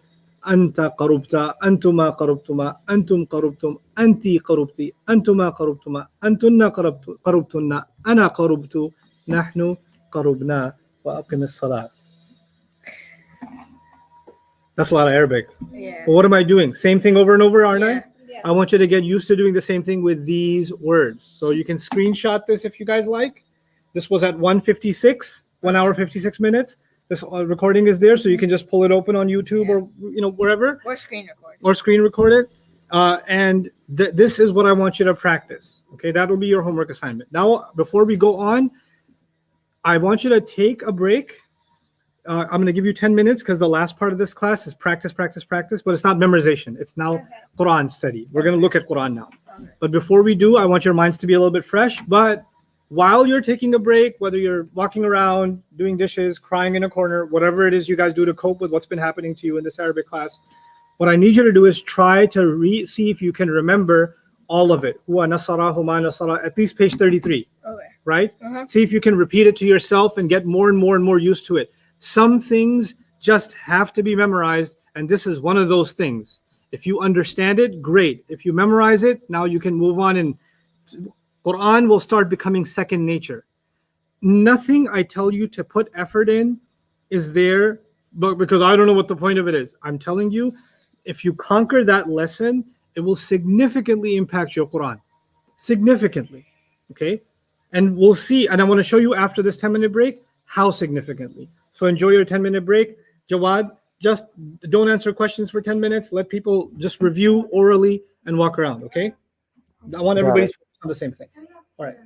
أنت قربت أنتما قربتما أنتم قربتم أنت قربتي أنتما قربتما أنتن قربتن أنا قربت نحن قربنا وأقم الصلاة. That's a lot of Arabic. Yeah. Well, what am I doing? Same thing over and over, aren't Yeah. I? I want you to get used to doing the same thing with these words. So you can screenshot this if you guys like. This was at 1:56, 1 hour 56 minutes. This recording is there, so you can just pull it open on YouTube or wherever, Or screen record. or screen record it. And this is what I want you to practice. Okay, that'll be your homework assignment. Now, before we go on, I want you to take a break. I'm going to give you 10 minutes because the last part of this class is practice, practice, practice, but it's not memorization. It's now Quran study. We're going to look at Quran now. Okay. But before we do, I want your minds to be a little bit fresh. But while you're taking a break, whether you're walking around, doing dishes, crying in a corner, whatever it is you guys do to cope with what's been happening to you in this Arabic class, what I need you to do is try to see if you can remember all of it. Huwa nasara, huma nasara, at least page 33, Okay. right? Uh-huh. See if you can repeat it to yourself and get more and more and more used to it. Some things just have to be memorized, and this is one of those things. If you understand it, great. If you memorize it, now you can move on and Quran will start becoming second nature. Nothing I tell you to put effort in is there, but because I don't know what the point of it is. I'm telling you, if you conquer that lesson, it will significantly impact your Quran. Significantly. Okay? And we'll see. And I want to show you after this 10-minute break how significantly. So enjoy your 10-minute break. Jawad, just don't answer questions for 10 minutes. Let people just review orally and walk around. Okay? I want Got everybody it. to focus on the same thing. All right.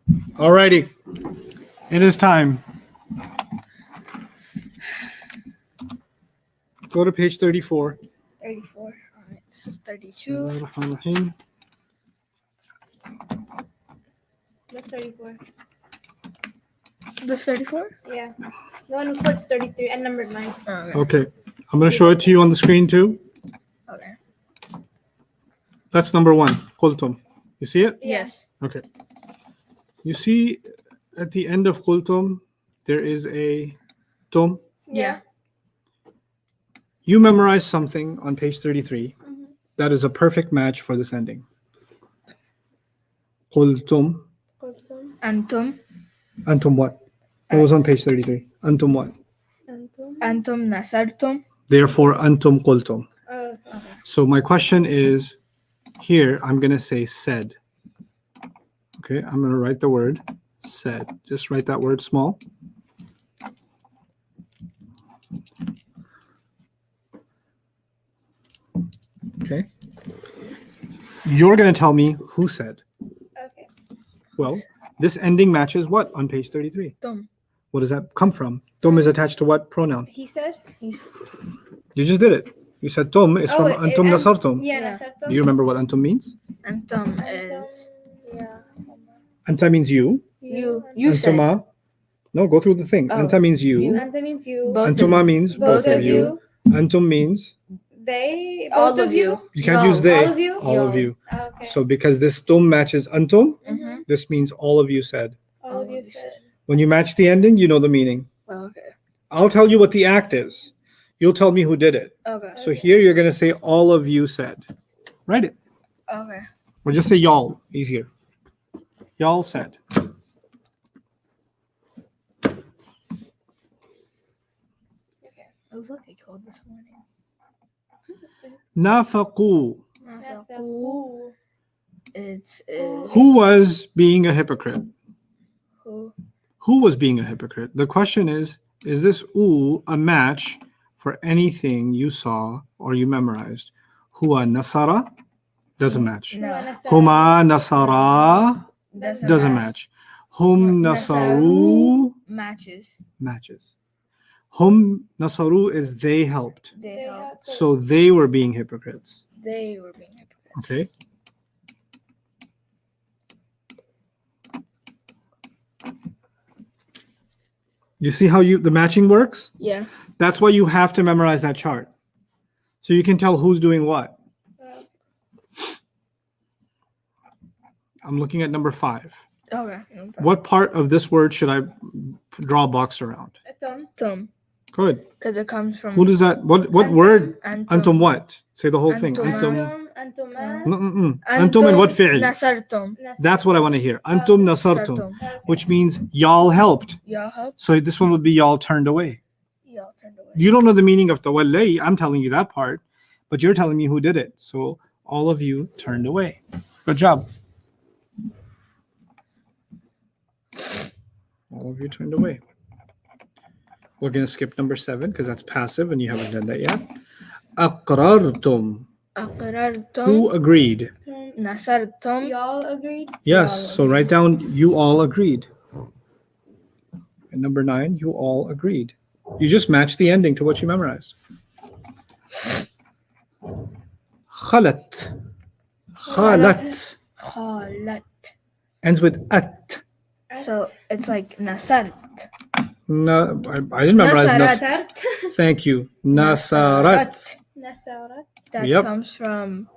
Alrighty. It is time. Go to page 34. 34. All right, this is 32. Bismillahirrahmanirrahim. That's 34. This 34? Yeah. The one before it's 33 and number 9. Oh, okay. Okay. I'm going to show it to you on the screen too. Okay. That's number 1. Qultum. You see it? Yes. Okay. You see at the end of Qultum, there is a tum. Yeah. You memorized something on page 33. Mhm. That is a perfect match for this ending. Qultum. Antum. Antum what? What was on page 33? Antum what? Antum nasartum. Therefore, antum qultum. Oh, So my question is, here I'm going to say said. Okay, I'm going to write the word said. Just write that word small. Okay. You're going to tell me who said. okay. Well, this ending matches what on page 33? Tum. What does that come from? Tum is attached to what pronoun? He said? He's You just did it. You said tum is from antum nasartum. Yeah, Yeah. Nasartum. Do you remember what antum means? Antum is Yeah. Anta means you. you said. Antuma. No, go through the thing. Oh, Anta means you. you. Anta means you. Both Antuma means Both of you. Antum means They. All Both of you. you can't Yo. use they. All of you? All of Yo. you. Oh, okay. So because this tum matches antum, Mm-hmm. this means all of you said. all of you said. When you match the ending, you know the meaning. Okay. I'll tell you what the act is. You'll tell me who did it. Okay. So here you're going to say all of you said. Write it. Okay. Or just say y'all. Easier. Y'all said. It was lucky cold this morning. Nafaqu. Nafaqu. It's Who was being a hypocrite? who? Who was being a hypocrite? The question is this oo a match for anything you saw or you memorized? Huwa nasara? Doesn't match. No. Huma nasara? Doesn't match. match. Hum nasaru? Matches. Matches. Hum nasaru is they helped. They helped. So they were being hypocrites. They were being hypocrites. Okay. You see how the matching works? Yeah. That's why you have to memorize that chart. So you can tell who's doing what. I'm looking at number 5. Okay. No problem. What part of this word should I draw a box around? Tum. Good. Because it comes from. Who does that? What word? Antum. Antum what? Say the whole thing. Antuma. Antum. Antuma. Antum and what fi'l? Nasartum. That's what I want to hear. Antum nasartum, Nasartum. which means y'all helped. Y'all helped. So this one would be y'all turned away. Y'all turned away. You don't know the meaning of tawallay. I'm telling you that part, but you're telling me who did it. So all of you turned away. Good job. All of you turned away. We're going to skip number 7 because that's passive and you haven't done that yet. Aqrartum. Aqrartum. Who agreed? Nasartum. Y'all agreed? Yes. So write down you all agreed. And number 9, you all agreed. You just match the ending to what you memorized. Khalat. Khalat. Khalat. Ends with at. So it's like nasart. No, I didn't memorize Nasarat. Thank you. Nasarat. Nasarat. That Yep. comes from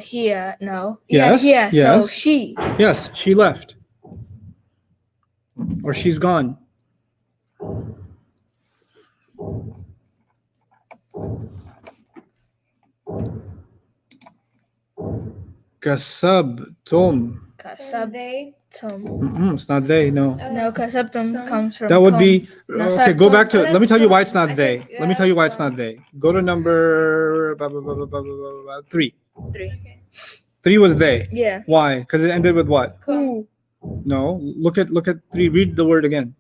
here. No. Yes, Yeah. So yes. she. Yes, she left. Or she's gone. Kasabtum. Kasabtum. It's not they, no. No, kasabtum comes from. That would tum. be okay. Go back to. Let me tell you why it's not I they. think, Let me tell you why it's yeah, not they. Go to number 3. 3. 3 was they. Yeah. Why? Because it ended with what? Who? No. Look at 3. Read the word again.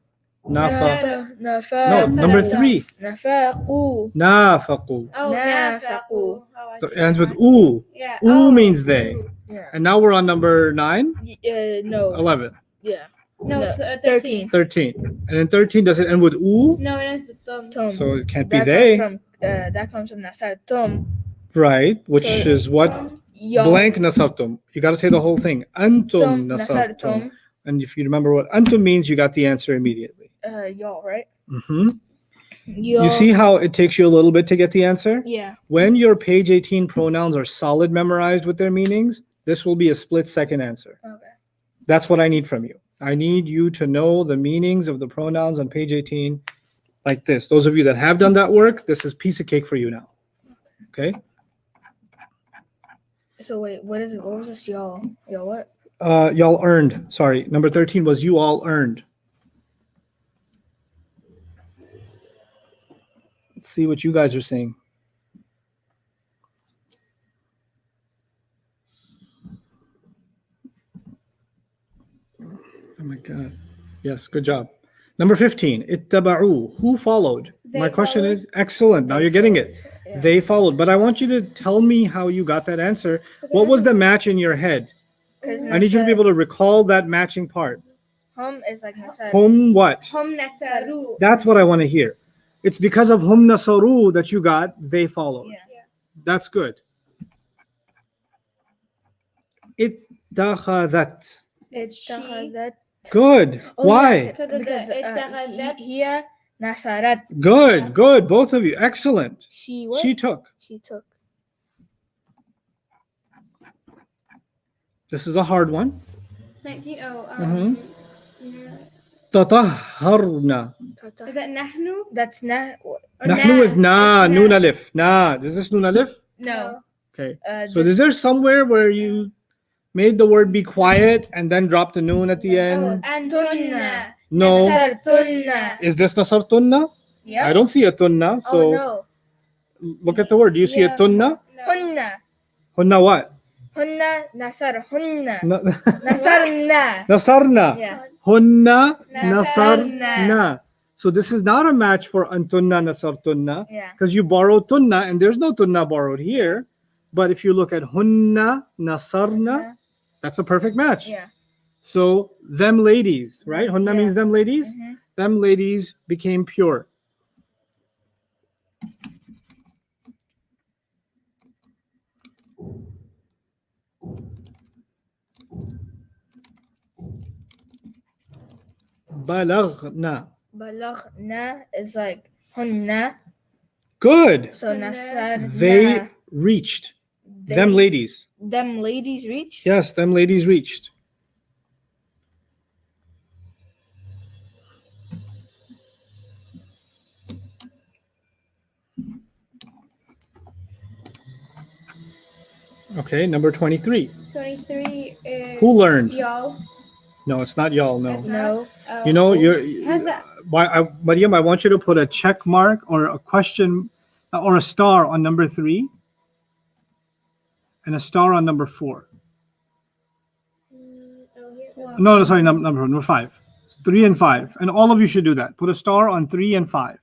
Nafa. Nafa. No, number 3. Nafaqu. Nafaqu. Oh, Nafaqu. Nafaqu. Oh, It ends with oo. yeah. Oo means they. Yeah. And now we're on number 9, No. 11, Yeah. No, No, 13. 13. And in 13, does it end with oo? No, it ends with Tom. Tom. So it can't be That they. comes from that comes from Nasar Tom. Right, which So- is what? Y'all. Blank nasartum. You got to say the whole thing. Antum nasartum. Nasartum. And if you remember what antum means, you got the answer immediately. Y'all, right? Hmm. Y'all. You see how it takes you a little bit to get the answer? Yeah. When your page 18 pronouns are solid memorized with their meanings, this will be a split second answer. Okay. That's what I need from you. I need you to know the meanings of the pronouns on page 18 like this. Those of you that have done that work, this is piece of cake for you now. Okay? So wait, what is it? What was this? Y'all. Y'all what? Y'all earned. Sorry, number 13 was you all earned. Let's see what you guys are saying. Oh my God. Yes, good job. Number 15, ittaba'u. Who followed? They My question followed. is, excellent. Now you're getting it. Yeah. They followed. But I want you to tell me how you got that answer. What was the match in your head? 'Cause I need you to be able to recall that matching part. Hum is like Nasar. Hum what? Hum nasaru. That's what I want to hear. It's because of hum nasaru that you got they followed. Yeah. That's good. Ittakhadat. اتخذت. Good. Oh, Why? yeah, Because of because the اتخذت. هي نصرت. Good. Good. Both of you. Excellent. She what? She took. She took. This is a hard one. 19. Oh, Mhm. yeah. تطهرنا. Is that nahnu? That's not. Or Nahnu is na. It's Nun alif. Na. Is this nun alif? No. Okay. Uh, So is there somewhere where you made the word be quiet and then dropped the noon at the Oh, end? antunna. No. Nasartunna. Is this nasartunna? Yeah. I don't see a tunna. Oh So no. look at the word. Do you see a Yeah. tunna? No. Hunna. Hunna what? Hunna nasar. Hunna. Na- Nasarna. Nasarna. Yeah. Hunna Nasarna. nasarna. So this is not a match for antunna nasartunna Yeah. because you borrowed tunna and there's no tunna borrowed here. But if you look at hunna nasarna, that's a perfect match. Yeah. So them ladies, right? Hunna Yeah. means them ladies. Mhm. Them ladies became pure. Balaghna. Balaghna is like hunna. Good. So nasarna. They reached. Them ladies. Them ladies reach. Yes, them ladies reached. Okay, number 23. 23 is. Who learned? Y'all. No, it's not y'all, no. That's No. Oh. You know, How's that? Mariam, I want you to put a check mark or a question or a star on number 3 and a star on number 4. Oh, here. No, sorry, number 5. 3 and 5. And all of you should do that. Put a star on 3 and 5.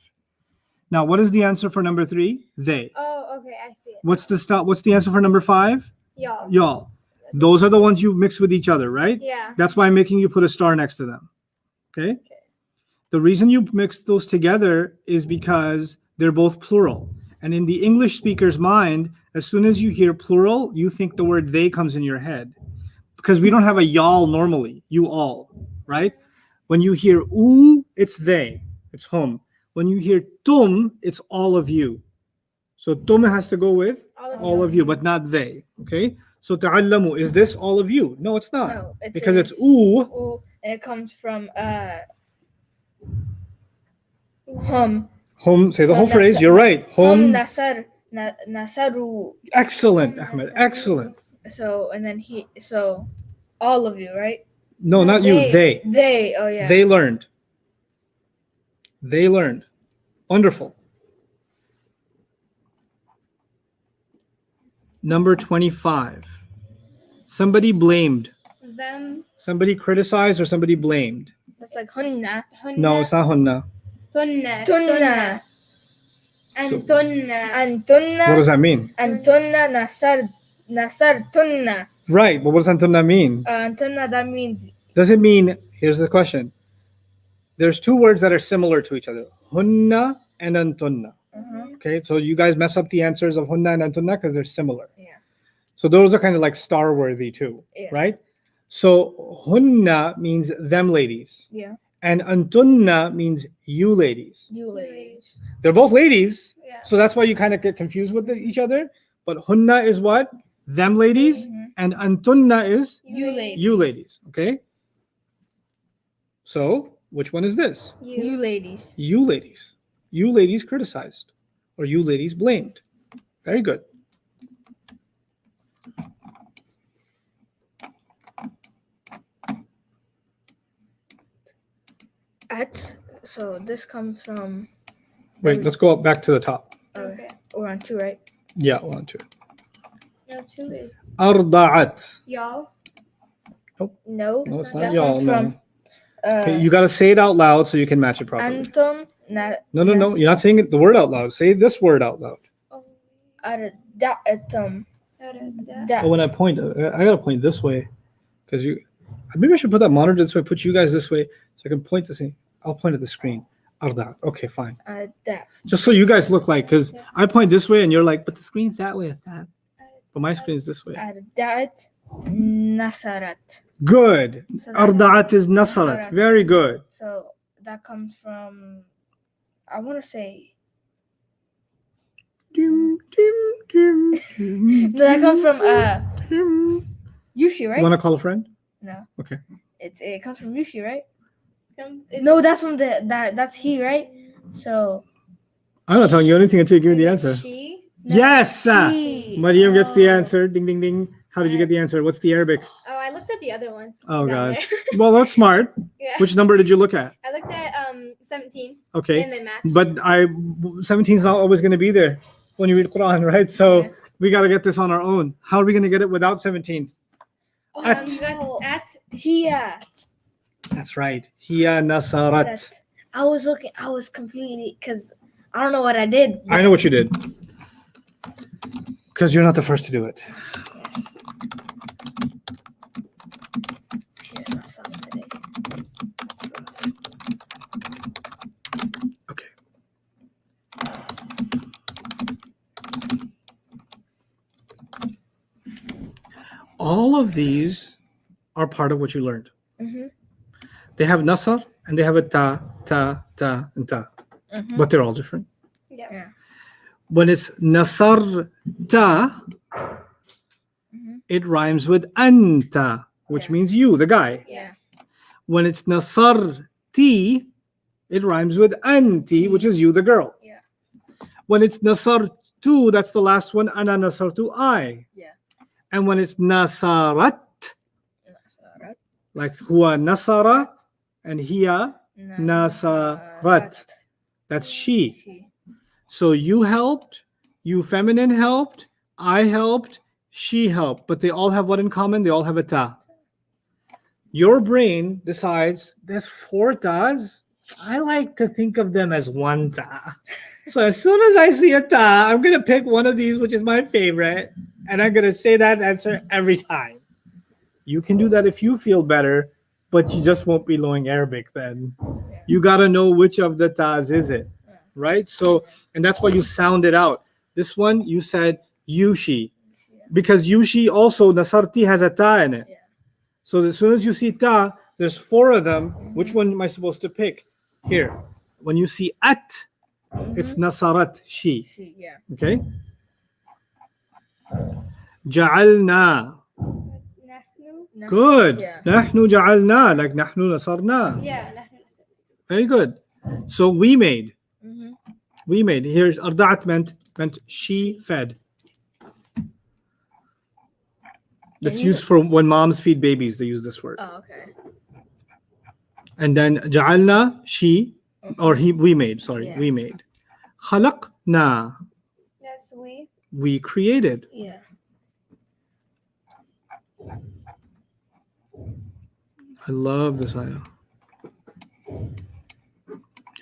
Now, what is the answer for number 3? They. Oh, okay, I see it. What's the answer for number 5? Y'all. Y'all. Those are the ones you mix with each other, right? Yeah. That's why I'm making you put a star next to them. Okay? The reason you mix those together is because they're both plural. And in the English speaker's mind, as soon as you hear plural, you think the word they comes in your head. Because we don't have a y'all normally, you all, right? When you hear oo, it's they, it's hum. When you hear tum, it's all of you. So tum has to go with all of you, but not they. Okay? So ta'allamu, is this all of you? No, it's not. No. Because it's oo. Ooh, and it comes from hum. Hum, say the So whole phrase. nasa- You're right. Hum Hum. nasar. Nasaru. Excellent, Ahmed. Excellent. So and then so all of you, right? No, not you. They. They. Oh yeah. They learned. They learned. Wonderful. Number 25. Somebody blamed. Them. Somebody criticized or somebody blamed. That's like hunna. No, it's not hunna. Tunna. Tunna. Antunna. Antunna. What does that mean? Antunna nasar tunna. Right, but what does antunna mean? Antunna, that means Does it mean, here's the question. There's two words that are similar to each other. Hunna and antunna. Okay, so you guys mess up the answers of hunna and antunna because they're similar. Yeah. So those are kind of like star worthy too, Yeah. right? So hunna means them ladies. Yeah. And antunna means you ladies. you ladies. They're both ladies. Yeah. So that's why you kind of get confused with each other. But hunna is what? Them ladies. And antunna is You ladies. you ladies. Okay. So which one is this? You ladies. You ladies. You ladies criticized. Or you ladies blamed. Very good. At. So this comes from. Wait, let's go back to the top. Okay. We're on 2, right? Yeah, one, two. No, 2 is Arda'at. y'all. No. No, it's that not y'all. comes No. from. Okay, you got to say it out loud so you can match it properly. Antum. No. You're not saying it, the word out loud. Say this word out loud. Arda'atum. Oh, when I point, I got to point this way. Because you. Maybe I should put that monitor this way, put you guys this way, so I can point the same. I'll point at the screen. Arda. Okay, fine. Da. Just so you guys look like, because I point this way and you're like, but the screen's that way, it's that. But my screen's this way. Arda'at. Nasarat. Good. So that- Arda'at is nasarat. Nasarat. Very good. So that comes from. I want to say. Dim, dim, dim, dim, No, that comes from dim. Yushi, You right? want to call a friend? No. Okay. It comes from Yushi, right? It's- No, that's from that's he, right? So I'm not telling you anything until you give me the answer. She. Yes! she. Mariam gets the Oh. answer. Ding, ding, ding. How did you get the answer? What's the Arabic? Oh, I looked at the other one. Oh, down God. there. Well, that's smart. Yeah. Which number did you look at? I looked at 17 Okay. and then matched. But 17 is not always going to be there when you read Quran, right? So Yeah. we got to get this on our own. How are we going to get it without 17? At. You got at Here. That's right. Hiya nasarat. That. I was completely because I don't know what I did. I know what you did. Because you're not the first to do it. Here's myself today. Okay. All of these are part of what you learned. Mhm. They have nasar and they have a ta, and ta. Mhm. But they're all different. yeah. When it's nasar ta, Mhm. it rhymes with anta, which Yeah. means you, the guy. Yeah. When it's nasar ti, it rhymes with anti, which is you, the girl. Yeah. When it's nasar tu, that's the last one, ana nasar tu, I. Yeah. And when it's nasarat, Nasarat. like huwa nasara and hiya nasarat, that's she. She. So you helped, you feminine helped, I helped, she helped, but they all have what in common? They all have a ta. Your brain decides there's 4 tas. I like to think of them as one ta. So as soon as I see a ta, I'm going to pick one of these, which is my favorite, and I'm going to say that answer every time. You can do that if you feel better, but you just won't be knowing Arabic then. You got to know which of the tas is it, right? So, and that's why you sound it out. This one, you said yushi, because yushi also, nasarti has a ta in it. Yeah. So as soon as you see ta, there's 4 of them. Which one am I supposed to pick? Here. When you see at, it's nasarat, she. She. Yeah. Okay? Ja'alna. That's nahnu. Good. Yeah. Nahnu ja'alna, like nahnu nasarna. Yeah. Nahnu. Very good. So we made. Mhm. We made. Here's arda'at meant she fed. That's And you- used for when moms feed babies. They use this word. Oh, okay. And then ja'alna, she, or he, we made. Sorry, Yeah. we made. Khalaqna, That's we. we created. Yeah. I love this ayah.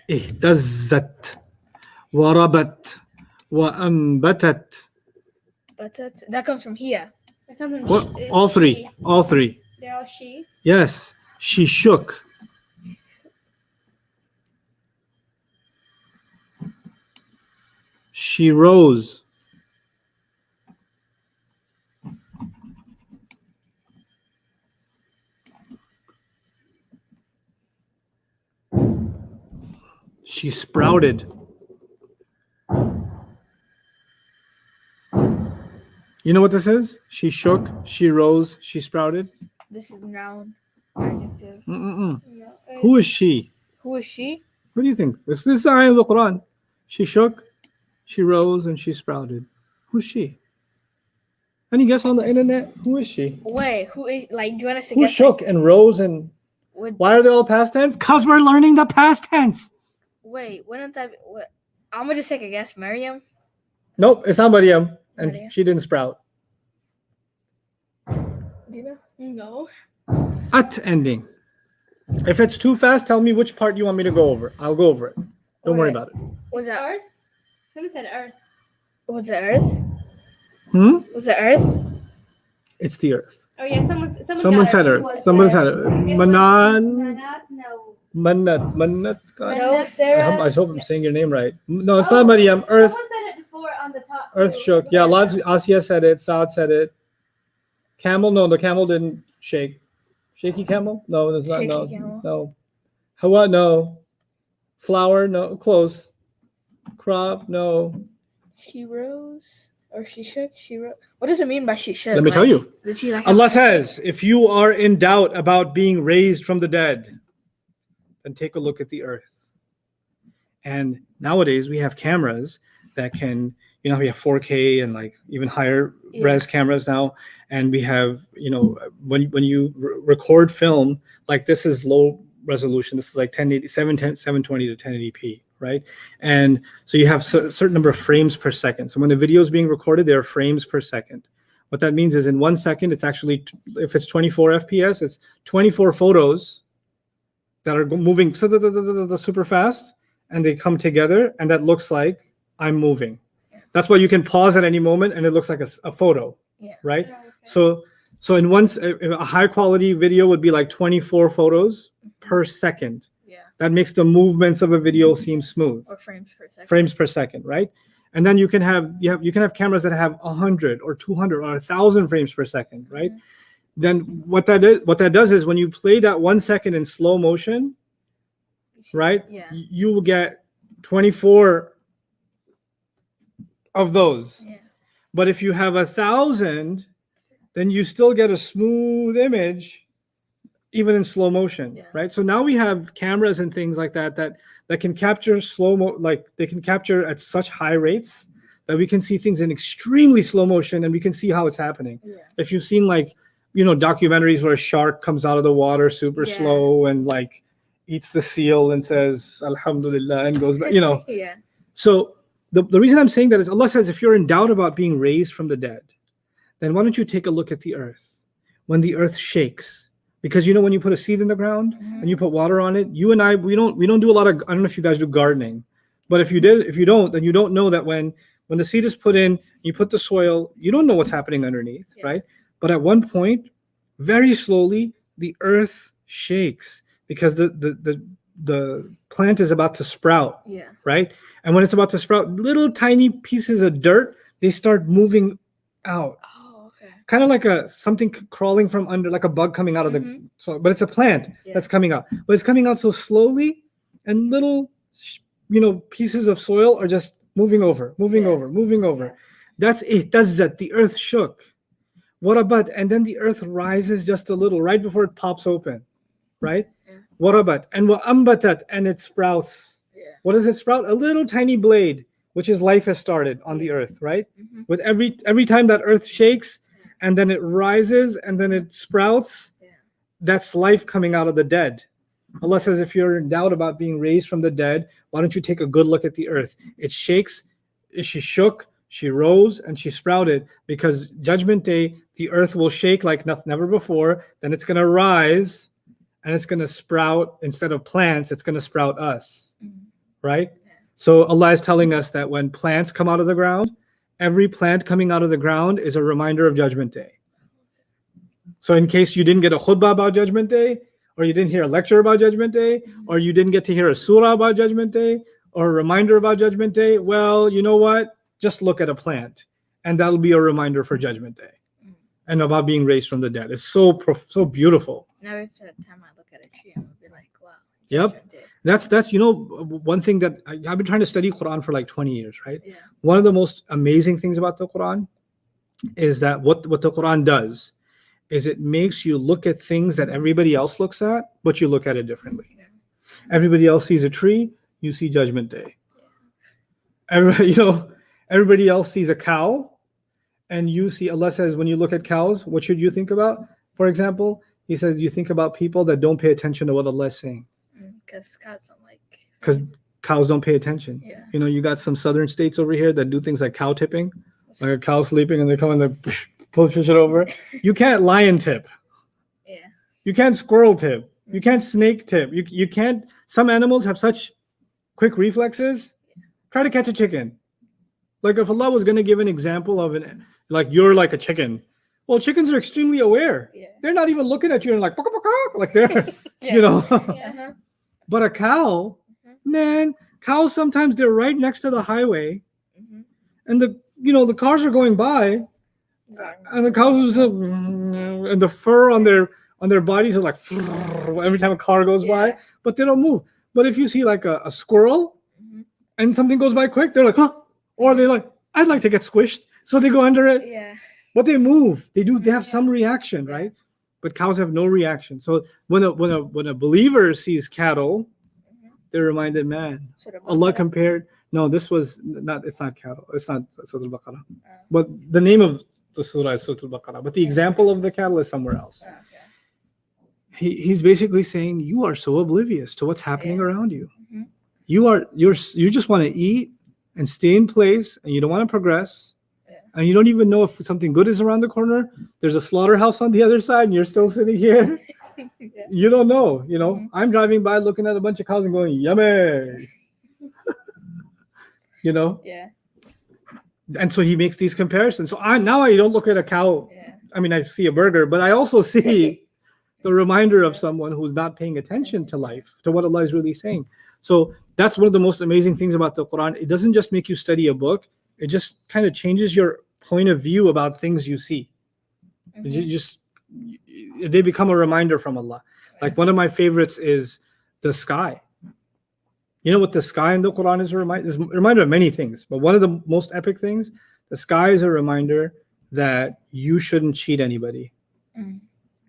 اهتزت وربت وأنبتت. But that comes from here. Something What? it's All three. she. All three. They're all she. Yes. She shook. She rose. She sprouted. You know what this is? She shook, she rose, she sprouted. This is noun. Adjective. Mm-mm-mm. No, Who is she? Who is she? What do you think? This is ayah of the Quran. She shook, she rose, and she sprouted. Who's she? Any guess on the internet? Who is she? Wait, who is like? Do you want us to Who guess? shook and rose and Would, why are they all past tense? Because we're learning the past tense. wait, wouldn't that? What? I'm gonna just take a guess. Miriam. Nope, it's not Maryam. And Maryam. she didn't sprout. Do you know? no. At ending. If it's too fast, tell me which part you want me to go over. I'll go over it. Don't worry Okay. about it. Was that? Earth. Who said Earth? Was it Earth? Hmm? Was it Earth? It's the earth. Oh yeah, someone Someone got said it. earth. It was Someone Earth. said it. It was Manan. Manat? No. Manat. God. No, Sarah. I hope I'm saying your name right. No, it's not Maryam. Earth. Someone said it before on the top. Earth too. shook. Yeah, lots. Asiya said it. Saad said it. Camel. No, the camel didn't shake. Shaky camel? No, it's not. Shaky No. camel. No. Hawa? No. Flower? No. Close. Crop? No. She rose or she shook. She rose. What does it mean by she shook? Let me tell you. Did she like? Allah says, if you are in doubt about being raised from the dead, then take a look at the earth. And nowadays we have cameras that can, we have 4K and like even higher res cameras now. And we have, when you record film, like this is low resolution. This is like 720 to 1080p, right? And so you have a certain number of frames per second. So when the video is being recorded, there are frames per second. What that means is in 1 second, it's actually, if it's 24 FPS, it's 24 photos that are moving super fast, and they come together, and that looks like I'm moving. That's why you can pause at any moment, and it looks like a photo, right? So in a high quality video would be like 24 photos per second. Yeah. That makes the movements of a video seem smooth. Or frames per second. Frames per second, right? And then you can have cameras that have 100 or 200 or 1,000 frames per second, right? Mhm. Then what that does is when you play that 1 second in slow motion, right? Yeah. You will get 24 of those. Yeah. But if you have 1,000, then you still get a smooth image, even in slow motion, right? So now we have cameras and things like that can capture they can capture at such high rates that we can see things in extremely slow motion, and we can see how it's happening. Yeah. If you've seen documentaries where a shark comes out of the water super slow and like eats the seal and says Alhamdulillah and goes back, Yeah. So the reason I'm saying that is Allah says if you're in doubt about being raised from the dead, then why don't you take a look at the earth when the earth shakes? Because when you put a seed in the ground and you put water on it, you and I, we don't do a lot of, I don't know if you guys do gardening, but if you don't, then you don't know that when the seed is put in, you put the soil, you don't know what's happening underneath, right? But at one point, very slowly, the earth shakes because the plant is about to sprout, right? And when it's about to sprout, little tiny pieces of dirt, they start moving out. Kind of like something crawling from under, like a bug coming out of the soil, but it's a plant that's coming out. But it's coming out so slowly, and little, pieces of soil are just moving over. That's it. That's that. The earth shook. What about? And then the earth rises just a little right before it pops open, right? What about? And what ambatat, and it sprouts. What does it sprout? A little tiny blade, which is life has started on the earth, right? With every time that earth shakes. And then it rises and then it sprouts. That's life coming out of the dead. Allah says, if you're in doubt about being raised from the dead, why don't you take a good look at the earth? It shakes. She shook, she rose, and she sprouted, because Judgment Day, the earth will shake like never before. Then it's going to rise and it's going to sprout. Instead of plants, it's going to sprout us, right? So Allah is telling us that when plants come out of the ground, every plant coming out of the ground is a reminder of Judgment Day. So in case you didn't get a khutbah about Judgment Day, or you didn't hear a lecture about Judgment Day, or you didn't get to hear a surah about Judgment Day, or a reminder about Judgment Day, well, you know what? Just look at a plant, and that'll be a reminder for Judgment Day and about being raised from the dead. It's so beautiful. Now every time I look at a tree, I'm gonna be like, wow. Yep. Judgment Day. That's one thing that I've been trying to study Quran for like 20 years, right? Yeah. One of the most amazing things about the Quran is that what the Quran does is it makes you look at things that everybody else looks at, but you look at it differently. Yeah. Everybody else sees a tree, you see Judgment Day. Everybody else sees a cow, and you see, Allah says, when you look at cows, what should you think about? For example, He says you think about people that don't pay attention to what Allah is saying. Because cows don't like. Because cows don't pay attention. Yeah. You got some southern states over here that do things like cow tipping, like a cow sleeping and they come and they push it over. You can't lion tip. Yeah. You can't squirrel tip. You can't snake tip. You can't. Some animals have such quick reflexes. Try to catch a chicken. Like if Allah was going to give an example of like you're like a chicken. Well, chickens are extremely aware. Yeah. They're not even looking at you and like, like they're, Yeah. But a cow, man, cows sometimes they're right next to the highway, and the cars are going by, and the cows and the fur on their bodies are like every time a car goes by, but they don't move. But if you see like a squirrel, and something goes by quick, they're like, huh, or they're like, I'd like to get squished, so they go under it. Yeah. But they move. They have some reaction, right? But cows have no reaction. So when a believer sees cattle, they're reminded, man, Allah compared. No, this was not. It's not cattle. It's not Surah Al-Baqarah. But the name of the surah is Surah Al-Baqarah. But the example of the cattle is somewhere else. He's basically saying you are so oblivious to what's happening around you. You just want to eat and stay in place, and you don't want to progress. And you don't even know if something good is around the corner. There's a slaughterhouse on the other side, and you're still sitting here. You don't know. I'm driving by looking at a bunch of cows and going, yummy. Yeah. And so he makes these comparisons. So I don't look at a cow. Yeah. I mean, I see a burger, but I also see the reminder of someone who's not paying attention to life, to what Allah is really saying. So that's one of the most amazing things about the Quran. It doesn't just make you study a book. It just kind of changes your point of view about things you see. They become a reminder from Allah. Like one of my favorites is the sky. You know what the sky in the Quran is a reminder of many things, but one of the most epic things, the sky is a reminder that you shouldn't cheat anybody.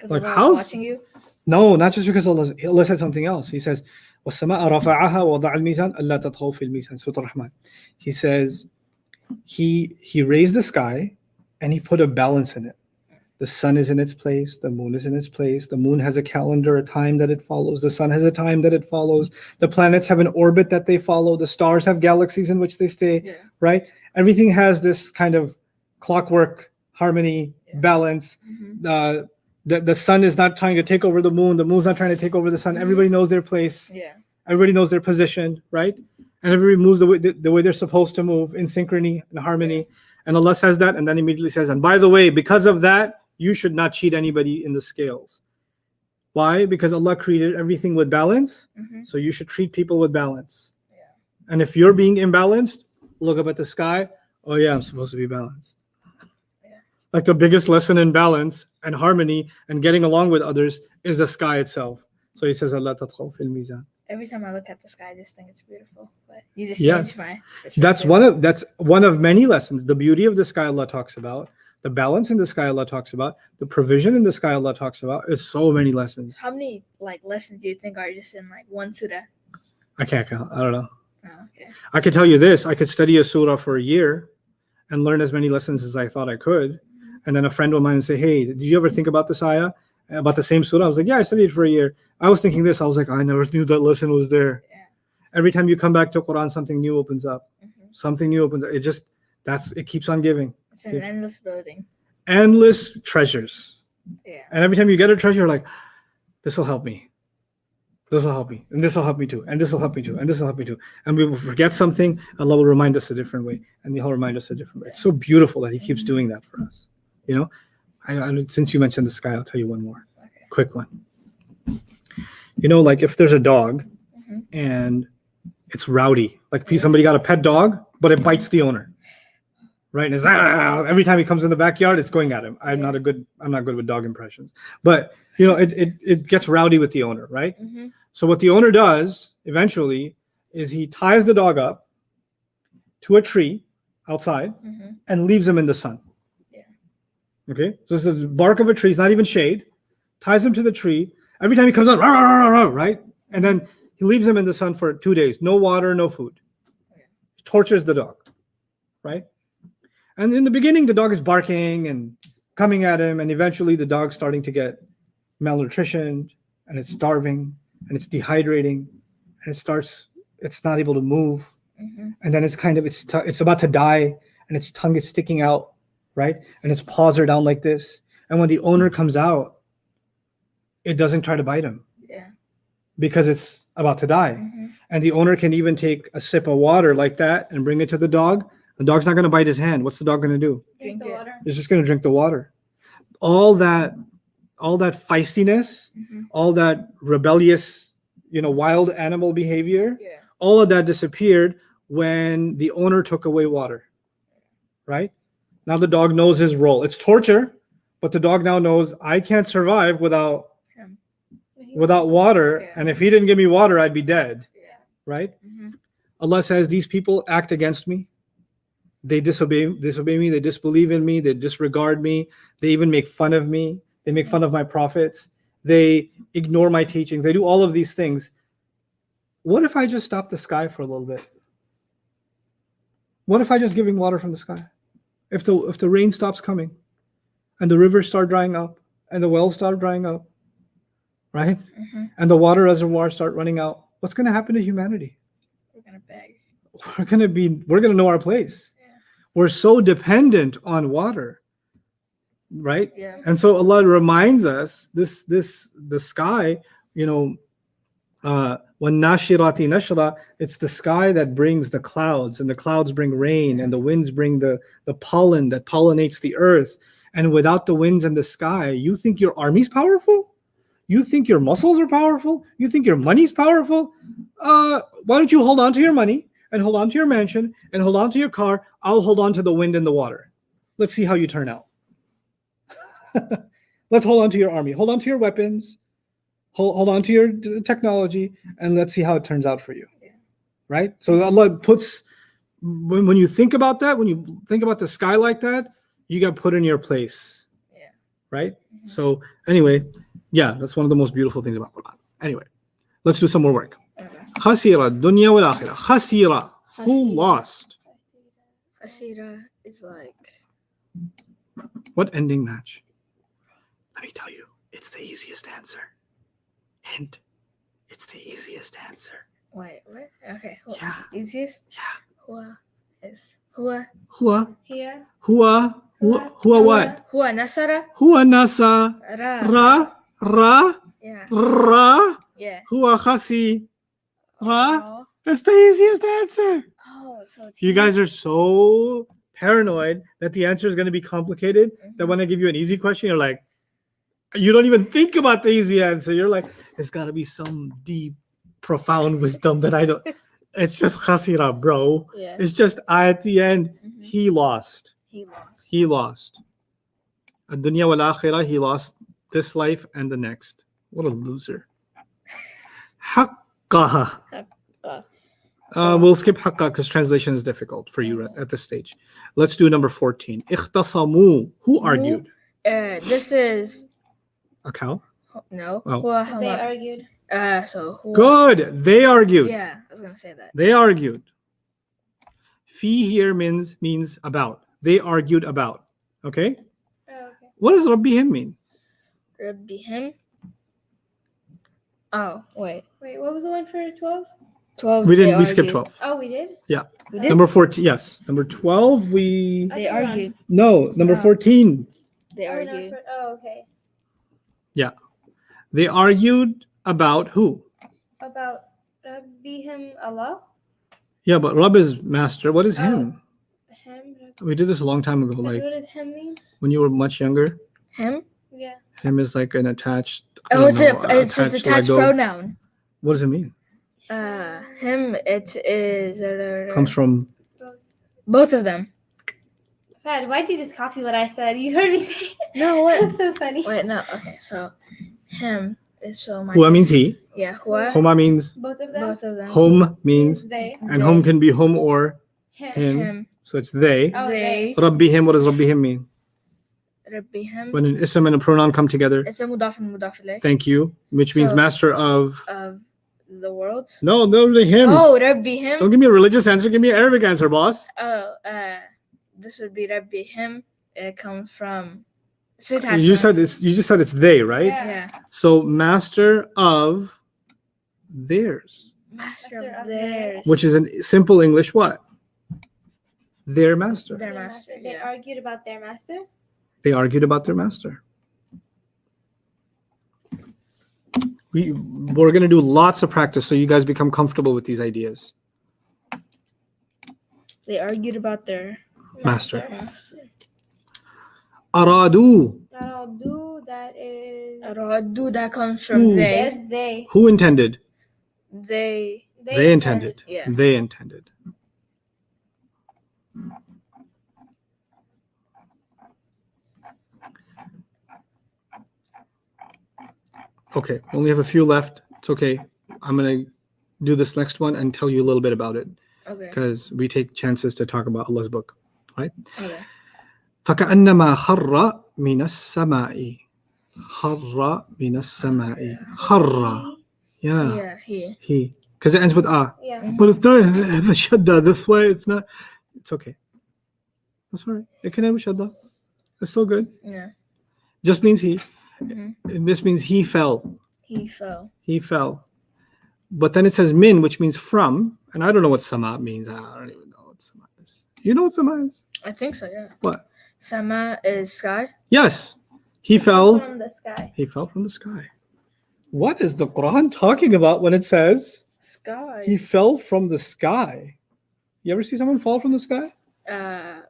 Like how's watching you? No, not just because Allah said something else. He says, وَالسَّمَاءَ رَفَعَهَا وَوَضَعَ الْمِيزَانَ أَلَّا تَطْغَوْا فِي الْمِيزَانِ Surah Ar-Rahman. He says he raised the sky and he put a balance in it. The sun is in its place, the moon is in its place. The moon has a calendar, a time that it follows. The sun has a time that it follows. The planets have an orbit that they follow. The stars have galaxies in which they stay, right? Everything has this kind of clockwork, harmony, balance. The sun is not trying to take over the moon. The moon's not trying to take over the sun. Everybody knows their place. Everybody knows their position, right? And everybody moves the way they're supposed to move in synchrony and harmony. And Allah says that, and then immediately says, and by the way, because of that, you should not cheat anybody in the scales. Why? Because Allah created everything with balance, so you should treat people with balance. And if you're being imbalanced, look up at the sky. Oh yeah, I'm supposed to be balanced. Like the biggest lesson in balance and harmony and getting along with others is the sky itself. So he says, Allah tatghaw fil mizan. Every time I look at the sky, I just think it's beautiful. But you just Yes. changed my That's one of many lessons. The beauty of the sky Allah talks about, the balance in the sky Allah talks about, the provision in the sky Allah talks about. It's so many lessons. How many lessons do you think are just in one surah? I can't count. I don't know. Oh, okay. I could tell you this. I could study a surah for a year and learn as many lessons as I thought I could. And then a friend of mine would say, hey, did you ever think about this ayah? About the same surah? I was like, yeah, I studied it for a year. I was thinking this. I was like, I never knew that lesson was there. Yeah. Every time you come back to Quran, something new opens up. Something new opens up. It keeps on giving. It's an endless building. Endless treasures. Yeah. And every time you get a treasure, you're like, this will help me. This will help me. And this will help me too. And this will help me too. And this will help me too. And we will forget something. Allah will remind us a different way. And He'll remind us a different way. It's so beautiful that He keeps doing that for us. Since you mentioned the sky, I'll tell you one more. Okay. Quick one. You know, like if there's a dog Mhm. and it's rowdy, like somebody got a pet dog, but it bites the owner, right? And it's every time he comes in the backyard, it's going at him. I'm not good with dog impressions, but you know, it gets rowdy with the owner, right? Mhm. So what the owner does eventually is he ties the dog up to a tree outside Mhm. and leaves him in the sun. Yeah. Okay, so this is the bark of a tree. It's not even shade. Ties him to the tree. Every time he comes out, right? And then he leaves him in the sun for 2 days. No water, no food. Tortures the dog, right? And in the beginning, the dog is barking and coming at him, and eventually the dog's starting to get malnutrition, and it's starving, and it's dehydrating, and it's not able to move, Mhm. and then it's about to die, and its tongue is sticking out, right? And its paws are down like this. And when the owner comes out, it doesn't try to bite him Yeah. because it's about to die. Mhm. And the owner can even take a sip of water like that and bring it to the dog. The dog's not going to bite his hand. What's the dog going to do? Drink the it. water. It's just going to drink the water. All that feistiness, Mhm. all that rebellious, wild animal behavior, Yeah. all of that disappeared when the owner took away water, right? Now the dog knows his role. It's torture, but the dog now knows I can't survive without water. Yeah. And if he didn't give me water, I'd be dead, Yeah. right? Mhm. Allah says these people act against me. They disobey me. They disbelieve in me. They disregard me. They even make fun of me. They make fun of my prophets. They ignore my teachings. They do all of these things. What if I just stop the sky for a little bit? What if I just giving water from the sky? If the rain stops coming, and the rivers start drying up, and the wells start drying up, right? Mhm. And the water reservoirs start running out, what's going to happen to humanity? We're gonna beg. We're going to know our place. Yeah. We're so dependent on water, right? Yeah. And so Allah reminds us the sky, when nashirati nashra, it's the sky that brings the clouds, and the clouds bring rain, and the winds bring the pollen that pollinates the earth. And without the winds and the sky, you think your army's powerful? You think your muscles are powerful? You think your money's powerful? Why don't you hold on to your money and hold on to your mansion and hold on to your car? I'll hold on to the wind and the water. Let's see how you turn out. Let's hold on to your army. Hold on to your weapons. Hold on to your technology, and let's see how it turns out for you. Yeah. Right? So Allah puts, when you think about that, when you think about the sky like that, you got put in your place. Yeah. Right? So anyway, yeah, that's one of the most beautiful things about Quran. Anyway, let's do some more work. Okay. Khasira, dunya wal akhirah. Khasira, who lost? Asira is like What ending match? Let me tell you, it's the easiest answer. Hint, it's the easiest answer. wait, what? Okay. Yeah. Easiest? Yeah. Hua is Hua. Hua, Here. hua what? Hua Nasara. Hua nasa, ra, Yeah. ra, Yeah. hua khasi, ra. Oh, That's the easiest answer. so it's You guys are so paranoid that the answer is going to be complicated that Mhm. when I give you an easy question, you're like, you don't even think about the easy answer. You're like, it's got to be some deep, profound wisdom that I don't. It's just khasira, bro. Yeah. It's just at the end, Mhm. he lost. He lost. He lost. Ad-dunya wal akhirah, he lost this life and the next. What a loser. Haqqaha. We'll skip haqqa because translation is difficult for you at this stage. Let's do number 14. Ikhtasamu. Who argued? This is A cow? no. Oh. Hua They Hama. argued. So Hua. Good. They argued. Yeah, I was gonna say that. They argued. Fi here means about. They argued about. Okay? Oh, okay. What does Rabbihim mean? Rabbihim. Oh wait. Wait, what was the one for 12? 12. We they skipped argued. 12. Oh, we did? We did. Number 14, yes. Number 12, we. They argued. No, number No. 14. They Oh, no, argued. okay. They argued about who? About Rabbihim Allah? Yeah, but Rabb is master. What is him? Him? We did this a long time ago, What like does him mean? when you were much younger. Him. Yeah. Him is like an attached. I Oh, don't it's know, a it's an attached attached Lego. pronoun. What does it mean? Him. It is Comes from. both of them. Fad, why'd you just copy what I said? You heard me say it. No, what? That's so funny. Wait, no. Okay, so him is so my. Hua means he. Yeah, hua. Homa means Both of them. Both of them. home means, They. and home can be home or Him. him. Him. So it's they. Oh, They. Rabbihim. What does Rabbihim mean? Rabbihim. When an ism and a pronoun come together. It's a mudaf and mudaf ilayh Thank you. Which means So- master of. the world. No, him. Oh, Rabbihim. Don't give me a religious answer. Give me an Arabic answer, boss. Oh, this would be Rabbihim. It comes from. You just said it's they, right? Yeah. So master of theirs, Master of theirs. which is in simple English, what? Their master. Their master. They Yeah. argued about their master. They argued about their master. We're gonna do lots of practice so you guys become comfortable with these ideas. They argued about their Master. master. Aradu. Aradu, that is. Radu, that comes from Who? they. Yes, they. Who intended? They. They intended. Yeah. They intended. Okay, we only have a few left. It's okay. I'm gonna do this next one and tell you a little bit about it Okay. because we take chances to talk about Allah's book. Okay. فكأنما خر من السماء خر من السماء خر yeah Yeah. he because it ends with a Yeah. but it's not the shadda this way it's not it's okay that's all right it can end with shadda it's still good Yeah. just means he Mhm. and this means he fell He fell. but then it says min which means from and I don't know what sama means I don't even know what sama is you know what sama is I think so. Yeah. what Sama is sky. yes he fell From the sky. he fell from the sky what is the Quran talking about when it says Sky. he fell from the sky you ever see someone fall from the sky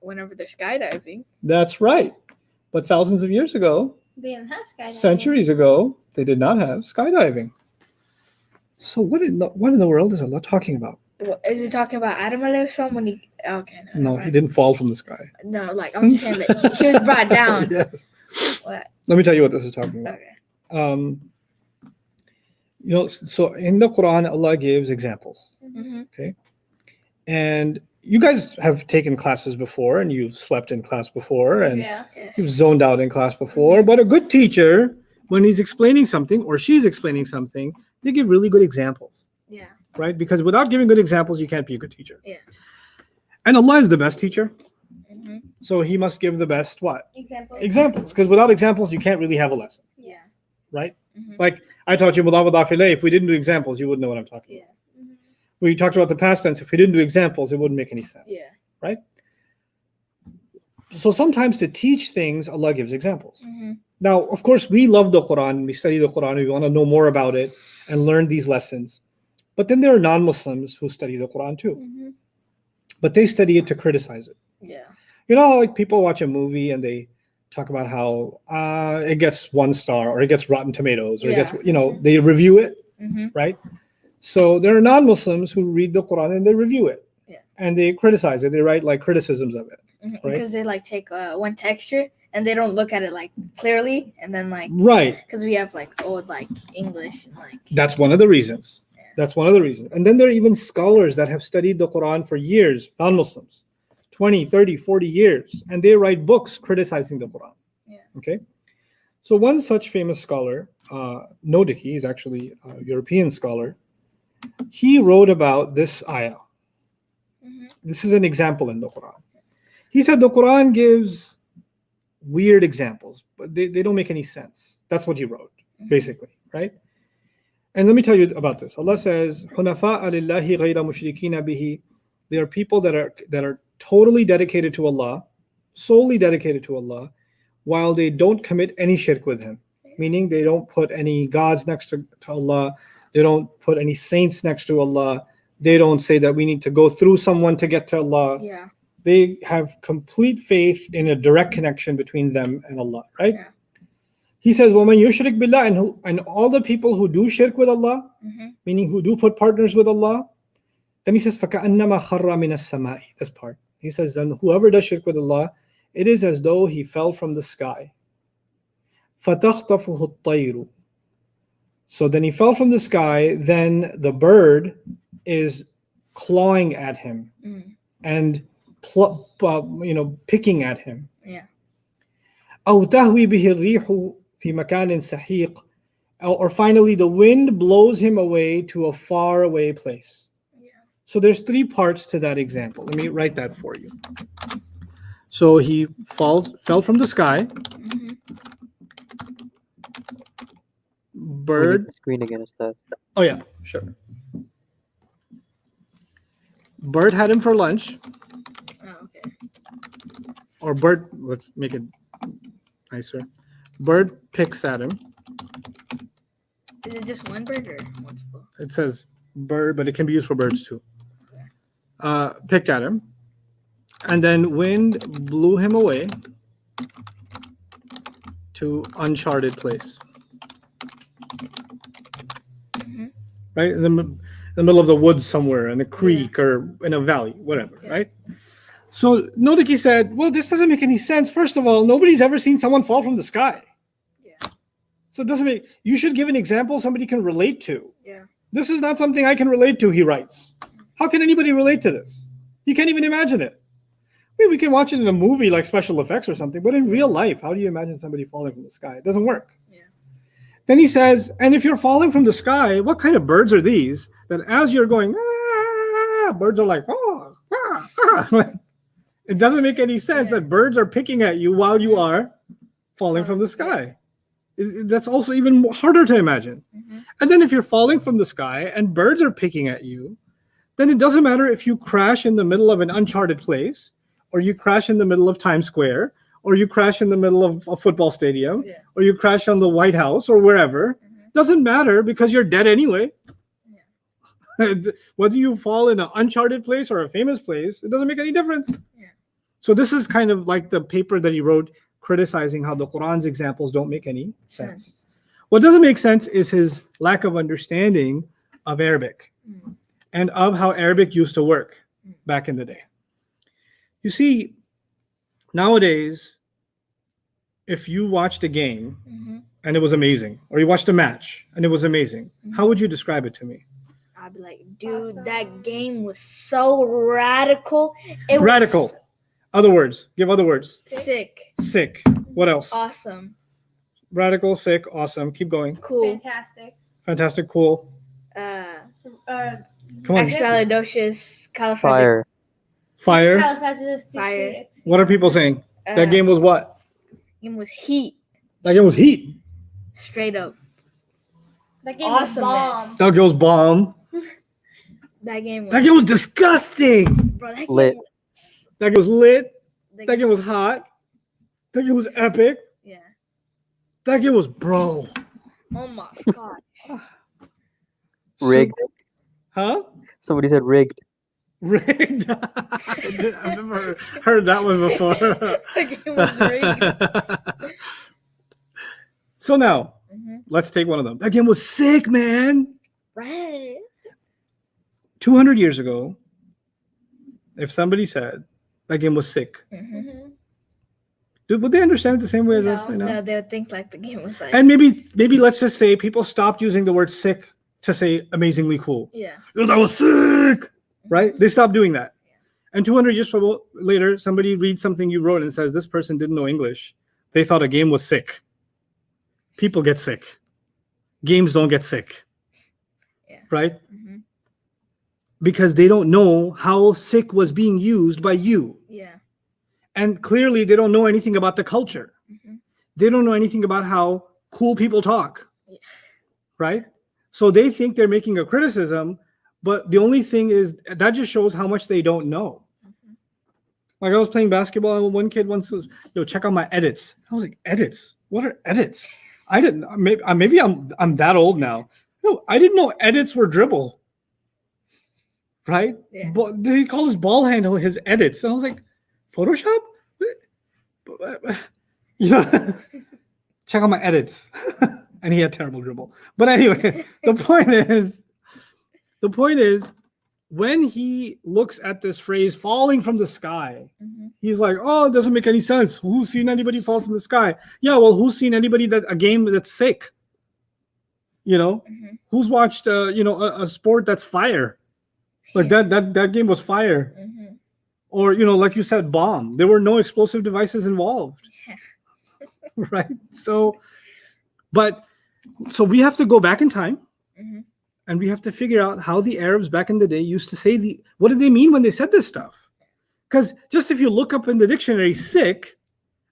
Whenever they're skydiving. that's right but thousands of years ago They didn't have skydiving. centuries ago they did not have skydiving so what in the world is Allah talking about Is he talking about Adam alayhi salam when he? Okay. no he didn't fall from the sky No, like I'm just saying that he was brought down. yes What? let me tell you what this is talking about Okay. So in the Quran Allah gives examples Mm-hmm. and you guys have taken classes before and you've slept in class before and Yeah. Yes. you've zoned out in class before but a good teacher when he's explaining something or she's explaining something they give really good examples Yeah. right because without giving good examples you can't be a good teacher Yeah. and Allah is the best teacher Mm-hmm. so he must give the best what Examples. because without examples you can't really have a lesson Yeah. right Mm-hmm. like I taught you mudaf mudaf ilayh. If we didn't do examples you wouldn't know what I'm talking Yeah. about we talked about the past tense if we didn't do examples it wouldn't make any sense Yeah. so sometimes to teach things Allah gives examples Mm-hmm. now of course we love the Quran we study the Quran we want to know more about it and learn these lessons but then there are non-Muslims who study the Quran too Mm-hmm. but they study it to criticize it Yeah. like people watch a movie and they talk about how it gets 1 star or it gets Rotten Tomatoes or it gets they review it Mm-hmm. right so there are non-Muslims who read the Quran and they review it and they criticize it they write like criticisms of it Because Right. they like take one texture and they don't look at it like clearly, and then like right because we have like old like English and like that's one of the reasons that's one of the reasons and then there are even scholars that have studied the Quran for years non-Muslims 20 30 40 years and they write books criticizing the Quran okay so one such famous scholar Nodiki is actually a European scholar he wrote about this ayah this is an example in the Quran he said the Quran gives weird examples but they don't make any sense that's what he wrote basically right and let me tell you about this Allah says hunafa lillahi ghayra mushrikina bihi there are people that are totally dedicated to Allah solely dedicated to Allah while they don't commit any shirk with him meaning they don't put any gods next to Allah they don't put any saints next to Allah they don't say that we need to go through someone to get to Allah they have complete faith in a direct connection between them and Allah right He says, وَمَنْ يُشْرِكْ بِاللَّهِ, and all the people who do shirk with Allah, Mhm. meaning who do put partners with Allah, then he says, فَكَأَنَّمَا خَرَّ مِنَ السَّمَاءِ. This part. He says, then whoever does shirk with Allah, it is as though he fell from the sky. فَتَخْطَفُهُ الطَّيْرُ. So then he fell from the sky, then the bird is clawing at him Mm. and picking at him. Yeah. أو تهوي به الريح في مكان سحيق. Or finally, the wind blows him away to a far away place. Yeah. So there's three parts to that example. Let me write that for you. So he fell from the sky. Mhm. We need Bird. the screen again, Ustad. Oh yeah, sure. Bird had him for lunch. Oh, okay. Or bird, let's make it nicer. Bird picks at him. Is it just one bird or multiple? It says bird, but it can be used for birds too. Picked at him. And then wind blew him away to uncharted place. Mhm. Right? In the middle of the woods somewhere, in a creek or in a valley, whatever, right? So Nodiki said, well, this doesn't make any sense. First of all, nobody's ever seen someone fall from the sky. Yeah. So it doesn't make, you should give an example somebody can relate to. Yeah. This is not something I can relate to, he writes. How can anybody relate to this? You can't even imagine it. I mean, we can watch it in a movie like special effects or something, but in real life, how do you imagine somebody falling from the sky? It doesn't work. Yeah. Then he says, and if you're falling from the sky, what kind of birds are these? That as you're going, ah, birds are like, oh, ah, ah. It doesn't make any sense that birds are picking at you while you are falling from the sky. That's also even harder to imagine. Mhm. And then if you're falling from the sky and birds are picking at you, then it doesn't matter if you crash in the middle of an uncharted place, or you crash in the middle of Times Square, or you crash in the middle of a football stadium, Yeah. or you crash on the White House or wherever. Mhm. Doesn't matter because you're dead anyway. Yeah. Whether you fall in an uncharted place or a famous place, it doesn't make any difference. Yeah. So this is kind of like the paper that he wrote criticizing how the Quran's examples don't make any sense. What doesn't make sense is his lack of understanding of Arabic Mm. and of how Arabic used to work back in the day. You see, nowadays, if you watched a game Mhm. and it was amazing, or you watched a match and it was amazing, how would you describe it to me? I'd be like, dude, that game was so radical. It Radical. was Other words. Give other words. sick, Sick. What else? awesome, Radical, sick, awesome. Keep going. cool, Fantastic. Fantastic, cool. Uh, Come on. expialidocious, califragilistic. Fire. Fire. Fire. What are people saying? That game was what? Game was heat, That game was heat. straight up. That game was Awesomeness. bomb. That game was bomb. That game was, That game was disgusting. bro. That Lit. game was, That game was lit. that That game was hot. That game was epic. yeah. That game was bro. Oh my god. Rigged. Huh? Somebody said rigged. Rigged. I've never heard that one before. That game was rigged. So now, Mhm. let's take one of them. That game was sick, man. Right. 200 years ago, if somebody said that game was sick, Mhm. would they understand it the same way as us? No. You know? No, they would think like the game was like, And maybe let's just say people stopped using the word sick to say amazingly cool. yeah. Oh, that was sick, right? They stopped doing that. And 200 years later, somebody reads something you wrote and says this person didn't know English. They thought a game was sick. People get sick. Games don't get sick. Yeah. Right? Mhm. Because they don't know how sick was being used by you. Yeah. And clearly they don't know anything about the culture. Mhm. They don't know anything about how cool people talk. Yeah. Right? So they think they're making a criticism, but the only thing is that just shows how much they don't know. Mhm. Like I was playing basketball and one kid once was, yo, check out my edits. I was like, edits? What are edits? I didn't, maybe I'm that old now. No, I didn't know edits were dribble. Right? Yeah. But they call his ball handle his edits. And I was like, Photoshop? You know, Check out my edits. And he had terrible dribble. But anyway, the point is, when he looks at this phrase falling from the sky, he's like, oh, it doesn't make any sense. Who's seen anybody fall from the sky? Yeah, well, who's seen anybody a game that's sick? Who's watched a sport that's fire? Like that game was fire. Or like you said, bomb. There were no explosive devices involved. Right? So we have to go back in time. And we have to figure out how the Arabs back in the day used to say what did they mean when they said this stuff? Because just if you look up in the dictionary sick,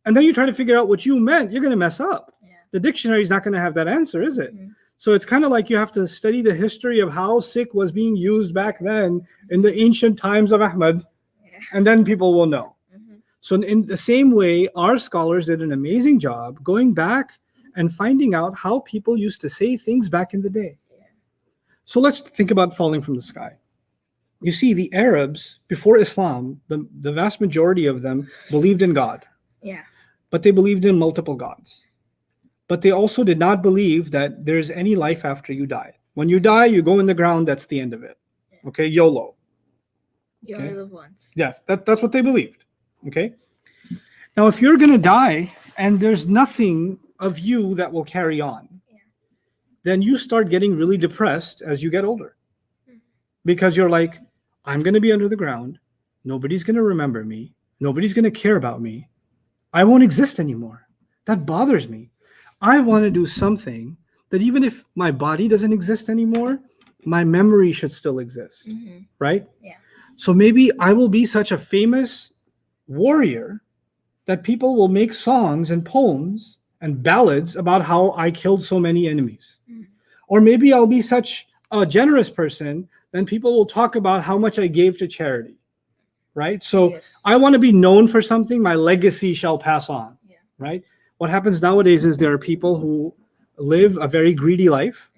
and then you try to figure out what you meant, you're going to mess up. Yeah. The dictionary is not going to have that answer, is it? So it's kind of like you have to study the history of how sick was being used back then in the ancient times of Ahmad, and then people will know. So in the same way, our scholars did an amazing job going back and finding out how people used to say things back in the day. So let's think about falling from the sky. You see, the Arabs, before Islam, the vast majority of them believed in God. Yeah. But they believed in multiple gods. But they also did not believe that there's any life after you die. When you die, you go in the ground, that's the end of it. Yeah. Okay, YOLO. You only live once. Yes, that's what they believed. Okay? Now, if you're going to die and there's nothing of you that will carry on, then you start getting really depressed as you get older. Because you're like, I'm going to be under the ground. Nobody's going to remember me. Nobody's going to care about me. I won't exist anymore. That bothers me. I want to do something that even if my body doesn't exist anymore, my memory should still exist. Right? Yeah. So maybe I will be such a famous warrior that people will make songs and poems and ballads about how I killed so many enemies. Or maybe I'll be such a generous person, then people will talk about how much I gave to charity, right? So I want to be known for something, my legacy shall pass on, right? What happens nowadays is there are people who live a very greedy life,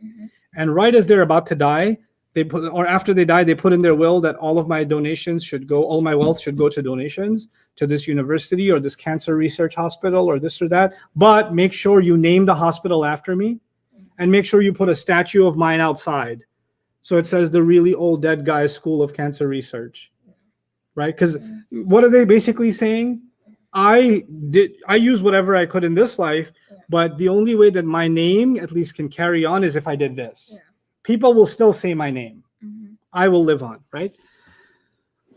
and right as they're about to die, after they die, they put in their will that all of my donations all my wealth should go to donations to this university or this cancer research hospital or this or that. But make sure you name the hospital after me, and make sure you put a statue of mine outside. So it says the really old dead guy's School of Cancer Research, right? Because what are they basically saying? I used whatever I could in this life, but the only way that my name at least can carry on is if I did this. Yeah. People will still say my name. I will live on, right?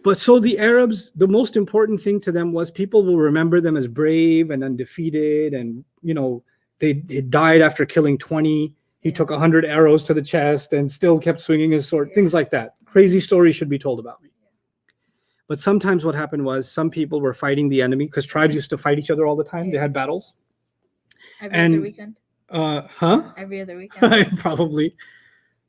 But so the Arabs, the most important thing to them was people will remember them as brave and undefeated, and they died after killing 20. He took 100 arrows to the chest and still kept swinging his sword. Things like that. Crazy stories should be told about me. But sometimes what happened was some people were fighting the enemy, because tribes used to fight each other all the time. They had battles. Every other weekend. Every other weekend. Probably.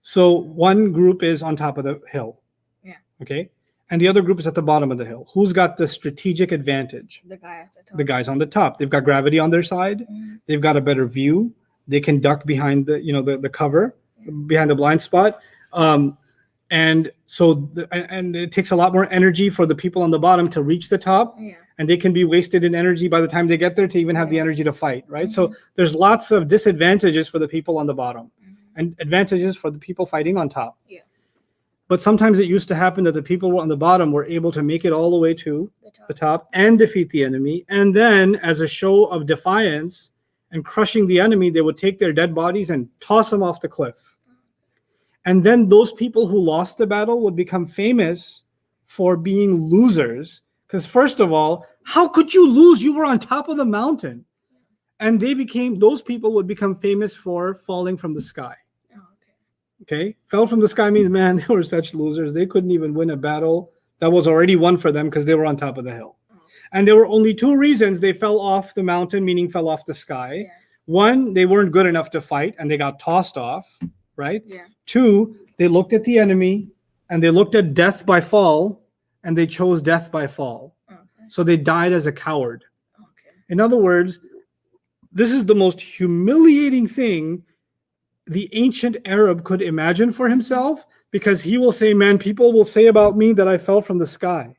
So one group is on top of the hill. Yeah. Okay. And the other group is at the bottom of the hill. Who's got the strategic advantage? The guy at the top. The guys on the top. They've got gravity on their side. They've got a better view. They can duck behind the cover, behind the blind spot. And so it takes a lot more energy for the people on the bottom to reach the top. Yeah. And they can be wasted in energy by the time they get there to even have the energy to fight, right? So there's lots of disadvantages for the people on the bottom and advantages for the people fighting on top. Yeah. But sometimes it used to happen that the people on the bottom were able to make it all the way to the top and defeat the enemy. And then as a show of defiance and crushing the enemy, they would take their dead bodies and toss them off the cliff. And then those people who lost the battle would become famous for being losers. Because first of all, how could you lose? You were on top of the mountain. And those people would become famous for falling from the sky. Okay? Fell from the sky means, man, they were such losers. They couldn't even win a battle that was already won for them because they were on top of the hill. And there were only two reasons they fell off the mountain, meaning fell off the sky. Yeah. One, they weren't good enough to fight and they got tossed off, right? Yeah. Two, they looked at the enemy and they looked at death by fall and they chose death by fall. Okay. So they died as a coward. Okay. In other words, this is the most humiliating thing the ancient Arab could imagine for himself, because he will say, man, people will say about me that I fell from the sky.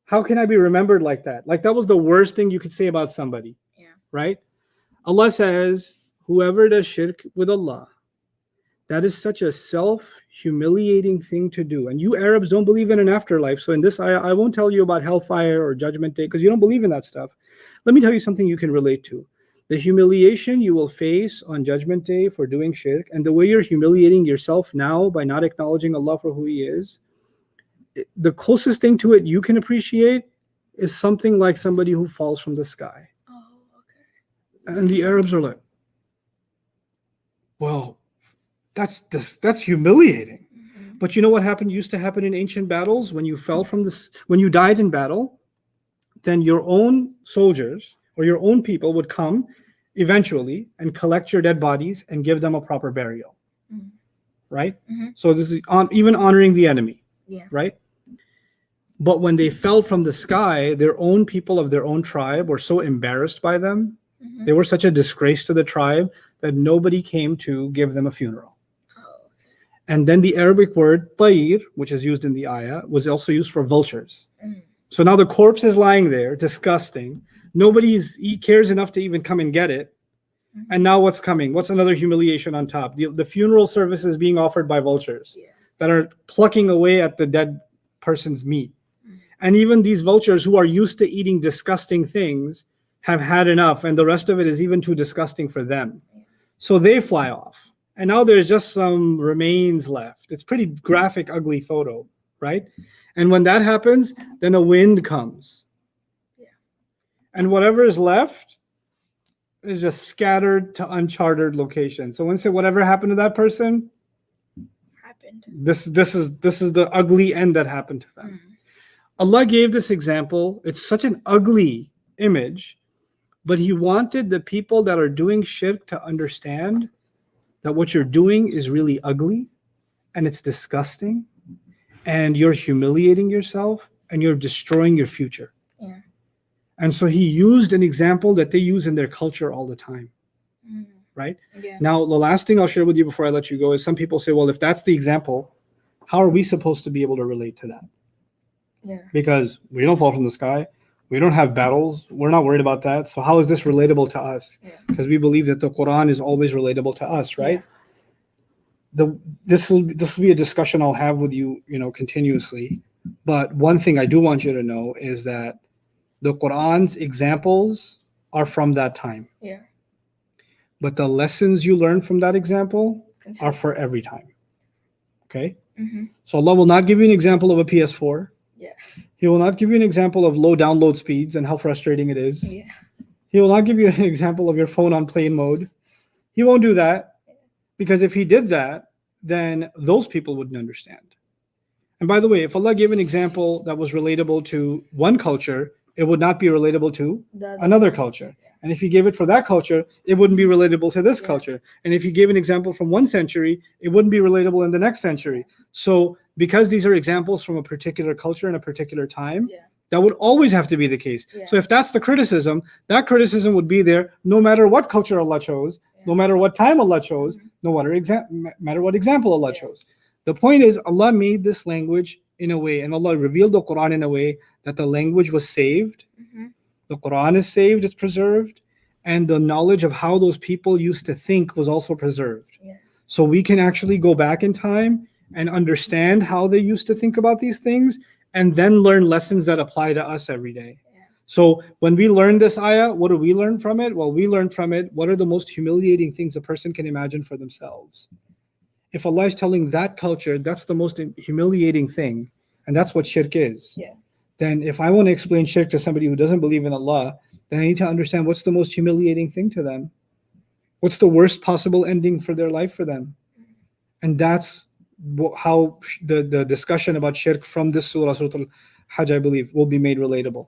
How can I be remembered like that? Like that was the worst thing you could say about somebody, right? Allah says, whoever does shirk with Allah, that is such a self-humiliating thing to do. And you Arabs don't believe in an afterlife. So in this ayah, I won't tell you about hellfire or judgment day because you don't believe in that stuff. Let me tell you something you can relate to. The humiliation you will face on judgment day for doing shirk, and the way you're humiliating yourself now by not acknowledging Allah for who He is, the closest thing to it you can appreciate is something like somebody who falls from the sky. Oh, okay. And the Arabs are like, well, that's humiliating. Mhm. But you know what used to happen in ancient battles? When you fell from this, when you died in battle, then your own soldiers or your own people would come eventually and collect your dead bodies and give them a proper burial. Mhm. Right? Mhm. So this is even honoring the enemy. Yeah. Right? But when they fell from the sky, their own people of their own tribe were so embarrassed by them. Mhm. They were such a disgrace to the tribe that nobody came to give them a funeral. Oh, okay. And then the Arabic word tayr, which is used in the ayah, was also used for vultures. Mm. So now the corpse is lying there, disgusting. Nobody cares enough to even come and get it. Mhm. And now what's coming? What's another humiliation on top? The funeral service is being offered by vultures Yeah. that are plucking away at the dead person's meat. Mm. And even these vultures who are used to eating disgusting things have had enough, and the rest of it is even too disgusting for them. Yeah. So they fly off. And now there's just some remains left. It's pretty graphic, ugly photo, right? And when that happens, then a wind comes. Yeah. And whatever is left is just scattered to uncharted locations. So when say whatever happened to that person, Happened. this is the ugly end that happened to them. Mm. Allah gave this example. It's such an ugly image, but He wanted the people that are doing shirk to understand that what you're doing is really ugly and it's disgusting and you're humiliating yourself and you're destroying your future. Yeah. And so He used an example that they use in their culture all the time, Mm. right? Yeah. Now, the last thing I'll share with you before I let you go is some people say, well, if that's the example, how are we supposed to be able to relate to that? Yeah. Because we don't fall from the sky. We don't have battles. We're not worried about that. So how is this relatable to us? Yeah. Because we believe that the Quran is always relatable to us, right? This will be a discussion I'll have with you, continuously. But one thing I do want you to know is that the Quran's examples are from that time. Yeah. But the lessons you learn from that example are for every time. Okay? Mm-hmm. So Allah will not give you an example of a PS4. Yeah. He will not give you an example of low download speeds and how frustrating it is. Yeah. He will not give you an example of your phone on plane mode. He won't do that, because if He did that, then those people wouldn't understand. And by the way, if Allah gave an example that was relatable to one culture, it would not be relatable to another culture. And if He gave it for that culture, it wouldn't be relatable to this culture. And if He gave an example from one century, it wouldn't be relatable in the next century. So because these are examples from a particular culture in a particular time, that would always have to be the case. Yeah. So if that's the criticism, that criticism would be there no matter what culture Allah chose, no matter what time Allah chose, no matter what example Allah chose. The point is, Allah made this language in a way, and Allah revealed the Quran in a way that the language was saved. Mm-hmm. The Quran is saved, it's preserved, and the knowledge of how those people used to think was also preserved. Yeah. So we can actually go back in time and understand how they used to think about these things, and then learn lessons that apply to us every day. Yeah. So when we learn this ayah, what do we learn from it? Well, we learn from it what are the most humiliating things a person can imagine for themselves. If Allah is telling that culture that's the most humiliating thing, and that's what shirk is, Yeah. then if I want to explain shirk to somebody who doesn't believe in Allah, then I need to understand what's the most humiliating thing to them. What's the worst possible ending for their life for them? And that's how the discussion about shirk from this surah, Surah Al-Hajj, I believe, will be made relatable.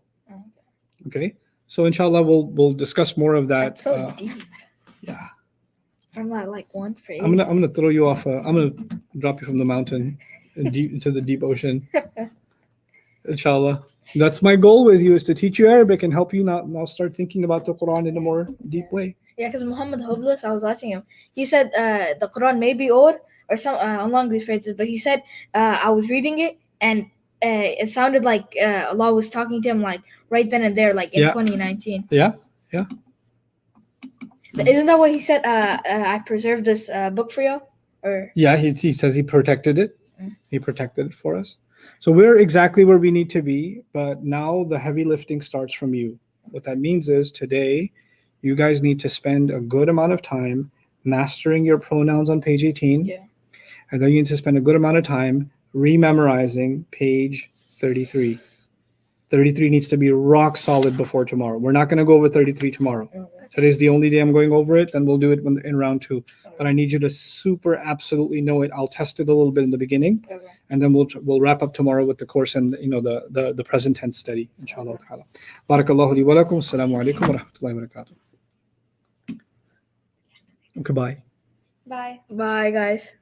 Okay? So inshallah, we'll discuss more of that. That's so deep. Yeah. From that one phrase. I'm gonna throw you off. I'm gonna drop you from the mountain and deep into the deep ocean. Inshallah, that's my goal with you, is to teach you Arabic and help you now start thinking about the Quran in a more deep way. Yeah, because Muhammad Hoblis, I was watching him. He said the Quran may be old or some along these phrases, but he said I was reading it and it sounded like Allah was talking to him like right then and there, like in 2019. Yeah. Isn't that what he said? I preserved this book for you, or Yeah, he says he protected it. Mm. He protected it for us. So we're exactly where we need to be, but now the heavy lifting starts from you. What that means is today, you guys need to spend a good amount of time mastering your pronouns on page 18. Yeah. And then you need to spend a good amount of time rememorizing page 33. 33 needs to be rock solid before tomorrow. We're not going to go over 33 tomorrow. Today's the only day I'm going over it, and we'll do it in round 2. But I need you to super absolutely know it. I'll test it a little bit in the beginning, and then we'll wrap up tomorrow with the course and the present tense study, inshallah ta'ala. Barakallahu li wa lakum. Assalamu alaikum wa rahmatullahi wa barakatuh. Goodbye. Bye. bye, guys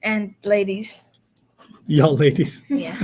and ladies. Y'all ladies. Yeah.